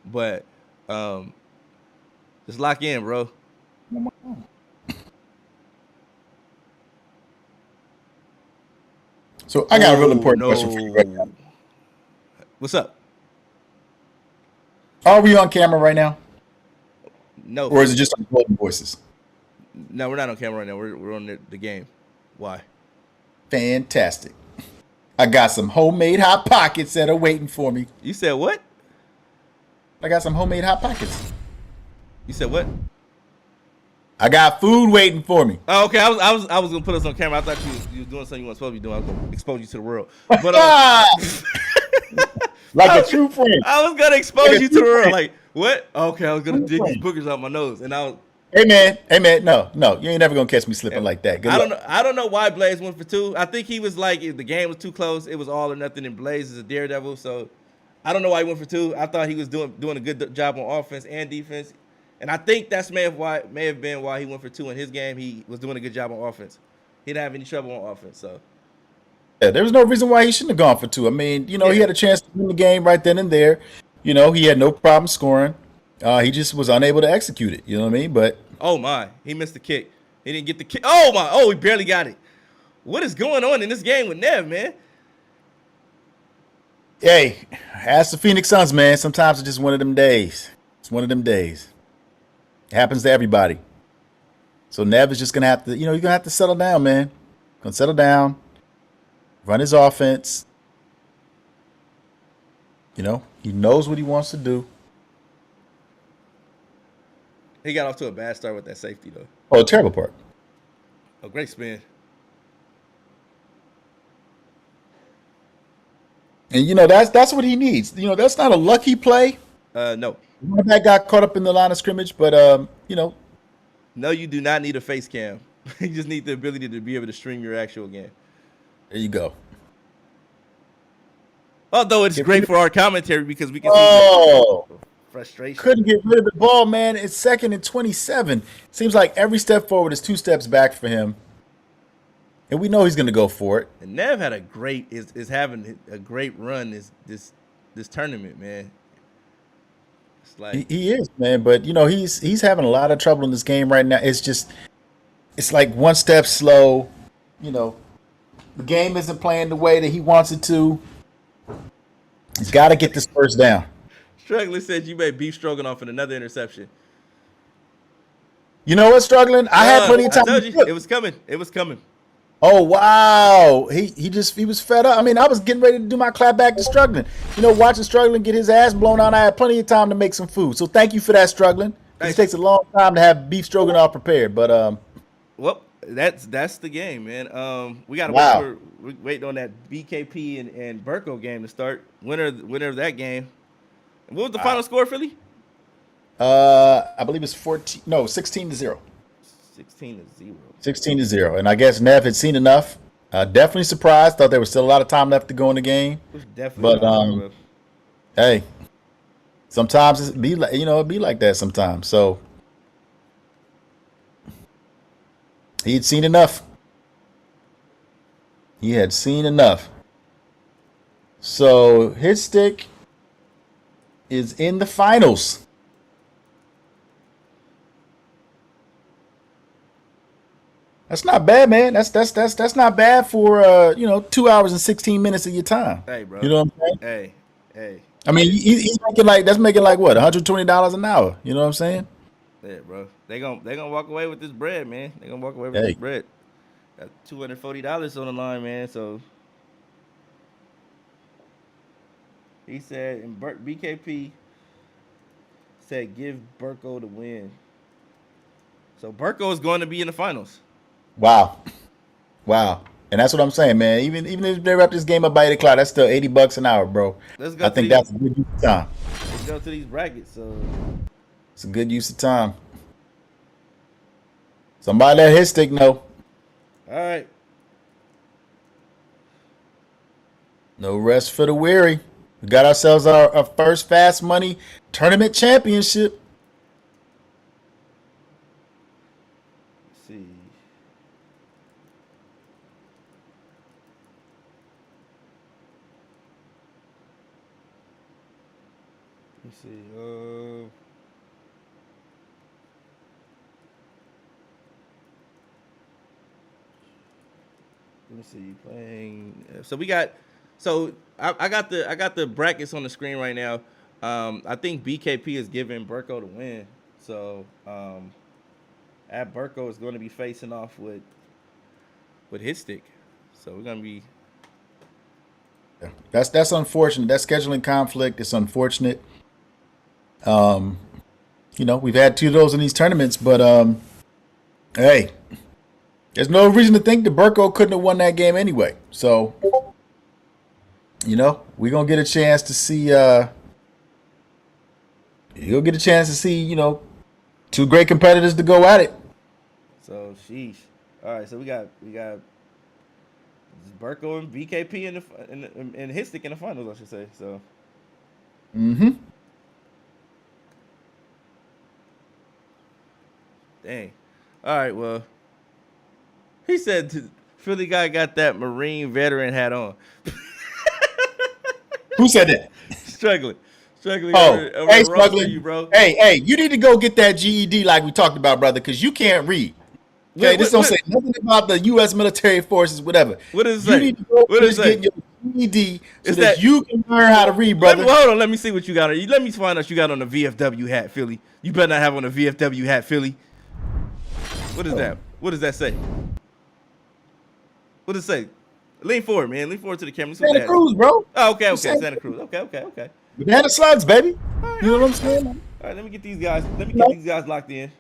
But just lock in, bro. So I got a real important question for you right now. What's up? Are we on camera right now? No. Or is it just on Golden Voices? No, we're not on camera right now. We're on the game. Why? Fantastic. I got some homemade Hot Pockets that are waiting for me. You said what? I got some homemade Hot Pockets. You said what? I got food waiting for me. Oh, okay. I was gonna put us on camera. I thought you were doing something you weren't supposed to be doing. I was gonna expose you to the world. But like a true friend. I was gonna expose you to the world. Like what? Okay, I was gonna dig these boogers out my nose, and I was. Hey man, no, you ain't never gonna catch me slipping like that. Good luck. I don't know why Blaze went for 2. I think he was like, if the game was too close, it was all or nothing. And Blaze is a daredevil, so I don't know why he went for 2. I thought he was doing a good job on offense and defense, and I think that's may have been why he went for 2 in his game. He was doing a good job on offense. He didn't have any trouble on offense, so. Yeah, there was no reason why he shouldn't have gone for 2. I mean, he had a chance to win the game right then and there. He had no problem scoring. He just was unable to execute it. You know what I mean? But oh my, he missed the kick. He didn't get the kick. Oh my, he barely got it. What is going on in this game with Nev, man? Hey, ask the Phoenix Suns, man. Sometimes it's just one of them days. It's one of them days. It happens to everybody. So Nev is just gonna have to, you're gonna have to settle down, man. Gonna settle down, run his offense. He knows what he wants to do. He got off to a bad start with that safety, though. Oh, terrible part. A great spin. And that's what he needs. That's not a lucky play. No. That got caught up in the line of scrimmage, but No, you do not need a face cam. You just need the ability to be able to stream your actual game. There you go. Although it's great for our commentary because we can see frustration. Couldn't get rid of the ball, man. It's 2nd and 27. Seems like every step forward is 2 steps back for him. And we know he's going to go for it. And Nev had is having a great run this tournament, man. It's like he is, man, but he's having a lot of trouble in this game right now. It's like one step slow. The game isn't playing the way that he wants it to. He's got to get this first down. Struggling said you made beef stroganoff and another interception. You know what, Struggling? I had plenty of time. I told you, it was coming. It was coming. Oh wow, he was fed up. I mean, I was getting ready to do my clap back to Struggling. Watching Struggling get his ass blown out. I had plenty of time to make some food. So thank you for that, Struggling. It takes a long time to have beef stroganoff prepared, but well, that's the game, man. We got to wait on that BKP and Burko game to start. Winner of that game. And what was the final score, Philly? I believe it's 16-0. 16-0. 16-0. And I guess Nev had seen enough. Definitely surprised. Thought there was still a lot of time left to go in the game. It was definitely. But hey, sometimes it be like that sometimes. So he'd seen enough. He had seen enough. So his stick is in the finals. That's not bad, man. That's not bad for 2 hours and 16 minutes of your time. Hey, bro. You know what I'm saying? Hey. I mean, he's making like what, $120 an hour. You know what I'm saying? Yeah, bro. They gonna walk away with this bread, man. They gonna walk away with this bread. Got $240 on the line, man. So he said, and BKP said, give Burko the win. So Burko is going to be in the finals. Wow. Wow. And that's what I'm saying, man. Even if they wrap this game up by 8 o'clock, that's still $80 an hour, bro. Let's go I to think these. that's a good use of time. Let's go to these brackets. So It's a good use of time. Somebody let his stick know. all right. No rest for the weary. We got ourselves our first fast money tournament championship. Let's see. Let's see. Let me see. Playing. So we got. So I got the brackets on the screen right now. I think BKP is giving Burko the win. So at Burko is going to be facing off with his stick. So we're gonna be. That's unfortunate. That scheduling conflict is unfortunate. Um, we've had two of those in these tournaments, but hey, there's no reason to think that Burko couldn't have won that game anyway. So, we're gonna get a chance to see. You'll get a chance to see. Two great competitors to go at it. So sheesh. All right. So we got Burko and BKP in his stick in the finals, I should say. So. Mm-hmm. Dang. All right, well, he said Philly guy got that Marine veteran hat on. Who said that? Struggling. Struggling Oh, over hey, roasting you, struggling. bro. Hey, you need to go get that GED like we talked about, brother, because you can't read. Okay, What, this what, don't what, say nothing about the U.S. military forces, whatever. what does it You say? need to go What does finish it say? getting your GED so It's that that. you can learn how to read, brother. Hold on. Let me see what you got on. Let me find out you got on a VFW hat, Philly. You better not have on a VFW hat, Philly. What is that? What does that say? What does it say? Lean forward, man. Lean forward to the camera. Let's see what Santa that is. Cruz, bro. Oh, okay. You Santa Santa Cruz. Cruz. Okay. Banana slugs, baby. All right, You know what I'm all right. saying? All right, let me get these guys. Let me You get know? these guys locked in.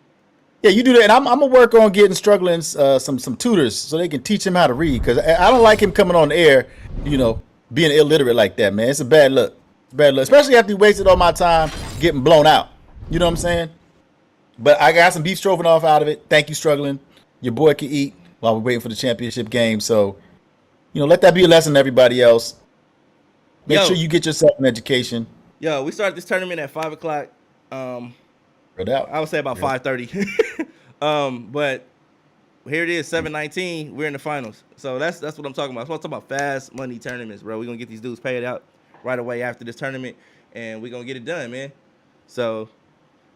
Yeah, you do that. And I'm gonna work on getting struggling some tutors so they can teach him how to read. Because I don't like him coming on the air, being illiterate like that, man. It's a bad look. It's a bad look, especially after he wasted all my time getting blown out. You know what I'm saying? But I got some beef stroganoff out of it. Thank you, struggling. Your boy can eat while we're waiting for the championship game. So, let that be a lesson to everybody else. Make sure Yo, you get yourself an education. we started this tournament at 5 o'clock. Real doubt. I would say about Real. 5:30. But here it is, 7:19. We're in the finals. So that's what I'm talking about. I'm talking about fast money tournaments, bro. We're gonna get these dudes paid out right away after this tournament, and we're gonna get it done, man. So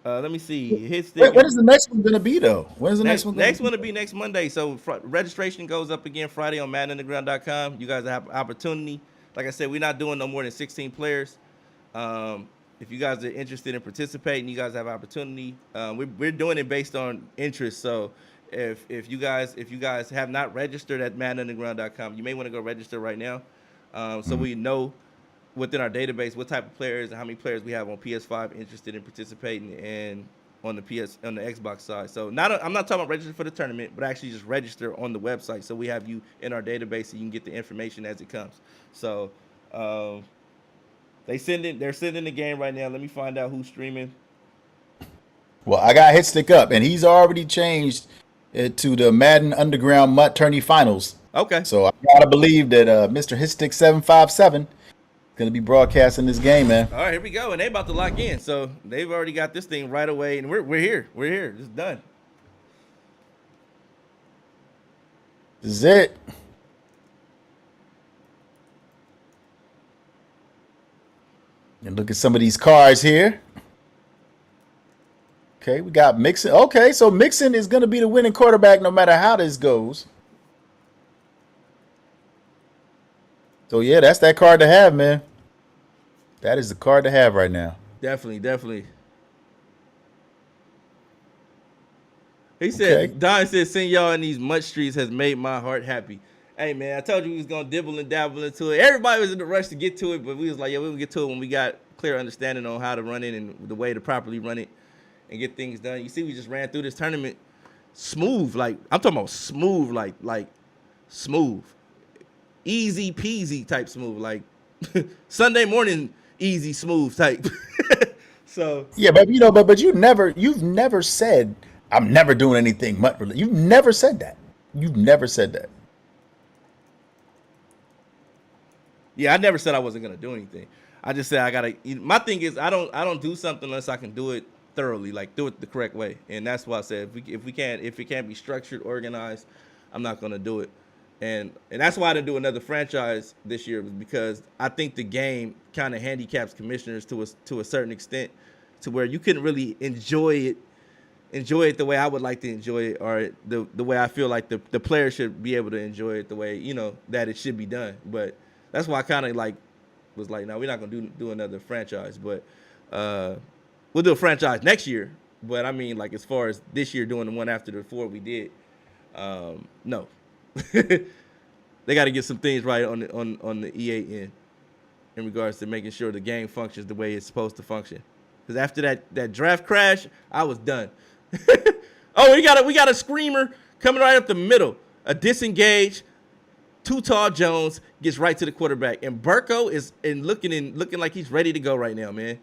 let me see. Hit stick. What is the next one gonna be though? When is the next one gonna Next be? one will be next Monday. So registration goes up again Friday on MaddenUnderground.com. You guys have opportunity. Like I said, we're not doing no more than 16 players. If you guys are interested in participating, you guys have opportunity. We're doing it based on interest. So if you guys have not registered at MaddenUnderground.com, you may want to go register right now, so we know within our database what type of players and how many players we have on PS5 interested in participating and on the Xbox side. So I'm not talking about register for the tournament, but actually just register on the website so we have you in our database so you can get the information as it comes. So they're sending the game right now. Let me find out who's streaming. Well, I got hit stick up, and he's already changed it to the Madden Underground MUT Tourney Finals. Okay. So I gotta believe that Mr. Hitstick 757 is gonna be broadcasting this game, man. All right, here we go, and they about to lock in. So they've already got this thing right away, and we're here. We're here. It's done. This is it. And look at some of these cards here. Okay, we got Mixon. Okay, so Mixon is going to be the winning quarterback no matter how this goes. So, yeah, that's that card to have, man. That is the card to have right now. Definitely. He said, Okay. Don said, seeing y'all in these MUT streets has made my heart happy. Hey, man, I told you we was going to dibble and dabble into it. Everybody was in the rush to get to it, but we was like, yeah, we'll get to it when we got clear understanding on how to run it and the way to properly run it and get things done. You see, we just ran through this tournament smooth. Like, I'm talking about smooth, like smooth, easy peasy type smooth, like Sunday morning easy smooth type. So Yeah, but you've never said I'm never doing anything MUT related. You've never said that. You've never said that. yeah, I never said I wasn't gonna do anything. I just said I gotta. My thing is I don't do something unless I can do it thoroughly, like do it the correct way, and that's why I said if it can't be structured, organized, I'm not gonna do it. And that's why I didn't do another franchise this year, was because I think the game kind of handicaps commissioners to a certain extent, to where you couldn't really enjoy it the way I would like to enjoy it, or the way I feel like the player should be able to enjoy it the way that it should be done. But that's why I kind of like was like, no, we're not gonna do another franchise, but we'll do a franchise next year. But I mean, like as far as this year doing the one after the 4 we did, no. They got to get some things right on the EA end in regards to making sure the game functions the way it's supposed to function. Because after that draft crash, I was done. Oh, we got a screamer coming right up the middle. A disengage, too tall Jones gets right to the quarterback, and Burko is looking like he's ready to go right now, man.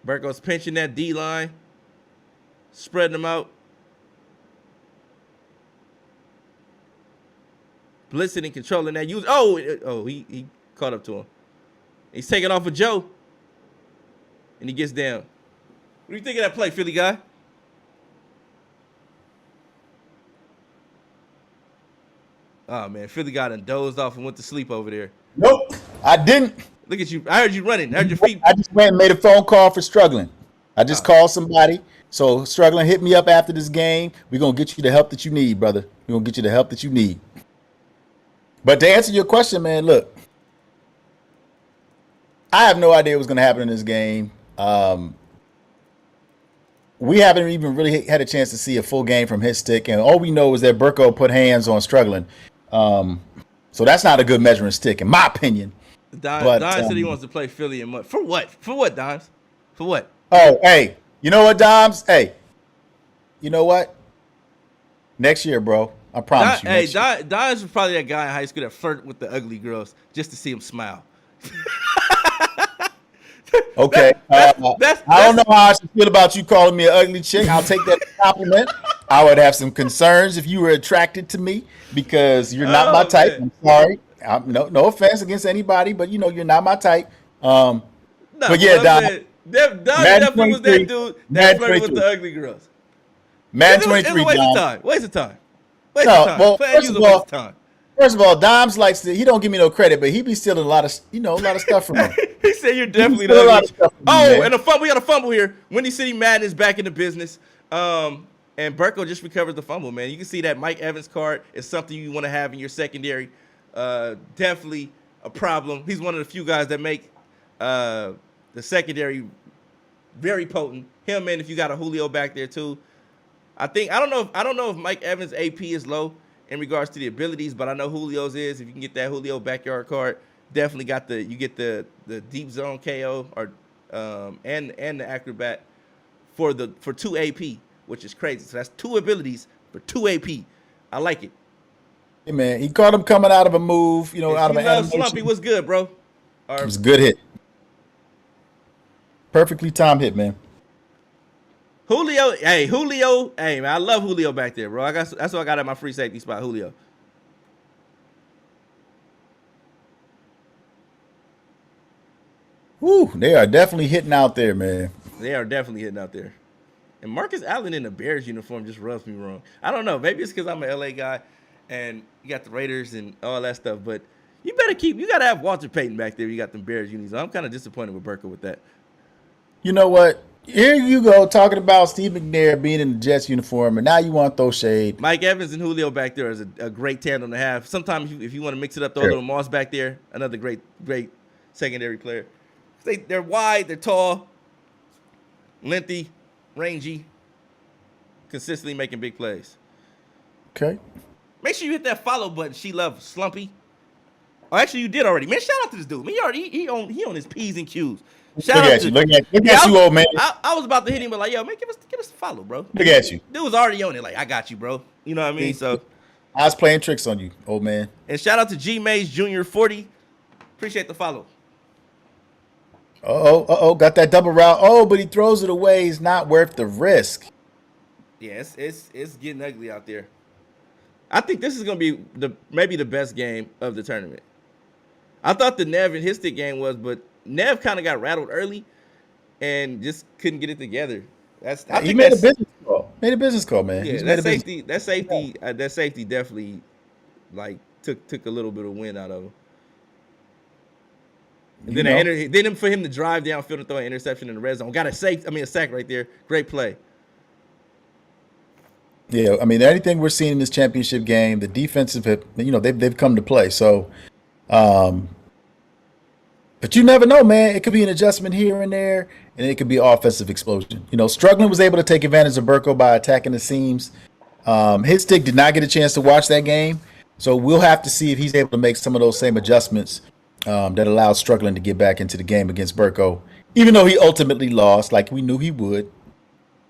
Burko's pinching that D line, spreading them out, blitzing and controlling that use. He caught up to him. He's taking off of Joe, and he gets down. What do you think of that play, Philly guy? Oh man, Philly guy done dozed off and went to sleep over there. Nope, I didn't. Look at you. I heard you running. I heard your feet. I just went and made a phone call for Struggling. I just called somebody. So Struggling, hit me up after this game. We're going to get you the help that you need, brother. We're going to get you the help that you need. But to answer your question, man, look, I have no idea what's going to happen in this game. We haven't even really had a chance to see a full game from his stick. And all we know is that Burko put hands on Struggling. So that's not a good measuring stick, in my opinion. Dimes said he wants to play Philly and MUT. For what? For what, Dimes? For what? Oh, hey, you know what, Dimes? Hey, you know what? Next year, bro. I promise you. Hey, Dimes was probably that guy in high school that flirted with the ugly girls just to see him smile. Okay. I don't know how I should feel about you calling me an ugly chick. I'll take that as a compliment. I would have some concerns if you were attracted to me, because you're not my type. Man. I'm sorry. No offense against anybody, but you're not my type. But yeah, Don definitely was that dude that flirted with the ugly girls. Madden 23, Waste of time. Waste of time. Well, first of all, Dimes likes to. He don't give me no credit, but he be stealing a lot of stuff from him. He said you're definitely the ugly. And we got a fumble here. Windy City Madden is back into business. And Burko just recovers the fumble, man. You can see that Mike Evans card is something you want to have in your secondary. Definitely a problem. He's one of the few guys that make the secondary very potent. Him, and if you got a Julio back there too. I don't know if Mike Evans' AP is low in regards to the abilities, but I know Julio's is. If you can get that Julio backyard card, definitely get the deep zone KO or and the acrobat for 2 AP, which is crazy. So that's 2 abilities for 2 AP. I like it. Hey man, he caught him coming out of a move, out of an animation. Slumpy, what's good, bro? It was a good hit. Perfectly timed hit, man. Julio, hey man, I love Julio back there, bro. That's what I got at my free safety spot, Julio. Woo, they are definitely hitting out there, man. They are definitely hitting out there. And Marcus Allen in the Bears uniform just rubs me wrong. I don't know. Maybe it's because I'm an LA guy and you got the Raiders and all that stuff, but you got to have Walter Payton back there. You got them Bears unis. I'm kind of disappointed with Burko with that. You know what? Here you go talking about Steve McNair being in the Jets uniform, and now you want to throw shade. Mike Evans and Julio back there is a great tandem to have. Sometimes if you want to mix it up, throw a little Moss back there. Another great secondary player. They're wide, they're tall, lengthy, rangy, consistently making big plays. Okay. Make sure you hit that follow button. She loves Slumpy. Oh, actually, you did already. Man, shout out to this dude. Man, he on his P's and Q's. Look at you. Look at you, old man. I was about to hit him, but like, yo, man, give us a follow, bro. Look at you. Dude was already on it. Like, I got you, bro. You know what I mean? So I was playing tricks on you, old man. And shout out to G Mays Jr. 40. Appreciate the follow. Got that double route. Oh, but he throws it away. He's not worth the risk. Yeah, it's getting ugly out there. I think this is gonna be maybe the best game of the tournament. I thought the Nev and his stick game was, but Nev kind of got rattled early and just couldn't get it together. He made a business call. Made a business call, man. Yeah, that safety definitely like took a little bit of wind out of him. And then for him to drive downfield and throw an interception in the red zone, got a sack right there. Great play. Yeah, I mean, anything we're seeing in this championship game, the defensive, they've come to play. So, but you never know, man. It could be an adjustment here and there, and it could be offensive explosion. Struggling was able to take advantage of Burko by attacking the seams. His stick did not get a chance to watch that game, so we'll have to see if he's able to make some of those same adjustments that allowed Struggling to get back into the game against Burko, even though he ultimately lost, like we knew he would.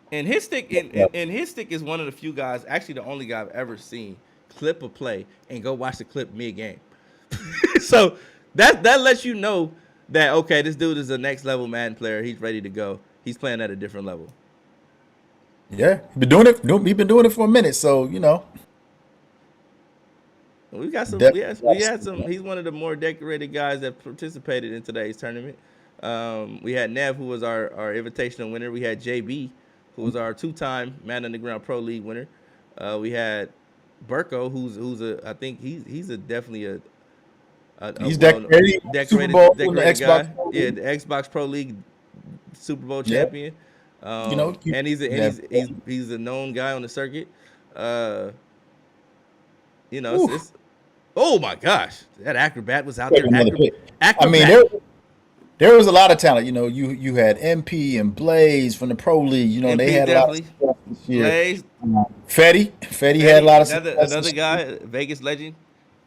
And his stick, and his stick is one of the few guys, actually the only guy I've ever seen clip a play and go watch the clip mid-game. So that lets you know that, okay, this dude is a next level Madden player. He's ready to go. He's playing at a different level. Yeah, he's been doing it for a minute. So we got some. We had some. He's one of the more decorated guys that participated in today's tournament. We had Nev, who was our invitational winner. We had JB, who was our 2-time Madden Underground Pro League winner. We had Burko, who's I think he's definitely a decorated guy. Yeah, the Xbox Pro League Super Bowl champion. And he's a known guy on the circuit. It's oh my gosh, that acrobat was out there. I mean, there was a lot of talent. You had MP and Blaze from the Pro League. They had a lot of stuff this year. Blaze, Fetty had a lot of stuff. Another guy, Vegas legend,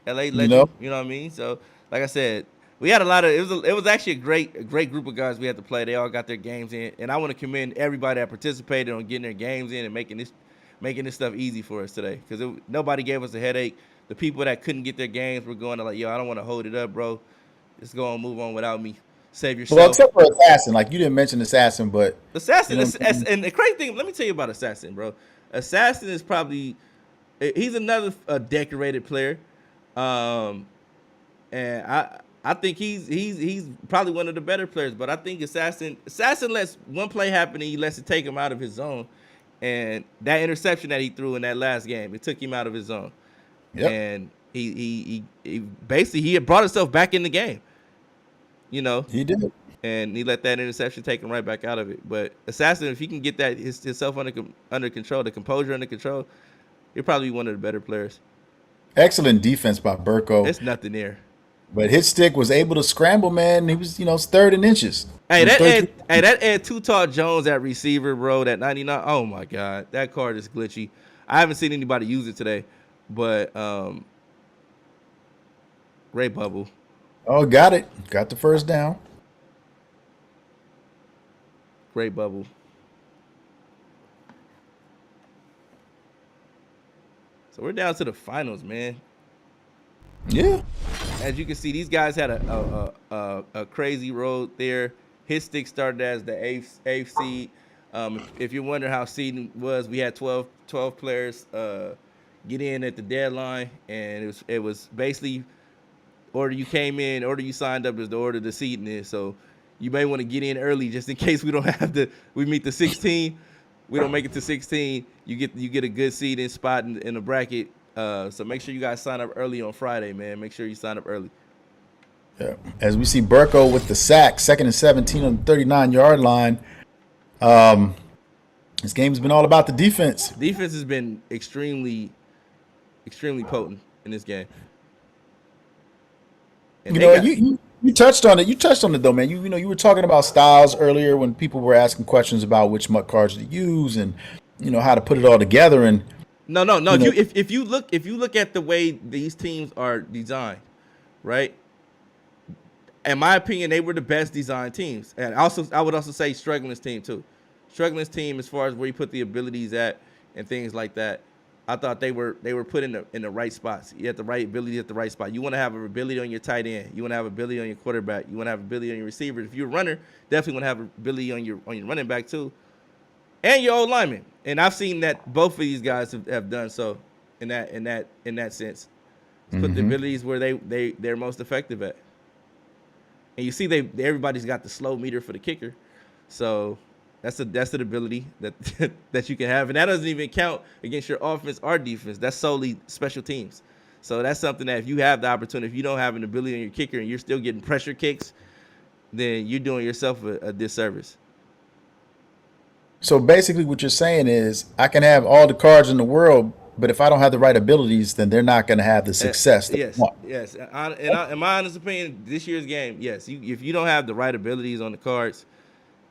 LA legend. You know what I mean? So, like I said, we had a lot of. It was actually a great group of guys we had to play. They all got their games in, and I want to commend everybody that participated on getting their games in and making this stuff easy for us today, because nobody gave us a headache. The people that couldn't get their games were going to like, yo, I don't want to hold it up, bro. Just go and move on without me. Save yourself. Well, except for Assassin, like you didn't mention Assassin, but Assassin and the crazy thing. Let me tell you about Assassin, bro. Assassin is probably he's another decorated player, and I think he's probably one of the better players. But I think Assassin lets one play happen and he lets it take him out of his zone. And that interception that he threw in that last game, it took him out of his zone. Yep. And he basically he had brought himself back in the game. He did. And he let that interception take him right back out of it. But Assassin, if he can get that himself under control, the composure under control, he'll probably be one of the better players. Excellent defense by Burko. There's nothing there. But his stick was able to scramble, man. He was, third in inches. Hey, that Ed Too-Tall Jones at receiver, bro, that 99. Oh my God, that card is glitchy. I haven't seen anybody use it today, but Ray Bubble. Oh, got it. Got the first down. Great bubble. So we're down to the finals, man. Yeah. As you can see, these guys had a crazy road there. His stick started as the eighth seed. If you're wondering how seeding was, we had 12 players get in at the deadline, and it was basically order you came in, order you signed up is the order the seeding is. So you may want to get in early just in case we don't have we meet the 16. We don't make it to 16. You get a good seeding spot in the bracket. So make sure you guys sign up early on Friday, man. Make sure you sign up early. Yeah. As we see Burko with the sack, 2nd and 17 on the 39-yard line. This game's been all about the defense. Defense has been extremely, extremely potent in this game. And you touched on it. You touched on it though, man. You were talking about styles earlier when people were asking questions about which MUT cards to use and how to put it all together. And no. If you look at the way these teams are designed, right? In my opinion, they were the best designed teams. And also, I would also say struggling's team too. Struggling's team, as far as where you put the abilities at and things like that, I thought they were put in the right spots. You had the right ability at the right spot. You want to have an ability on your tight end. You want to have ability on your quarterback. You want to have ability on your receiver. If you're a runner, definitely want to have ability on your running back too, and your old lineman. And I've seen that both of these guys have done so in that sense. Put the abilities where they're most effective at. And you see, everybody's got the slow meter for the kicker, so that's an ability that that you can have, and that doesn't even count against your offense or defense. That's solely special teams. So that's something that if you have the opportunity, if you don't have an ability on your kicker and you're still getting pressure kicks, then you're doing yourself a disservice. So basically, what you're saying is, I can have all the cards in the world, but if I don't have the right abilities, then they're not going to have the success that I Yes, want. yes. In my honest opinion, this year's game, yes. If you don't have the right abilities on the cards,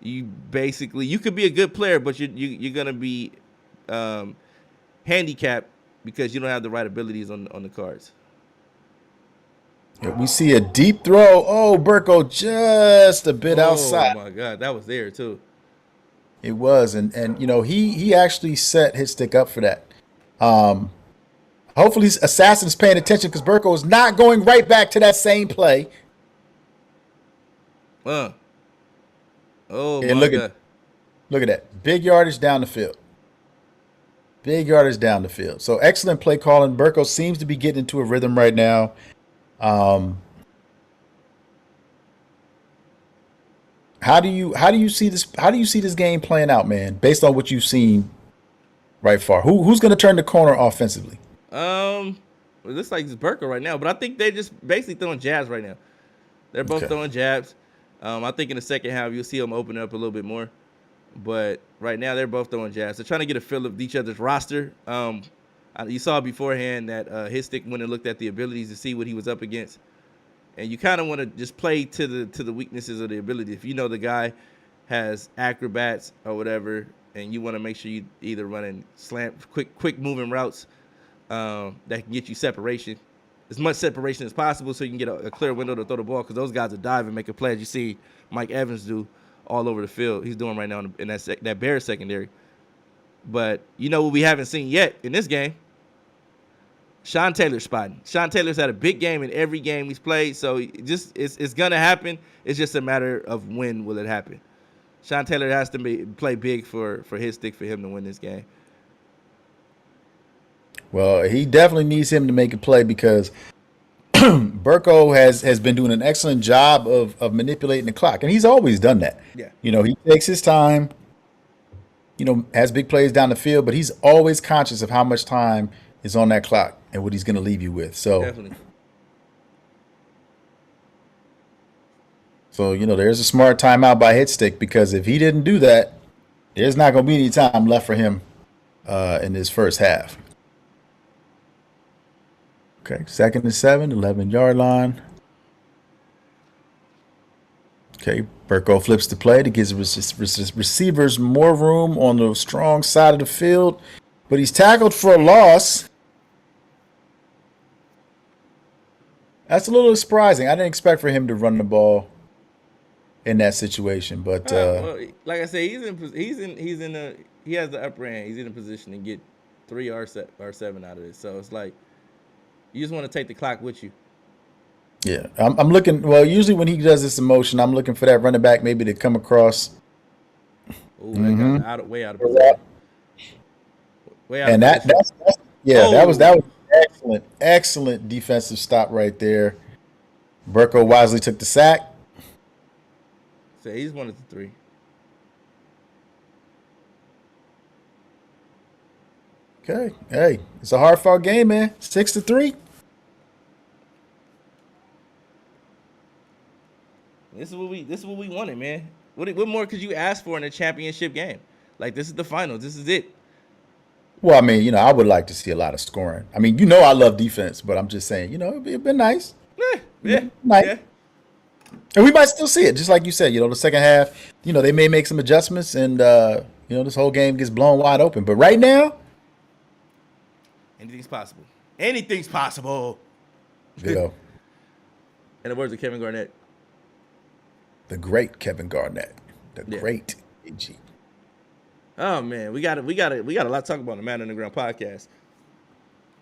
you could be a good player, but you're gonna be handicapped because you don't have the right abilities on the cards. Yeah, we see a deep throw. Oh, Burko just a bit Oh outside. my God, that was there too. It was, and he actually set his stick up for that. Hopefully, Assassin's paying attention because Burko is not going right back to that same play. Oh And my God. look at that big yardage down the field. Big yardage down the field. So excellent play calling. Burko seems to be getting into a rhythm right now. How do you see this? How do you see this game playing out, man? Based on what you've seen right far, who's going to turn the corner offensively? It looks like it's Burko right now, but I think they're just basically throwing jabs right now. They're both Okay. throwing jabs. I think in the second half you'll see them open up a little bit more, but right now they're both throwing jabs. They're trying to get a feel of each other's roster. You saw beforehand that his stick went and looked at the abilities to see what he was up against, and you kind of want to just play to the weaknesses of the ability. If you know the guy has acrobats or whatever, and you want to make sure you either running slant quick moving routes that can get you separation, as much separation as possible, so you can get a clear window to throw the ball. Because those guys will dive and make a play, as you see Mike Evans do all over the field. He's doing right now in that Bears secondary. But you know what we haven't seen yet in this game? Sean Taylor spotting. Sean Taylor's had a big game in every game he's played, so it's gonna happen. It's just a matter of when will it happen. Sean Taylor has to play big for his stick for him to win this game. Well, he definitely needs him to make a play because Burko has been doing an excellent job of manipulating the clock, and he's always done that. Yeah. He takes his time. Has big plays down the field, but he's always conscious of how much time is on that clock and what he's going to leave you with. So, Definitely. there's a smart timeout by Hitstick because if he didn't do that, there's not going to be any time left for him in this first half. Okay, 2nd and 7, 11-yard line. Okay, Burko flips the play to give receivers more room on the strong side of the field, but he's tackled for a loss. That's a little surprising. I didn't expect for him to run the ball in that situation, but Well, like I said, he has the upper hand. He's in a position to get 3 or 7 out of it. So it's like you just want to take the clock with you. yeah, I'm looking. Well, usually when he does this in motion, I'm looking for that running back maybe to come across. Oh, that got way out of position. Way out And of position. that was excellent defensive stop right there. Burko wisely took the sack. So he's one of the 3. Okay, hey, it's a hard fought game, man. 6-3. This is what we wanted, man. What more could you ask for in a championship game? Like, this is the finals. This is it. Well, I mean, I would like to see a lot of scoring. I mean, I love defense, but I'm just saying, it'd been nice. Yeah. Nice. Yeah. And we might still see it, just like you said. The second half, they may make some adjustments, and this whole game gets blown wide open. But right now, Anything's possible. Anything's possible. go. In the words of Kevin Garnett. The great Kevin Garnett. The Yeah. great AG. Oh man, we got a lot to talk about on the Madden Underground podcast,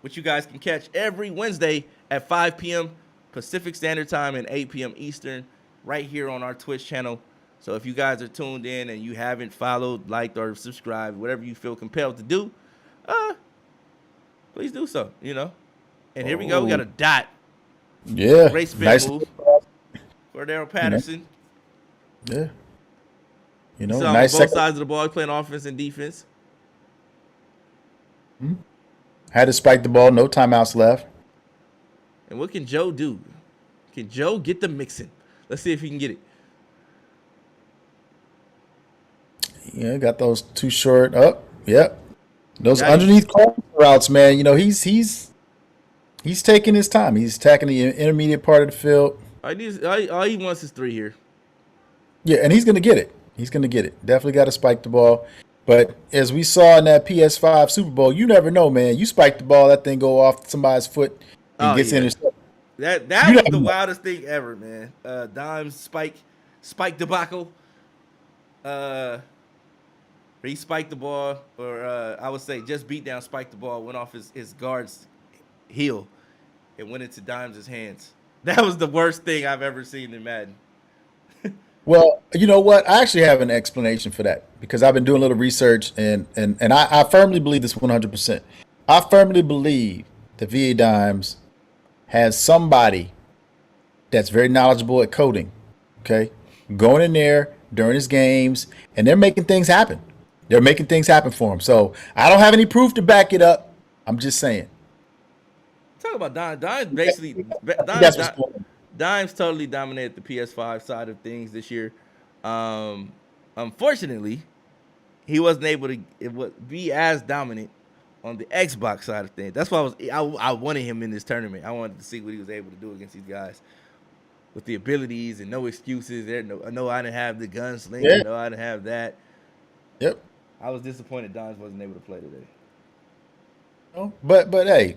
which you guys can catch every Wednesday at 5 p.m. Pacific Standard Time and 8 p.m. Eastern, right here on our Twitch channel. So if you guys are tuned in and you haven't followed, liked, or subscribed, whatever you feel compelled to do, please do so. And here we go. We got a dot. Yeah. Great spin Nice move. Cordero Patterson. Yeah. So Nice on both second. sides of the ball, he's playing offense and defense. Had to spike the ball. No timeouts left. And what can Joe do? Can Joe get the mixing? Let's see if he can get it. Yeah, got those too short up. Yep. Those Got him. underneath corner routes, man. He's taking his time. He's attacking the intermediate part of the field. All he wants is 3 here. Yeah, and he's going to get it. He's going to get it. Definitely got to spike the ball. But as we saw in that PS5 Super Bowl, you never know, man. You spike the ball, that thing go off somebody's foot and gets intercepted. That was the wildest thing ever, man. Dimes spike debacle. He spiked the ball, or I would say just beat down, spiked the ball, went off his guard's heel, and went into Dimes' hands. That was the worst thing I've ever seen in Madden. Well, you know what? I actually have an explanation for that because I've been doing a little research, and I firmly believe this 100%. I firmly believe that VA Dimes has somebody that's very knowledgeable at coding, okay, going in there during his games, and they're making things happen. They're making things happen for him. So I don't have any proof to back it up. I'm just saying. Talk about Dimes. Dimes basically, That's what's going on. Dimes totally dominated the PS5 side of things this year. Unfortunately, he wasn't able to be as dominant on the Xbox side of things. That's why I wanted him in this tournament. I wanted to see what he was able to do against these guys with the abilities and no excuses. No, I didn't have the gunslinger. Yeah. No, I didn't have that. Yep. I was disappointed Dimes wasn't able to play today. But hey,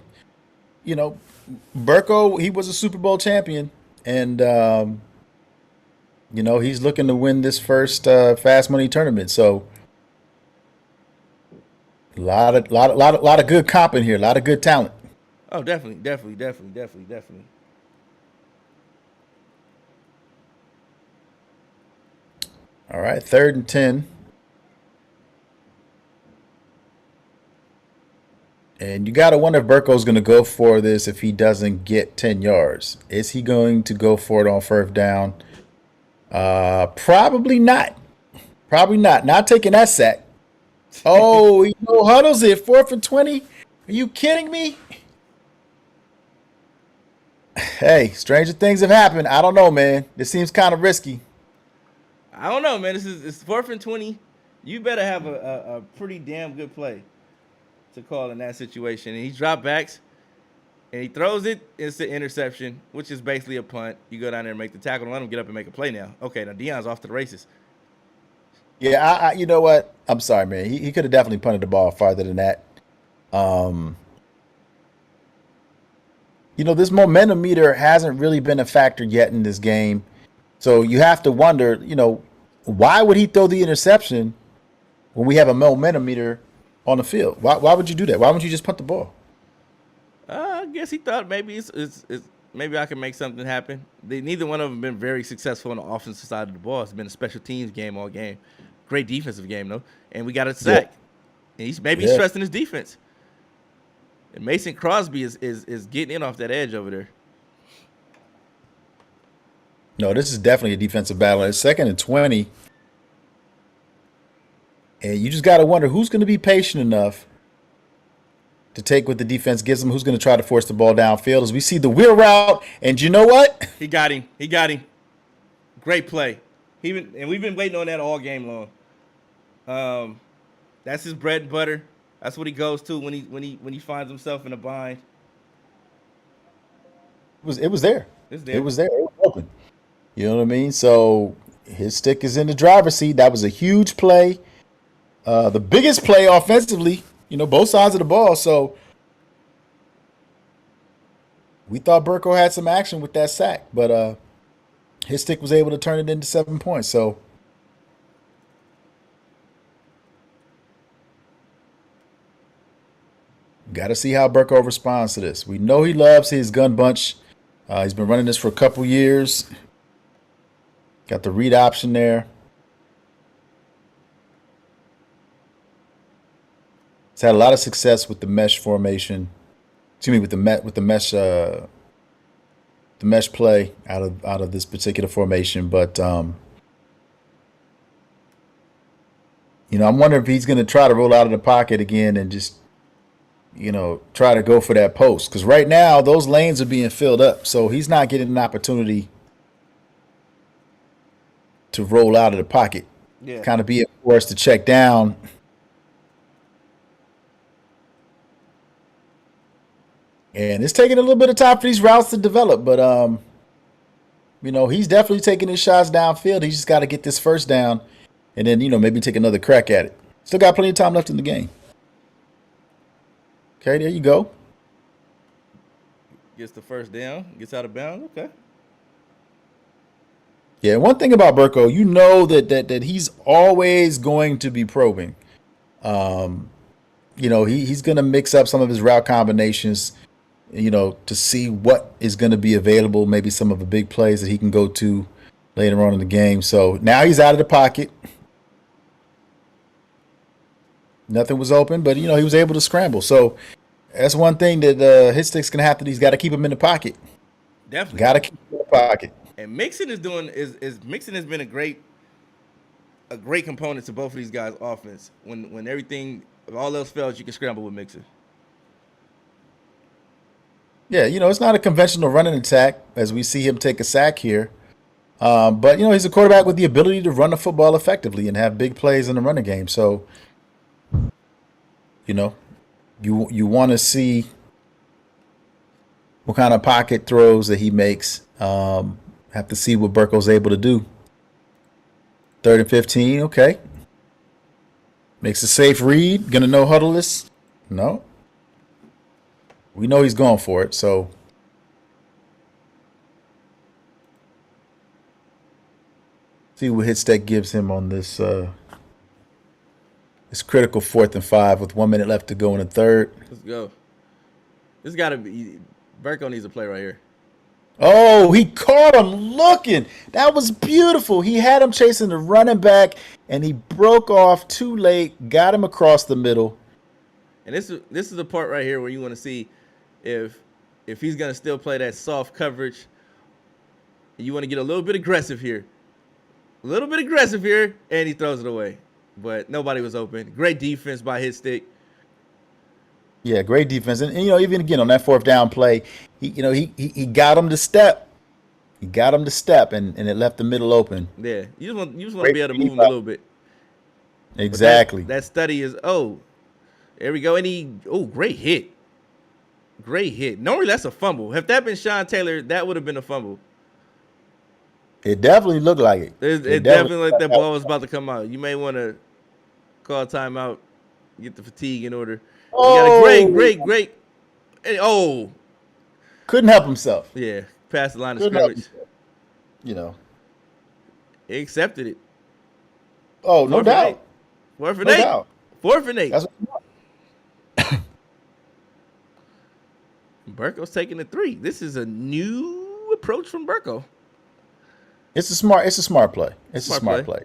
Burko, he was a Super Bowl champion, and he's looking to win this first Fast Money tournament. So a lot of good comp in here, a lot of good talent. Oh, definitely. All right, 3rd and 10. And you got to wonder if Burko's going to go for this if he doesn't get 10 yards. Is he going to go for it on 1st down? Probably not. Probably not. Not taking that sack. Oh, he no huddles it. 4th and 20. Are you kidding me? Hey, stranger things have happened. I don't know, man. This seems kind of risky. I don't know, man. It's 4th and 20. You better have a pretty damn good play to call in that situation. And he drop backs, and he throws it. It's an interception, which is basically a punt. You go down there and make the tackle and let him get up and make a play now. Okay, now Deion's off to the races. Yeah, I you know what? I'm sorry, man. He could have definitely punted the ball farther than that. This momentum meter hasn't really been a factor yet in this game. So you have to wonder, why would he throw the interception when we have a momentum meter on the field? Why would you do that? Why wouldn't you just punt the ball? I guess he thought maybe maybe I can make something happen. Neither one of them have been very successful on the offensive side of the ball. It's been a special teams game all game. Great defensive game, though. And we got a sack. And he's stressing his defense. And Mason Crosby is getting in off that edge over there. No, this is definitely a defensive battle. It's 2nd and 20. And you just got to wonder who's going to be patient enough to take what the defense gives them, who's going to try to force the ball downfield as we see the wheel route. And you know what? He got him. Great play. And we've been waiting on that all game long. That's his bread and butter. That's what he goes to when he finds himself in a bind. It was there. It's there. It was there. It was open. You know what I mean? So his stick is in the driver's seat. That was a huge play. The biggest play offensively, both sides of the ball. So We thought Burko had some action with that sack, but his stick was able to turn it into 7 points. So got to see how Burko responds to this. We know he loves his gun bunch. He's been running this for a couple years. Got the read option there. He's had a lot of success with the mesh formation. Excuse me, with the mesh play out of this particular formation. But I'm wondering if he's going to try to roll out of the pocket again and just try to go for that post. Because right now, those lanes are being filled up. So he's not getting an opportunity to roll out of the pocket. Yeah. Kind of be forced to check down. And it's taking a little bit of time for these routes to develop. But, he's definitely taking his shots downfield. He's just got to get this first down and then, maybe take another crack at it. Still got plenty of time left in the game. Okay, there you go. Gets the first down, gets out of bounds. Okay. Yeah, one thing about Burko, you know that he's always going to be probing. He's going to mix up some of his route combinations, to see what is going to be available, maybe some of the big plays that he can go to later on in the game. So now he's out of the pocket. Nothing was open, but he was able to scramble. So that's one thing that his stick's gonna have to do. He's got to keep him in the pocket. Definitely got to keep him in the pocket. And Mixon Mixon has been a great component to both of these guys' offense. When everything, if all else fails, you can scramble with Mixon. Yeah, it's not a conventional running attack as we see him take a sack here. But he's a quarterback with the ability to run the football effectively and have big plays in the running game. So you want to see what kind of pocket throws that he makes. Have to see what Burko's able to do. 3rd and 15, okay. Makes a safe read. Gonna no huddle this? No. We know he's going for it, so see what hit stack gives him on this this critical 4th and 5 with 1 minute left to go in the third. Let's go. This got to be Burko needs a play right here. Oh, he caught him looking. That was beautiful. He had him chasing the running back, and he broke off too late, got him across the middle. And this is the part right here where you want to see if he's going to still play that soft coverage. You want to get a little bit aggressive here. And he throws it away. But nobody was open. Great defense by his stick. Yeah, great defense. And even again on that 4th down play, he got him to step. He got him to step, and it left the middle open. Yeah, you just want to be able to move him a little bit. Exactly. That study is, there we go. And great hit. Great hit. Normally that's a fumble. If that been Sean Taylor, that would have been a fumble. It definitely looked like it. It definitely looked like that ball was about to come out. You may want to call timeout, get the fatigue in order. Oh, he got a great. And, couldn't help himself. Yeah, past the line of Couldn't scrimmage. He accepted it. Oh, no doubt. 4th and No 8. doubt. 4th and 8. That's what Burko's taking the 3. This is a new approach from Burko. It's a smart play. It's a smart play.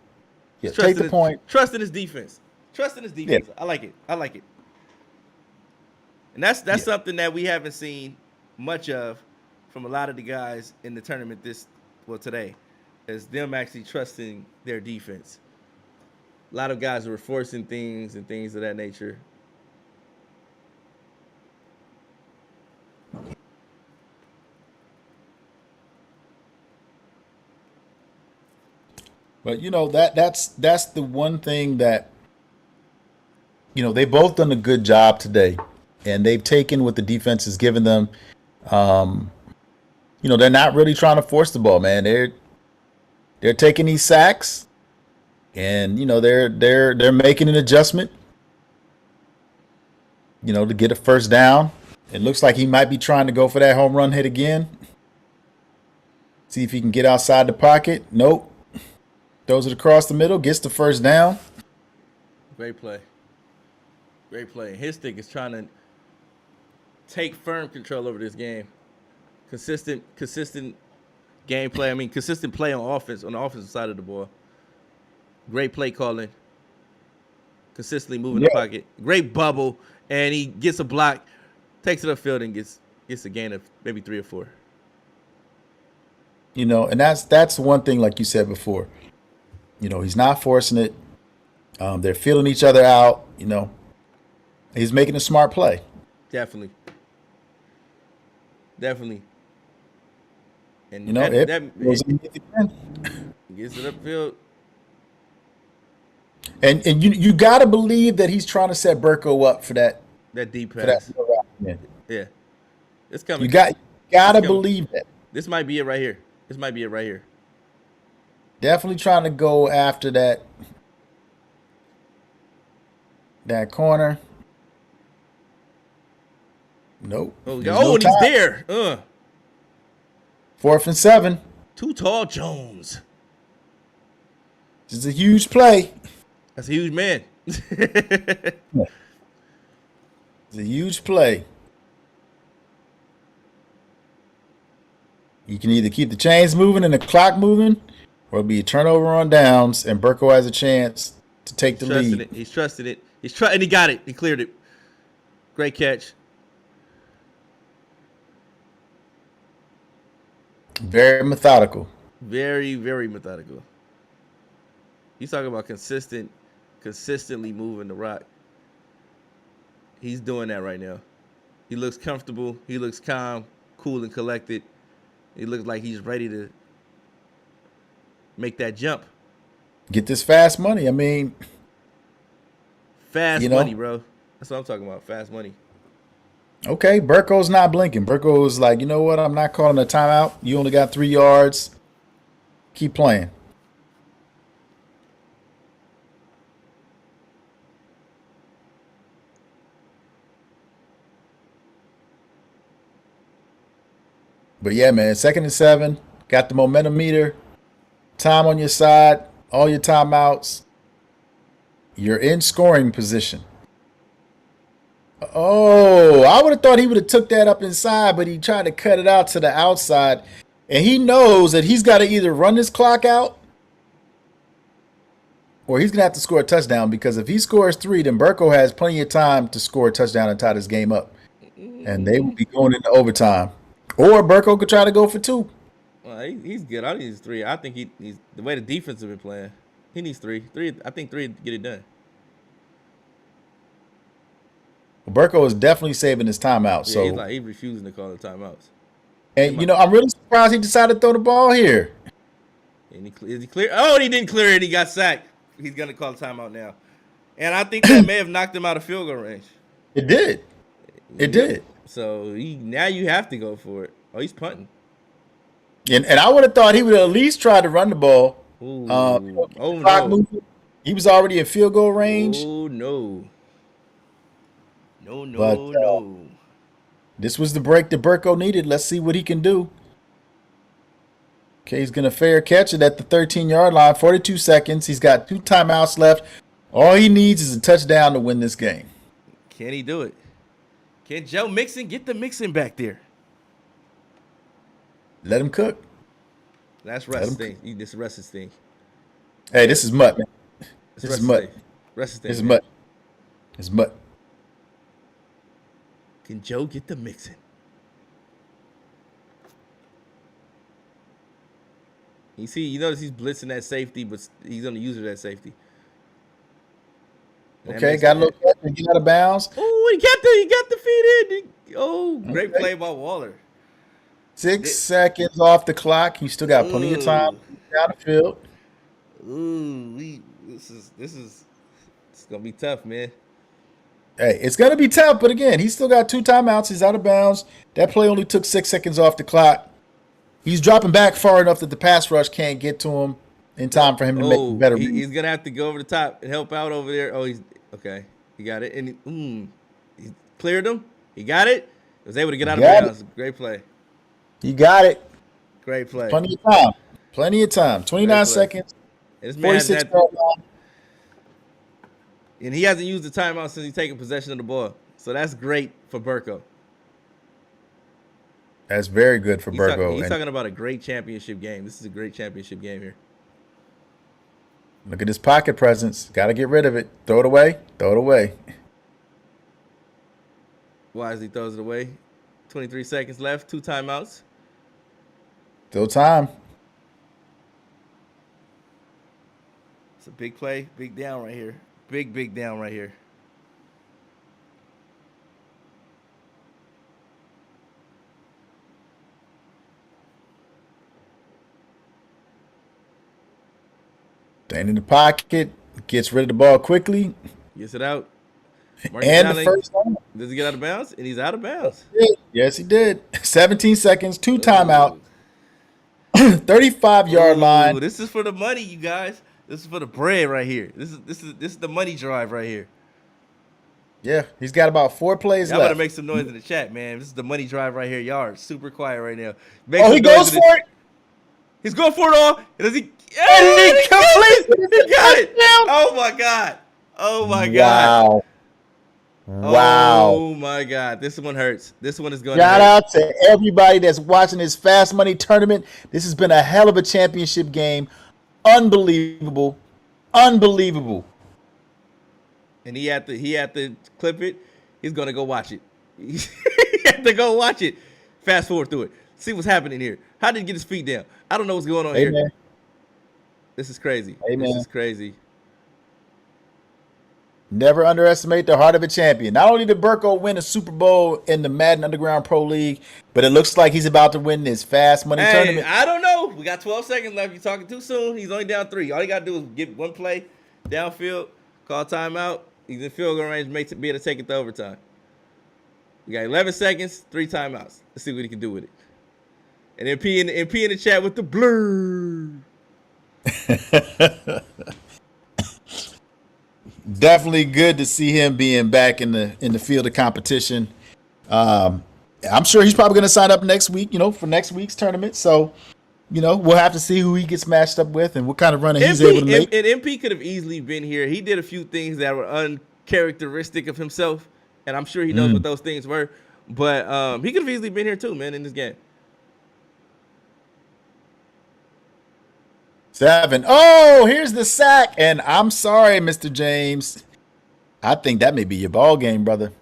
Yeah, take the point. Trust in his defense. Yeah. I like it. And that's something that we haven't seen much of from a lot of the guys in the tournament today, is them actually trusting their defense. A lot of guys were forcing things and things of that nature. But that's the one thing that they both done a good job today, and they've taken what the defense has given them. They're not really trying to force the ball, man. They're taking these sacks, and they're making an adjustment, to get a first down. It looks like he might be trying to go for that home run hit again. See if he can get outside the pocket. Nope. Throws it across the middle, gets the first down. Great play. Great play. His stick is trying to take firm control over this game. Consistent gameplay. I mean, consistent play on offense, on the offensive side of the ball. Great play calling. Consistently moving the pocket. Great bubble. And he gets a block, takes it upfield, and gets a gain of maybe 3 or 4. You know, and that's one thing, like you said before. You know, he's not forcing it. They're feeling each other out. You know, he's making a smart play. Definitely. And you know, that gets it upfield. And you got to believe that he's trying to set Burko up for that deep pass. Yeah, It's coming. You gotta believe that. This might be it right here. Definitely trying to go after that corner. Nope. And he's there. 4th and 7. Too tall, Jones. This is a huge play. That's a huge man. It's a huge play. You can either keep the chains moving and the clock moving, or it'll be a turnover on downs, and Burko has a chance to take the lead. He's trusted it. And he got it. He cleared it. Great catch. Very methodical. Very, very methodical. He's talking about consistently moving the rock. He's doing that right now. He looks comfortable. He looks calm, cool, and collected. He looks like he's ready to make that jump. Get this fast money. I mean, fast money, bro. That's what I'm talking about. Fast money. Okay, Burko's not blinking. Burko's like, you know what? I'm not calling a timeout. You only got 3 yards. Keep playing. But yeah, man, 2nd and 7. Got the momentum meter. Time on your side. All your timeouts. You're in scoring position. Oh, I would have thought he would have took that up inside, but he tried to cut it out to the outside. And he knows that he's got to either run this clock out or he's going to have to score a touchdown, because if he scores 3, then Burko has plenty of time to score a touchdown and tie this game up. And they will be going into overtime. Or Burko could try to go for 2. Well, he's good. I think he's 3. I think he's the way the defense has been playing. He needs 3. I think 3 to get it done. Burko is definitely saving his timeout. Yeah, So he's refusing to call the timeouts. And you know, I'm really surprised he decided to throw the ball here. And is he clear? Oh, he didn't clear it. He got sacked. He's gonna call the timeout now. And I think that may have knocked him out of field goal range. It did. It did. So now you have to go for it. Oh, he's punting. And I would have thought he would at least try to run the ball. Ooh. No. He was already in field goal range. Oh, no. No. This was the break that Burko needed. Let's see what he can do. Okay, he's going to fair catch it at the 13-yard line. 42 seconds. He's got 2 timeouts left. All he needs is a touchdown to win this game. Can he do it? Can Joe Mixon get the Mixon back there? Let him cook. That's Russ's thing. This is Russ's thing. Hey, this is MUT, man. This is MUT. Russ's thing. This is MUT. It's MUT. Can Joe get the Mixon? You notice he's blitzing that safety, but he's going to use it at safety. Okay, got a little catch and get out of bounds. Oh, he got the feet in. Great play by Waller. 6 seconds off the clock. He still got plenty of time down the field. This is gonna be tough, man. Hey, it's gonna be tough, but again, he's still got 2 timeouts. He's out of bounds. That play only took 6 seconds off the clock. He's dropping back far enough that the pass rush can't get to him in time for him to make better. He's gonna have to go over the top and help out over there. Oh, he's okay. He got it, and he cleared him. He got it. Was able to get out of Got it. bounds. Great play. You got it. Great play. Plenty of time. Plenty of time. Great 29 play. seconds. And this man has 46 that, yard line. and he hasn't used the timeout since he's taken possession of the ball. So that's great for Burko. That's very good for Burko. He's And talking about a great championship game. This is a great championship game here. look at his pocket presence. Got to get rid of it. Throw it away. Throw it away. Wisely throws it away. 23 seconds left. 2 timeouts. Still time. It's a big play. Big down right here. Big down right here. Staying in the pocket. Gets rid of the ball quickly. Gets it out. Marcus And Allen, the first down. does he get out of bounds? And he's out of bounds. Yes, he did. 17 seconds. 2 timeout. 35-yard line. This is for the money, you guys. This is for the bread right here. This is the money drive right here. Yeah, he's got about 4 plays Y'all left. better make some noise in the chat, man. This is the money drive right here. Y'all are super quiet right now. Oh, he goes for it. He's going for it all. Does he? And he completes it. He got it. Oh my god. Oh my god. Wow. Oh my god. This one hurts. This one is going Shout to hurt. out to everybody that's watching this Fast Money tournament. This has been a hell of a championship game. Unbelievable. Unbelievable. And he had to clip it. He's gonna go watch it. He had to go watch it. Fast forward through it. See what's happening here. How did he get his feet down? I don't know what's going on here. Amen. This is crazy. Amen. This is crazy. Never underestimate the heart of a champion. Not only did Burko win a Super Bowl in the Madden Underground Pro League, but it looks like he's about to win this Fast Money tournament. I don't know. We got 12 seconds left. You're talking too soon. He's only down 3. All you got to do is get one play downfield, call timeout. He's in field goal range, be able to take it to overtime. We got 11 seconds, 3 timeouts. Let's see what he can do with it. And MP in the chat with the blur. Definitely good to see him being back in the field of competition. I'm sure he's probably going to sign up next week, for next week's tournament. So, we'll have to see who he gets matched up with and what kind of running he's able to make. And MP could have easily been here. He did a few things that were uncharacteristic of himself, and I'm sure he knows what those things were. But he could have easily been here too, man, in this game. 7. Oh, here's the sack. And I'm sorry, Mr. James. I think that may be your ball game, brother.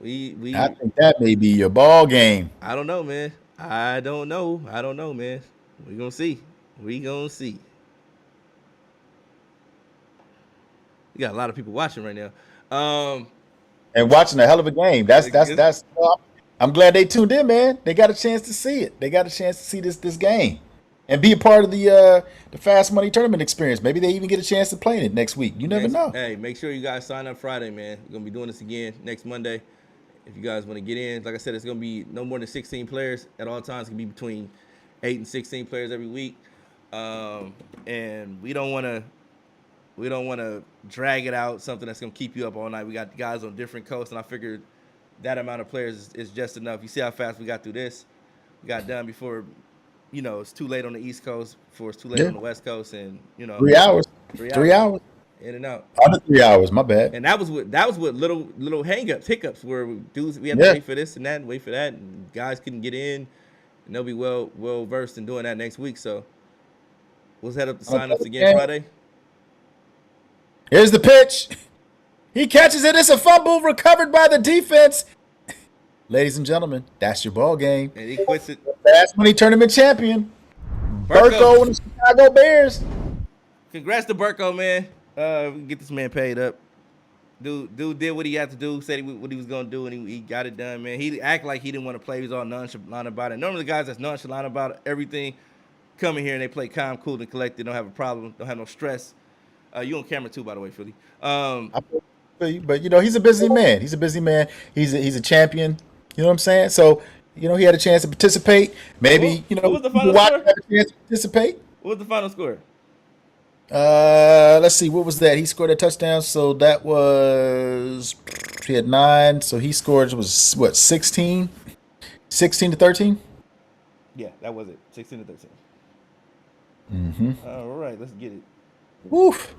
I think that may be your ball game. I don't know, man. I don't know, man. We gonna see. We got a lot of people watching right now. And watching a hell of a game. That's I'm glad they tuned in, man. They got a chance to see it. They got a chance to see this game. And be a part of the Fast Money tournament experience. Maybe they even get a chance to play in it next week. You never know. Hey, make sure you guys sign up Friday, man. We're going to be doing this again next Monday. If you guys want to get in, like I said, it's going to be no more than 16 players at all times. It's going to be between 8 and 16 players every week. And we don't want to drag it out, something that's going to keep you up all night. We got guys on different coasts, and I figured that amount of players is just enough. You see how fast we got through this? We got done before it's too late on the East Coast before it's too late on the West Coast, and 3 hours. 3 hours. In and out. Under 3 hours, my bad. And that was what little hiccups where we had to wait for this and that and wait for that, and guys couldn't get in, and they'll be well versed in doing that next week. So we'll head up to sign-ups again Friday. Here's the pitch. He catches it. It's a fumble recovered by the defense. Ladies and gentlemen, that's your ball game. And he quits it. Fast Money tournament champion, Burko and the Chicago Bears. Congrats to Burko, man. We can get this man paid up. Dude did what he had to do, said what he was going to do, and he got it done, man. He acted like he didn't want to play. He was all nonchalant about it. Normally the guys that's nonchalant about everything come in here and they play calm, cool, and collected, don't have a problem, don't have no stress. You on camera too, by the way, Philly. But he's a busy man. He's a busy man. He's a champion. You know what I'm saying? So, he had a chance to participate. Maybe, what was the final watch score? have a chance to participate. What was the final score? Let's see. What was that? He scored a touchdown. So that was, he had 9. So he scored, was what, 16? 16-13. Yeah, that was it. 16-13. Mm-hmm. All right, let's get it. Woof.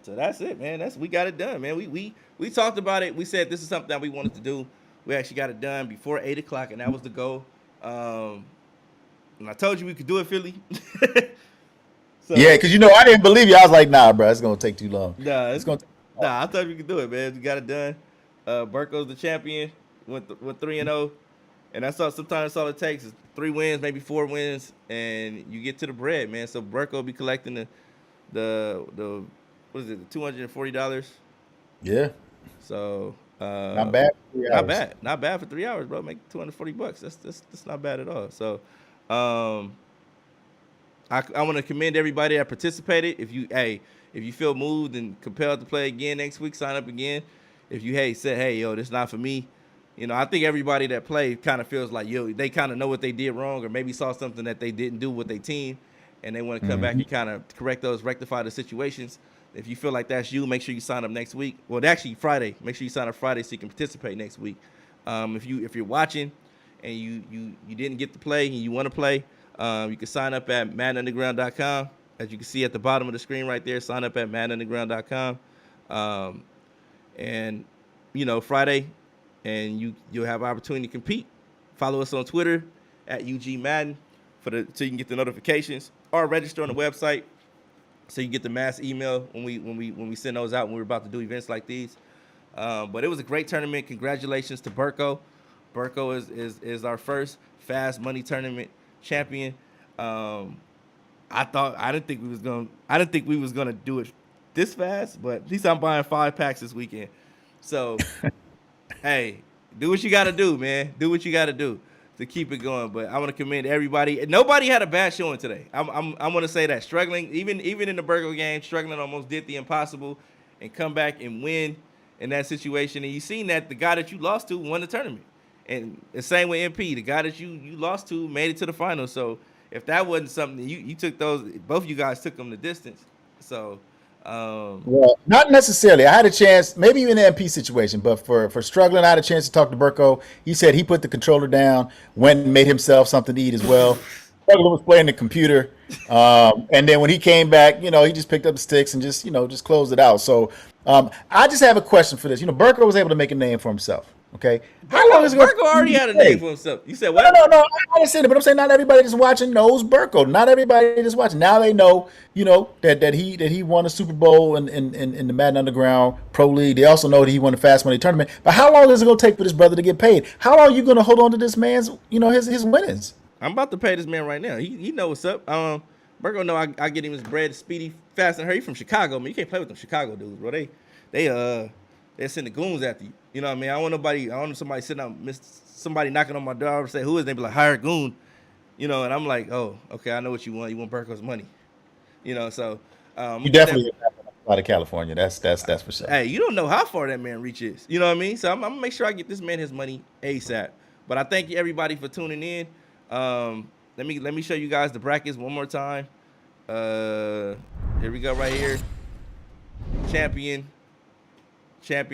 So that's it, man. We got it done, man. We talked about it. We said this is something that we wanted to do. We actually got it done before 8 o'clock, and that was the goal. And I told you we could do it, Philly. So Yeah, because I didn't believe you. I was like, nah, bro, it's gonna take too long. nah, It's gonna take too long. I thought we could do it, man. We got it done. Burko's the champion. Went 3-0, and that's all. Sometimes that's all it takes is 3 wins, maybe 4 wins, and you get to the bread, man. So Burko will be collecting the what is it, the $240. Yeah, So not bad. For 3 hours. not bad for 3 hours, bro. Make $240. That's not bad at all. So, I want to commend everybody that participated. If you feel moved and compelled to play again next week, sign up again. If you said, hey, yo, this not for me, I think everybody that played kind of feels like, yo, they kind of know what they did wrong, or maybe saw something that they didn't do with their team, and they want to come back and kind of correct those, rectify the situations. If you feel like that's you, make sure you sign up next week. Well, actually Friday. Make sure you sign up Friday so you can participate next week. If you're watching and you didn't get to play and you want to play, you can sign up at maddenunderground.com. As you can see at the bottom of the screen right there, sign up at maddenunderground.com. And Friday, and you'll have an opportunity to compete. Follow us on Twitter at UG Madden so you can get the notifications, or register on the website so you get the mass email when we send those out when we're about to do events like these. But it was a great tournament. Congratulations to Burko. Burko is our first Fast Money Tournament champion. I didn't think we was gonna do it this fast, but at least I'm buying 5 packs this weekend. So, hey, do what you got to do, man. Do what you got to do to keep it going. But I want to commend everybody. Nobody had a bad showing today. I'm going to say that. Struggling, even in the Burgo game, struggling almost did the impossible and come back and win in that situation. And you seen that the guy that you lost to won the tournament. And the same with MP. The guy that you lost to made it to the final. So if that wasn't something, you took those, both of you guys took them the distance. So, well, not necessarily. I had a chance, maybe even in the MP situation, but for struggling, I had a chance to talk to Burko. He said he put the controller down, went and made himself something to eat as well. Struggling was playing the computer, and then when he came back, he just picked up the sticks and just closed it out. So I just have a question for this. Burko was able to make a name for himself. Okay, how long is Burko already had a name for himself? You said what? No. I understand it, but I'm saying not everybody that's watching knows Burko. Not everybody that's watching now they know, that he won a Super Bowl in the Madden Underground Pro League. They also know that he won the Fast Money Tournament. But how long is it gonna take for this brother to get paid? How long are you gonna hold on to this man's, his winnings? I'm about to pay this man right now. He know what's up. Burko know I get him his bread speedy, fast and hurry. He from Chicago, man. You can't play with them Chicago dudes, bro. They send the goons after you. You know what I mean? I want somebody sitting out, somebody knocking on my door and say, who is they? Be like, hire a goon. And I'm like, oh, okay, I know what you want. You want Burko's money. So you definitely out of California. That's for sure. Hey, you don't know how far that man reaches. You know what I mean? So I'm gonna make sure I get this man his money ASAP. But I thank you everybody for tuning in. Let me show you guys the brackets one more time. Here we go right here. Champion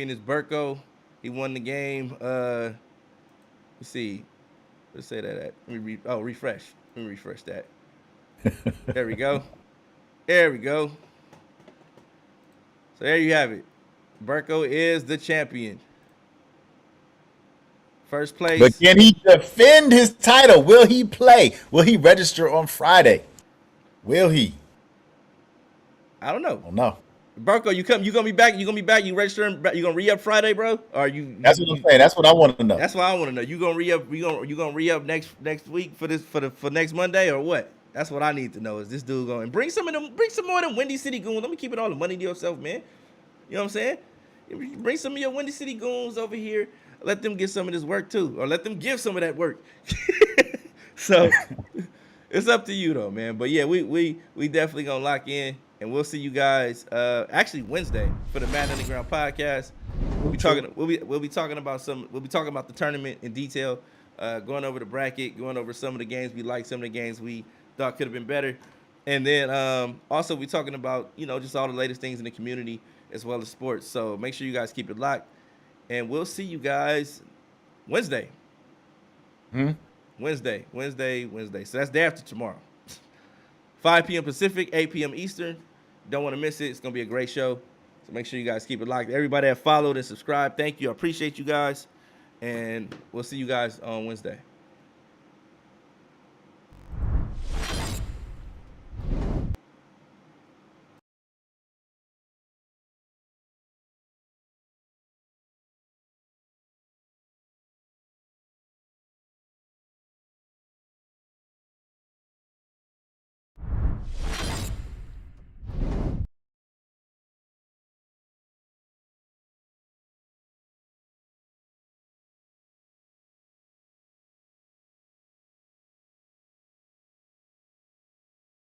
is Burko. He won the game. Let's see. Let's say that at. Refresh. Let me refresh that. There we go. So there you have it. Burko is the champion. First place. But can he defend his title? Will he play? Will he register on Friday? Will he? I don't know. I don't know. Burko, you gonna be back? You registering? You gonna re-up Friday, bro? Or you? That's what I'm saying. That's what I want to know. That's what I want to know. You gonna re-up? You gonna re-up next week for next Monday or what? That's what I need to know. Is this dude going bring some more of them Windy City goons? Let me keep it all the money to yourself, man. You know what I'm saying? Bring some of your Windy City goons over here. Let them get some of this work too, or let them give some of that work. So it's up to you though, man. But yeah, we definitely gonna lock in. And we'll see you guys actually Wednesday for the Madden Underground podcast. We'll be talking about the tournament in detail, going over the bracket, going over some of the games we liked, some of the games we thought could have been better. And then also we're talking about, just all the latest things in the community as well as sports. So make sure you guys keep it locked. And we'll see you guys Wednesday. Wednesday. So that's day after tomorrow. 5 p.m. Pacific, 8 p.m. Eastern. Don't want to miss it. It's going to be a great show. So make sure you guys keep it locked. Everybody that followed and subscribed, thank you. I appreciate you guys. And we'll see you guys on Wednesday.